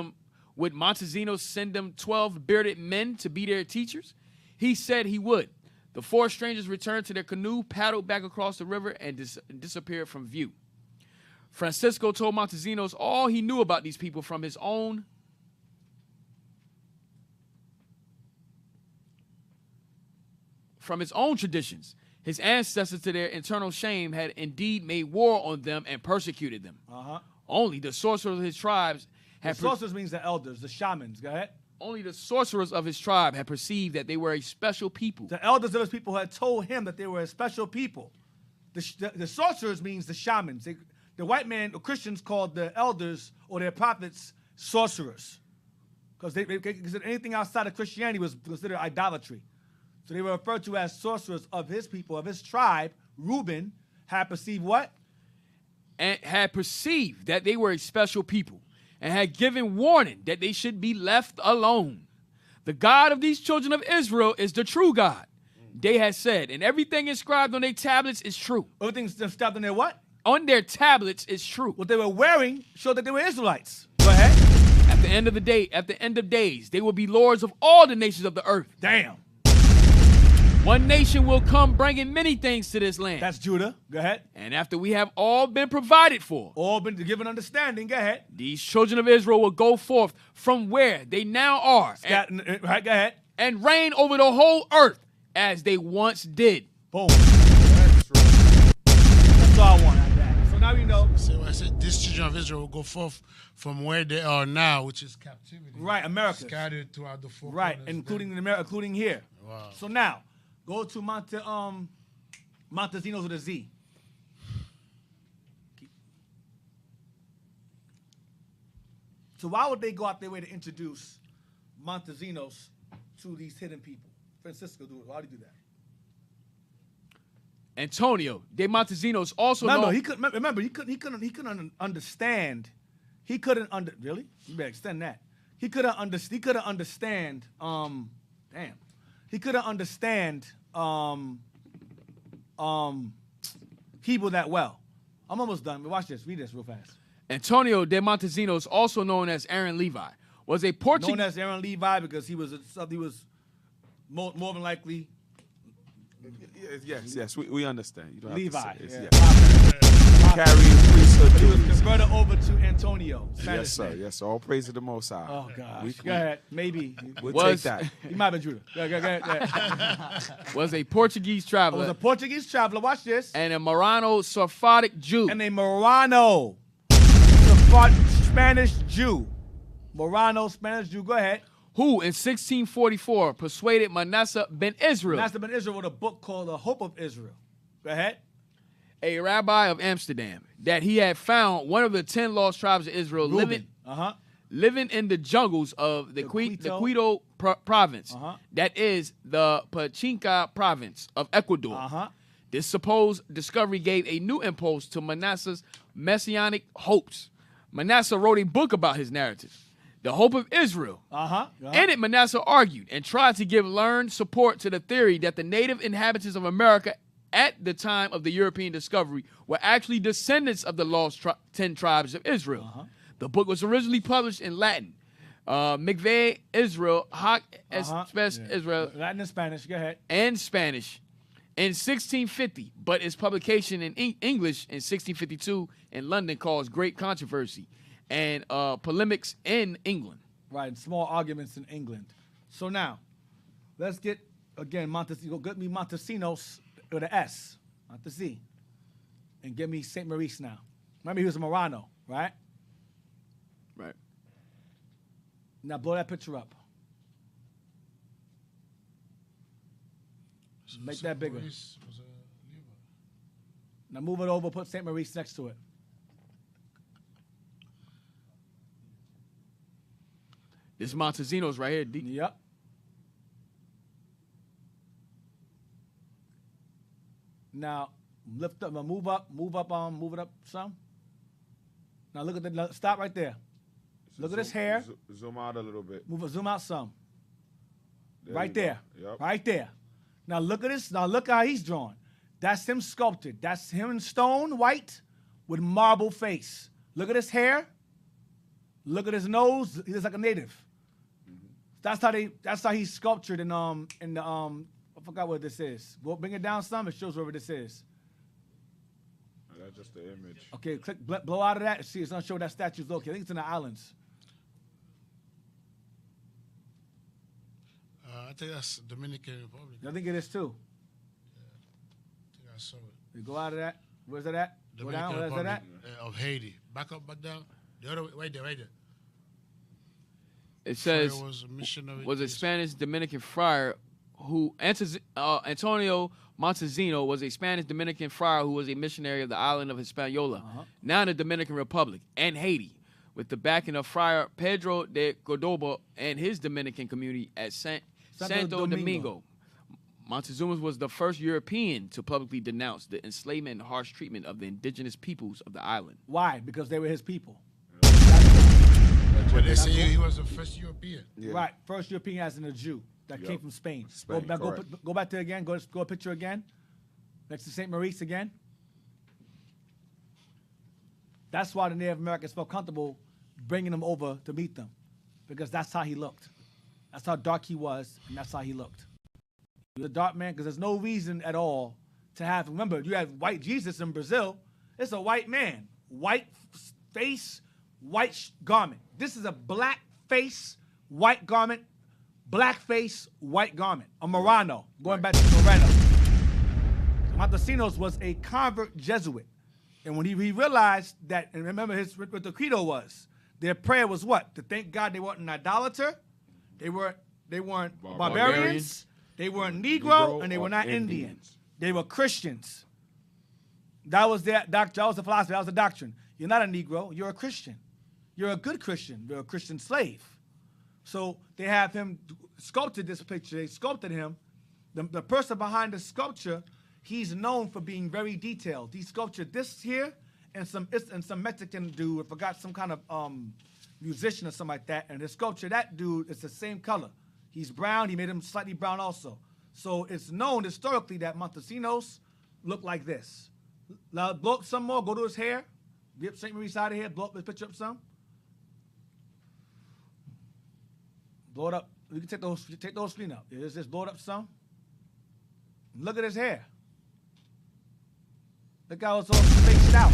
them 12 bearded men to be their teachers? He said he would. The 4 strangers returned to their canoe, paddled back across the river, and disappeared from view. Francisco told Montesinos all he knew about these people from his own traditions. His ancestors, to their internal shame, had indeed made war on them and persecuted them. Only the sorcerers of his tribes had... sorcerers means the elders, the shamans. Go ahead. Only the sorcerers of his tribe had perceived that they were a special people. The elders of his people had told him that they were a special people. The sorcerers means the shamans. The white man, the Christians, called the elders or their prophets sorcerers. Because they considered anything outside of Christianity was considered idolatry. So they were referred to as sorcerers of his people, of his tribe. Reuben had perceived what? And had perceived that they were a special people, and had given warning that they should be left alone. The God of these children of Israel is the true God. They had said, and everything inscribed on their tablets is true. Everything's inscribed on their what? On their tablets is true. What they were wearing showed that they were Israelites. Go ahead. At the end of the day, at the end of days, they will be lords of all the nations of the earth. Damn. One nation will come bringing many things to this land. That's Judah. Go ahead. And after we have all been provided for, all been given understanding, go ahead. These children of Israel will go forth from where they now are. Right, go ahead. And reign over the whole earth as they once did. Boom. That's all I want out of that. So now we know. So I said these children of Israel will go forth from where they are now, which is captivity. Right, America. Scattered throughout the 4 right, corners. including here. Wow. So now, go to Montesinos with a Z. So why would they go out their way to introduce Montesinos to these hidden people? Francisco do it. Why would he do that? Antonio de Montesinos also he couldn't understand. He couldn't really? You better extend that. He couldn't understand. He couldn't understand Hebrew that well. I'm almost done. Watch this. Read this real fast. Antonio de Montesinos, also known as Aaron Levi, was a Portuguese. Known as Aaron Levi because he was more than likely. Yes, we understand. You don't Levi. have to say carrying priesthood. He was converted over to Antonio. Yes, sir. Yes, all praise to the Most High. Oh, gosh. Go ahead. Maybe. We'll take that. He might have been Judah. Go ahead. Was a Portuguese traveler. Watch this. And a Marano Sephardic Jew. And a Marano Spanish Jew. Marano Spanish Jew. Go ahead. Who in 1644 persuaded Manasseh ben Israel. Manasseh ben Israel wrote a book called The Hope of Israel. Go ahead. A rabbi of Amsterdam, that he had found one of the 10 lost tribes of Israel living in the jungles of the Quito province. That is the Pichincha province of Ecuador. This supposed discovery gave a new impulse to Manasseh's messianic hopes. Manasseh wrote a book about his narrative, The Hope of Israel. In it, Manasseh argued and tried to give learned support to the theory that the native inhabitants of America at the time of the European discovery were actually descendants of the lost 10 tribes of Israel. The book was originally published in Latin. Maccabees, Israel, Hoc Israel. Latin and Spanish, go ahead. And Spanish in 1650, but its publication in English in 1652 in London caused great controversy and polemics in England. Right, and small arguments in England. So now, let's get, again, get me Montesinos with an S, not the Z. And give me St. Maurice now. Remember, he was a Marano, right? Right. Now blow that picture up. Make that bigger. Now move it over, put St. Maurice next to it. This is Montesinos right here, Deacon. Yep. Now lift up, move it up some. Now look at the, stop right there. Look at his hair. Zoom out a little bit. Zoom out some. Right there. Yep. Right there. Now look at this. Now look how he's drawn. That's him sculpted. That's him in stone, white, with marble face. Look at his hair. Look at his nose. He looks like a native. Mm-hmm. That's how he's sculptured in the I forgot what this is. Go bring it down some. It shows wherever this is. That's just the image. Okay, click blow out of that. See, it's gonna show that statue's located. I think it's in the islands. I think that's Dominican Republic. I think it is too. Yeah. I think I saw it. You go out of that. Where's that at? Dominican go down. Where's that at? Of Haiti. Back up, back down. The other way. Right there. It says, was a Spanish Dominican friar who, Antonio Montezino was a Spanish Dominican friar who was a missionary of the island of Hispaniola, now in the Dominican Republic and Haiti, with the backing of Friar Pedro de Cordoba and his Dominican community at Santo Domingo. Montezuma was the first European to publicly denounce the enslavement and harsh treatment of the indigenous peoples of the island. Why? Because they were his people. But they say he was the first European. Yeah. Right, first European as in a Jew that came from Spain. Go back to again. Go a picture again. Next to St. Maurice again. That's why the Native Americans felt comfortable bringing him over to meet them, because that's how he looked. That's how dark he was, and that's how he looked. He was a dark man because there's no reason at all to have him. Remember, you have white Jesus in Brazil. It's a white man, white face, white garment. This is a black face, white garment, black face, white garment. A Morano, going back to Moreno. Montesinos was a convert Jesuit. And when he realized that, and remember what the credo was, their prayer was what? To thank God they weren't an idolater, they weren't barbarians, they weren't Negro, and they were not Indians. They were Christians. That was their doctrine. That was the philosophy. That was the doctrine. You're not a Negro. You're a Christian. You're a good Christian. You're a Christian slave. So they have him sculpted this picture. They sculpted him. The person behind the sculpture, he's known for being very detailed. He sculptured this here and some Mexican dude. I forgot, some kind of musician or something like that. And the sculpture, that dude is the same color. He's brown. He made him slightly brown also. So it's known historically that Montesinos look like this. Now blow up some more. Go to his hair. Get St. Maurice out of here. Blow up the picture up some. Blow it up. You can take those clean up. Just blow it up some. Look at his hair. Look how it's all spaced out.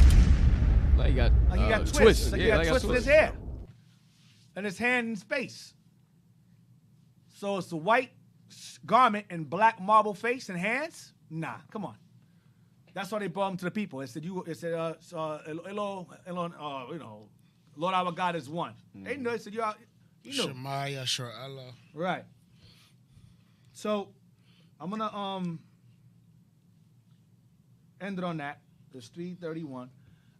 Like he got twists. Like he got twists in his hair. And his hand in space. So it's a white garment and black marble face and hands? Nah, come on. That's why they brought him to the people. They said, Lord our God is one. They know. They said, you know. Shema Yashar Allah. Right. So I'm gonna end it on that. It's 3:31.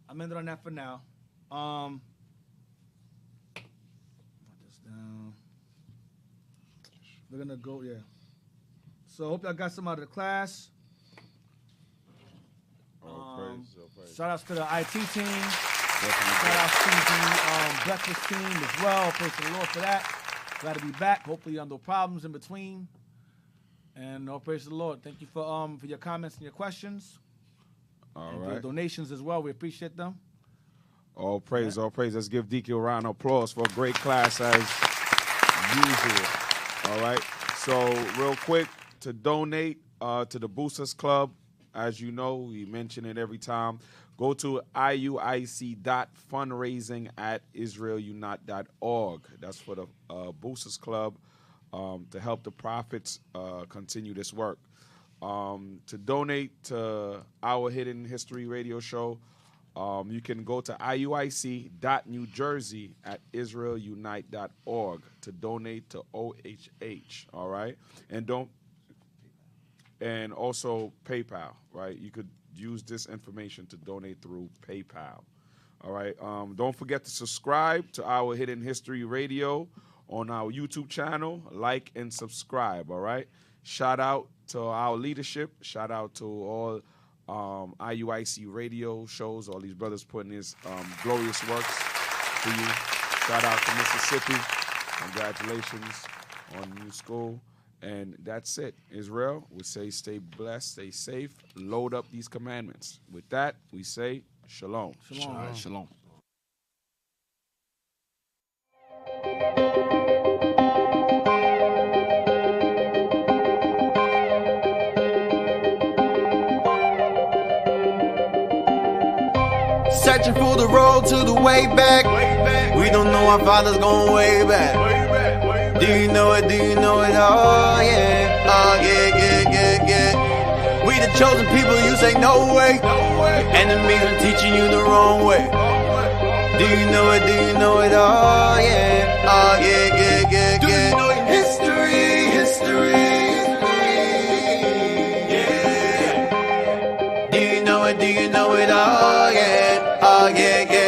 I'm ending on that for now. Put this down. We're gonna go, yeah. So I hope y'all got some out of the class. Shout outs to the IT team. Shout outs to the breakfast team as well. Praise the Lord for that. Glad to be back. Hopefully you have no problems in between. And all praise the Lord. Thank you for your comments and your questions. All and right. for your donations as well. We appreciate them. All praise, all praise. Let's give Deacon a round of applause for a great class as usual. All right. So real quick, to donate to the Boosters Club, as you know, we mention it every time. Go to iuic.fundraising@israelunite.org. That's for the Boosters Club to help the prophets continue this work. To donate to our Hidden History radio show, you can go to iuic.newjersey@israelunite.org to donate to OHH. All right, and also PayPal. Right, you could use this information to donate through PayPal. All right. Don't forget to subscribe to our Hidden History Radio on our YouTube channel. Like and subscribe. All right. Shout out to our leadership. Shout out to all IUIC radio shows. All these brothers putting his glorious works for you. Shout out to Mississippi. Congratulations on new school. And that's it. Israel, we say stay blessed, stay safe, load up these commandments. With that, we say shalom. Shalom. All right, shalom. Searching for the road to the way back. We don't know our father's going way back. Do you know it? Do you know it? Oh yeah. Oh yeah, yeah, yeah, yeah. We the chosen people, you say no way. Enemies are teaching you the wrong way. Do you know it? Do you know it? Oh yeah. Oh yeah, yeah, yeah, yeah. History, history. Yeah. Do you know it? Do you know it? Oh yeah. Oh yeah, yeah.